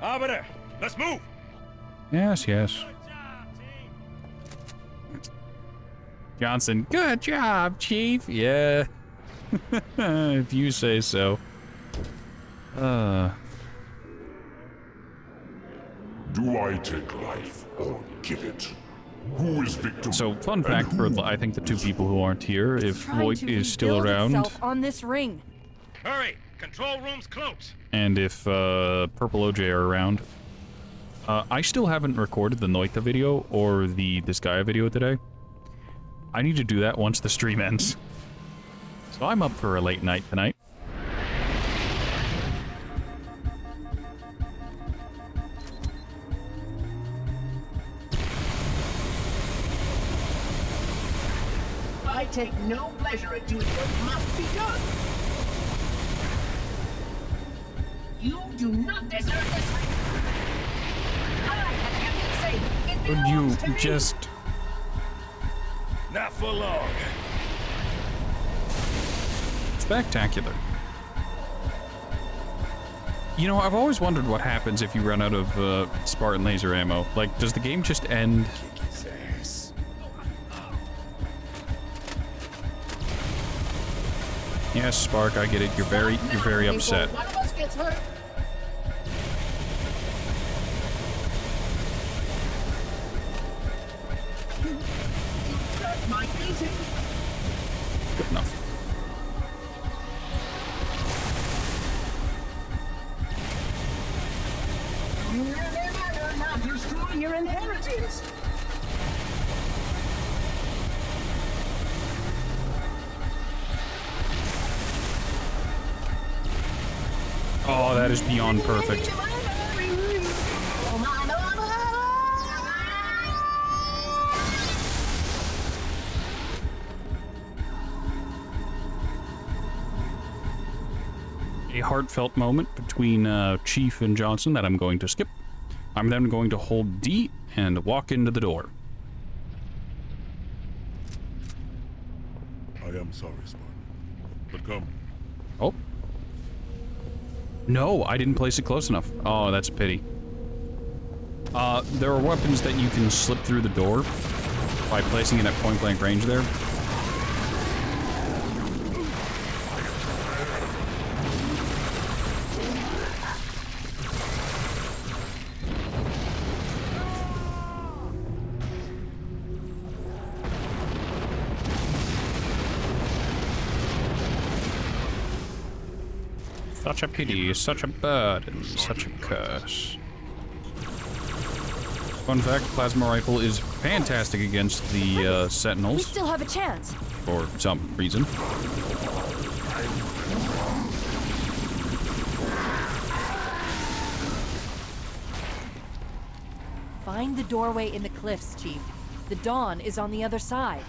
Arbiter, let's move. Yes, yes. Johnson, good job, Chief. Yeah. If you say so. do I take life or give it? Who is victim? So, fun fact for, I think, the 2 people who aren't here, if Trying Voight to is still rebuild around, itself on this ring. Hurry! Control room's close. and if Purple OJ are around. I still haven't recorded the Noita video or the Disgaea video today. I need to do that once the stream ends. So I'm up for a late night tonight. I take no pleasure in doing what must be done. You do not deserve this ring. I have kept it safe. It Would you belongs to me. just... Not for long. Spectacular. You know, I've always wondered what happens if you run out of Spartan laser ammo. Like, does the game just end? Kick his ass. Yes, Spark, I get it. You're very upset. One of us gets hurt. That might ease it. Good enough. You're not destroying your inheritance. Oh, that is beyond perfect. A heartfelt moment between Chief and Johnson that I'm going to skip. I'm then going to hold D and walk into the door. I am sorry, Spartan. But come. Oh. No, I didn't place it close enough. Oh, that's a pity. There are weapons that you can slip through the door by placing it at point-blank range there. Such a pity, such a burden, such a curse. Fun fact, plasma rifle is fantastic against the We Sentinels still have a chance. for some reason. Find the doorway in the cliffs, Chief. The dawn is on the other side.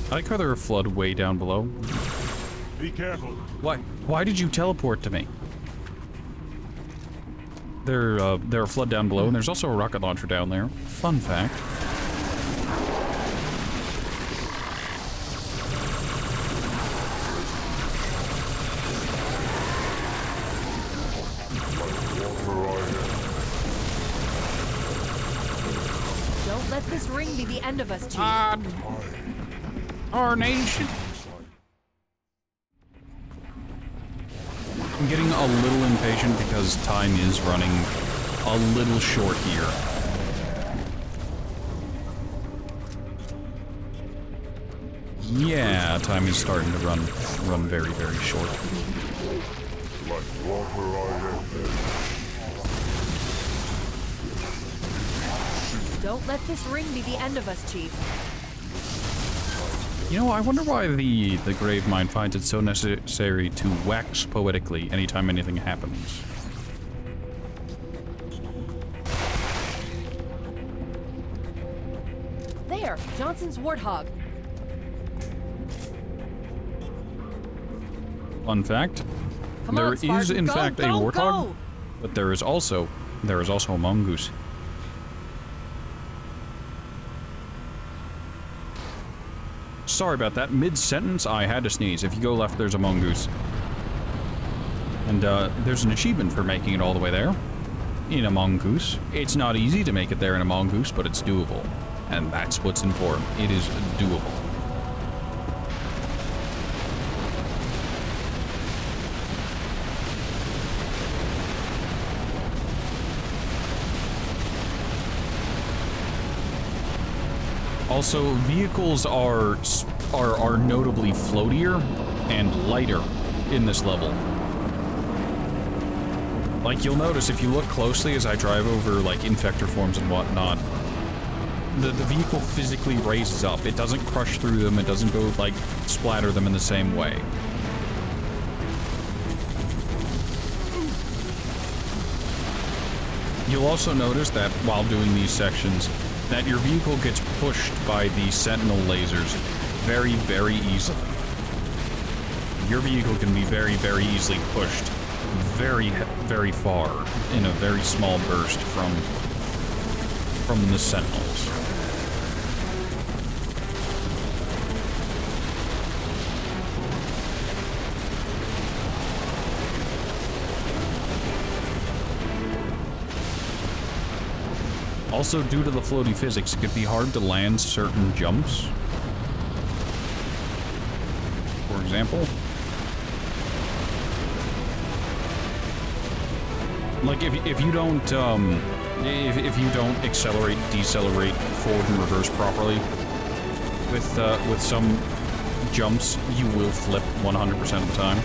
I like how there are flood way down below. Be careful. Why did you teleport to me? There are flood down below, and there's also a rocket launcher down there. Fun fact. Don't let this ring be the end of us, Chief. Our nation. I'm getting a little impatient because time is running a little short here. Yeah, time is starting to run very, very short. Like water I Don't let this ring be the end of us, Chief. You know, I wonder why the Gravemind finds it so necessary to wax poetically anytime anything happens. There, Johnson's Warthog. Fun fact, Come there on, is Spartan, in go, fact a go, Warthog, go. but there is also a mongoose. Sorry about that. Mid-sentence, I had to sneeze. If you go left, there's a mongoose. And there's an achievement for making it all the way there. in a mongoose. It's not easy to make it there in a mongoose, but it's doable. And that's what's important. It is doable. Also, vehicles are notably floatier and lighter in this level. Like, you'll notice if you look closely as I drive over, like, infector forms and whatnot, the vehicle physically raises up. It doesn't crush through them, it doesn't go, like, splatter them in the same way. You'll also notice that while doing these sections, that your vehicle gets pushed by the sentinel lasers very, very easily. Your vehicle can be very, very easily pushed very, very far in a very small burst from the sentinels. Also, due to the floaty physics, it could be hard to land certain jumps. For example, like if you don't if you don't accelerate, decelerate, forward and reverse properly with some jumps, you will flip 100% of the time.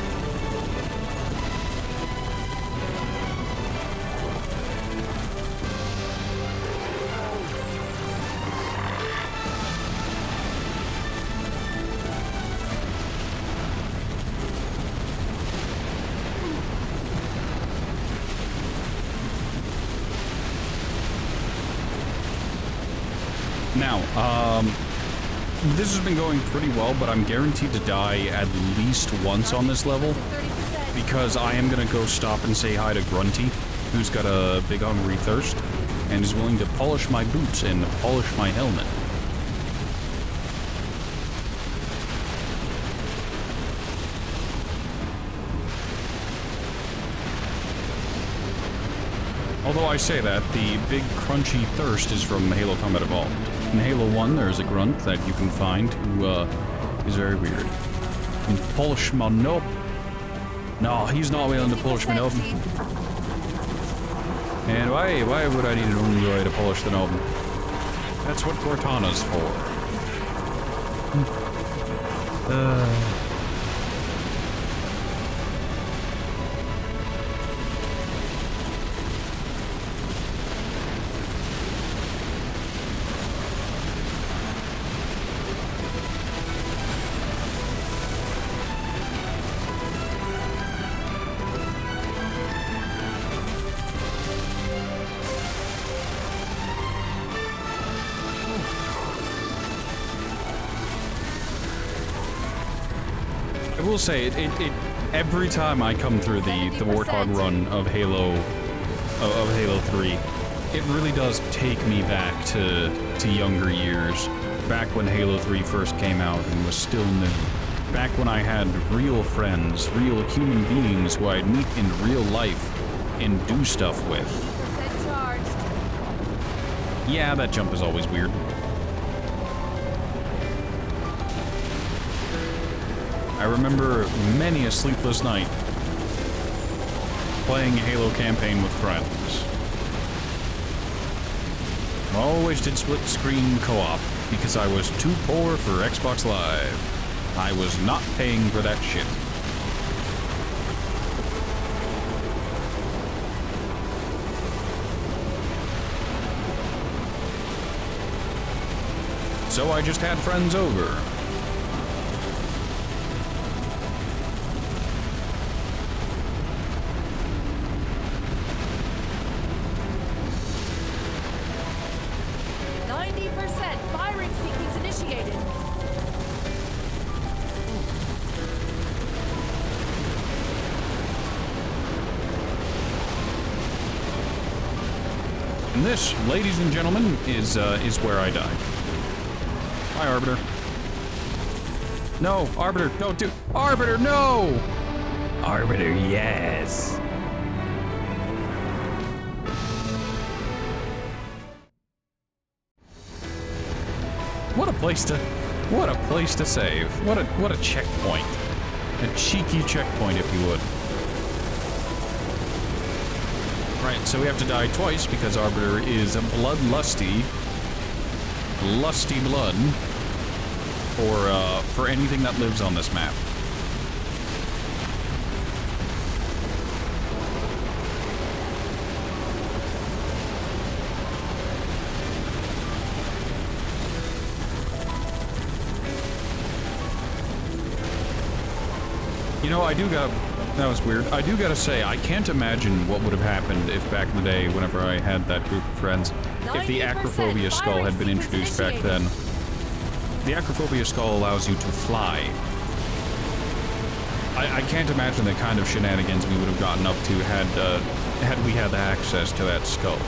Now, this has been going pretty well, but I'm guaranteed to die at least once on this level, because I am going to go stop and say hi to Grunty, who's got a big hungry thirst, and is willing to polish my boots and polish my helmet. Although I say that, the big crunchy thirst is from Halo Combat Evolved. In Halo 1, there's a grunt that you can find who is very weird. And polish my knob. No, he's not willing to polish my knob. And why would I need an Unjoy to polish the knob? That's what Cortana's for. I will say, every time I come through the Warthog run of Halo 3, it really does take me back to younger years, back when Halo 3 first came out and was still new, back when I had real friends, real human beings who I'd meet in real life and do stuff with. Yeah, that jump is always weird. I remember many a sleepless night playing a Halo campaign with friends. I always did split-screen co-op because I was too poor for Xbox Live. I was not paying for that shit. So I just had friends over. And this, ladies and gentlemen, is where I die. Hi, Arbiter. No, Arbiter, don't do— Arbiter, no! Arbiter, yes. What a place to save. What a checkpoint. A cheeky checkpoint, if you would. Right, so we have to die twice because Arbiter is bloodlusty. Lusty blood. For anything that lives on this map. You know, that was weird. I do gotta say, I can't imagine what would have happened if back in the day, whenever I had that group of friends, if the Acrophobia skull had been introduced back then. The Acrophobia skull allows you to fly. I can't imagine the kind of shenanigans we would have gotten up to had we had the access to that skull.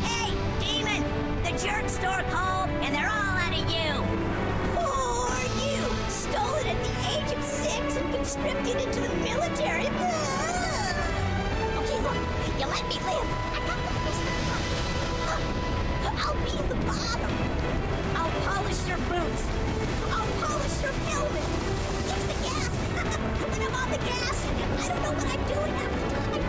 Hey, demon! The jerk store called, and they're all out of you! Who are you? Stolen at the age of 6 and conscripted into the military? Okay, look, you let me live. I got the fist of the I'll be the bottom. I'll polish your boots. I'll polish your helmet. Use the gas. When I'm on the gas, I don't know what I'm doing half the time.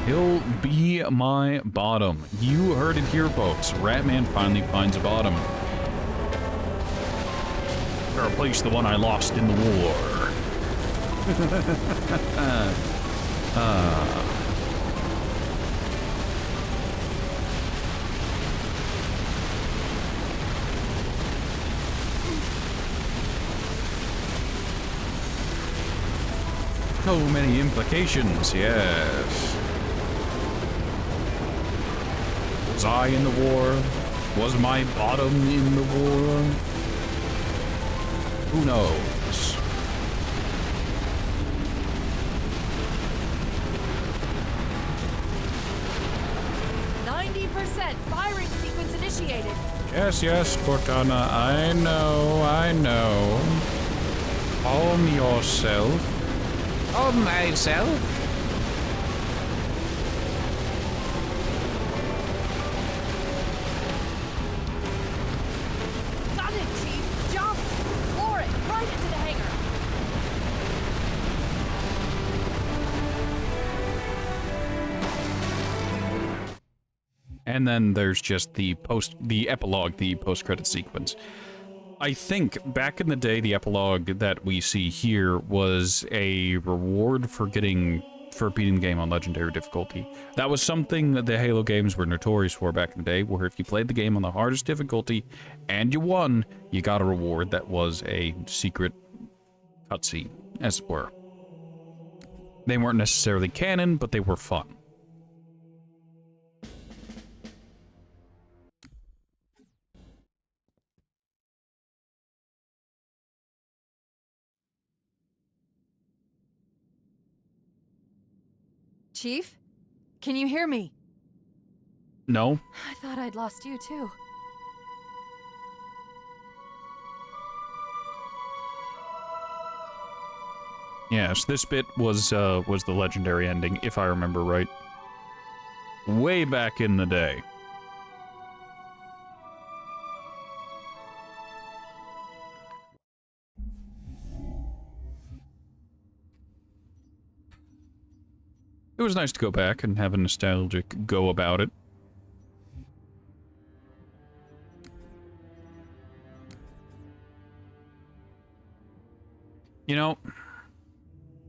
He'll be my bottom. You heard it here, folks. Ratman finally finds a bottom. To replace the one I lost in the war. So many implications, yes. Was I in the war? Was my bottom in the war? Who knows? Firing sequence initiated. Yes, Cortana, I know. Calm yourself. Calm myself. Got it, Chief. Jump. Floor it. Right into the hangar. And then there's just the epilogue, the post-credit sequence. I think back in the day, the epilogue that we see here was a reward for beating the game on legendary difficulty. That was something that the Halo games were notorious for back in the day, where if you played the game on the hardest difficulty and you won, you got a reward that was a secret cutscene, as it were. They weren't necessarily canon, but they were fun. Chief? Can you hear me? No? I thought I'd lost you, too. Yes, this bit was the legendary ending, if I remember right. Way back in the day. It was nice to go back and have a nostalgic go about it. You know,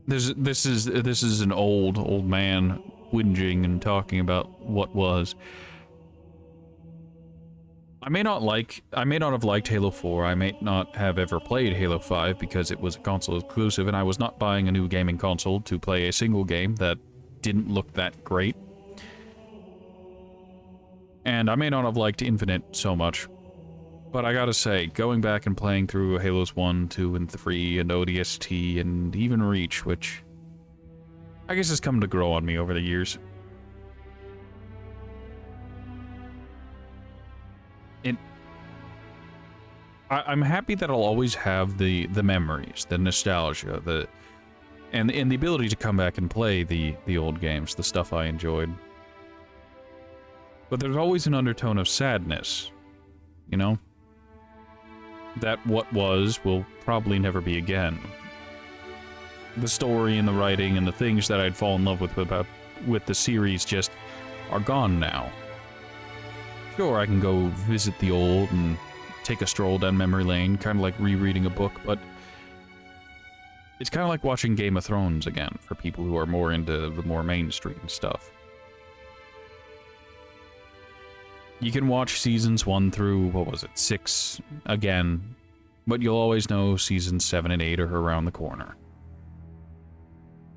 this is an old man whinging and talking about what was. I may not have liked Halo 4, I may not have ever played Halo 5 because it was a console exclusive and I was not buying a new gaming console to play a single game that didn't look that great. And I may not have liked Infinite so much. But I gotta say, going back and playing through Halos 1, 2, and 3, and ODST, and even Reach, which I guess has come to grow on me over the years. I'm happy that I'll always have the memories, the nostalgia, and the ability to come back and play the old games, the stuff I enjoyed. But there's always an undertone of sadness, you know? That what was will probably never be again. The story and the writing and the things that I'd fall in love with the series just are gone now. Sure, I can go visit the old and take a stroll down memory lane, kind of like rereading a book, but it's kind of like watching Game of Thrones again for people who are more into the more mainstream stuff. You can watch seasons 1 through, 6 again, but you'll always know seasons 7 and 8 are around the corner.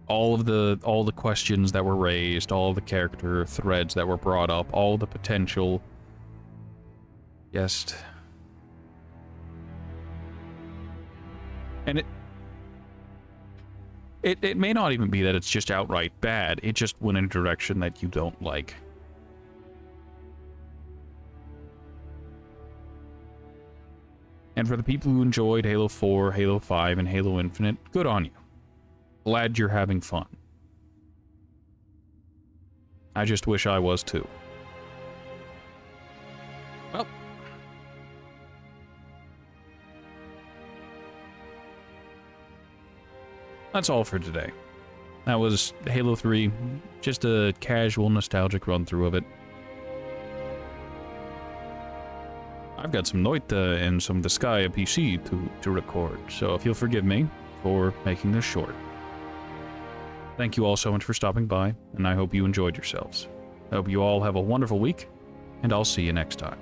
All the questions that were raised, all the character threads that were brought up, all the potential, just... And it may not even be that it's just outright bad, it just went in a direction that you don't like. And for the people who enjoyed Halo 4, Halo 5, and Halo Infinite, good on you. Glad you're having fun. I just wish I was too. Well. That's all for today. That was Halo 3, just a casual, nostalgic run-through of it. I've got some Noita and some Disgaea PC to record, so if you'll forgive me for making this short. Thank you all so much for stopping by, and I hope you enjoyed yourselves. I hope you all have a wonderful week, and I'll see you next time.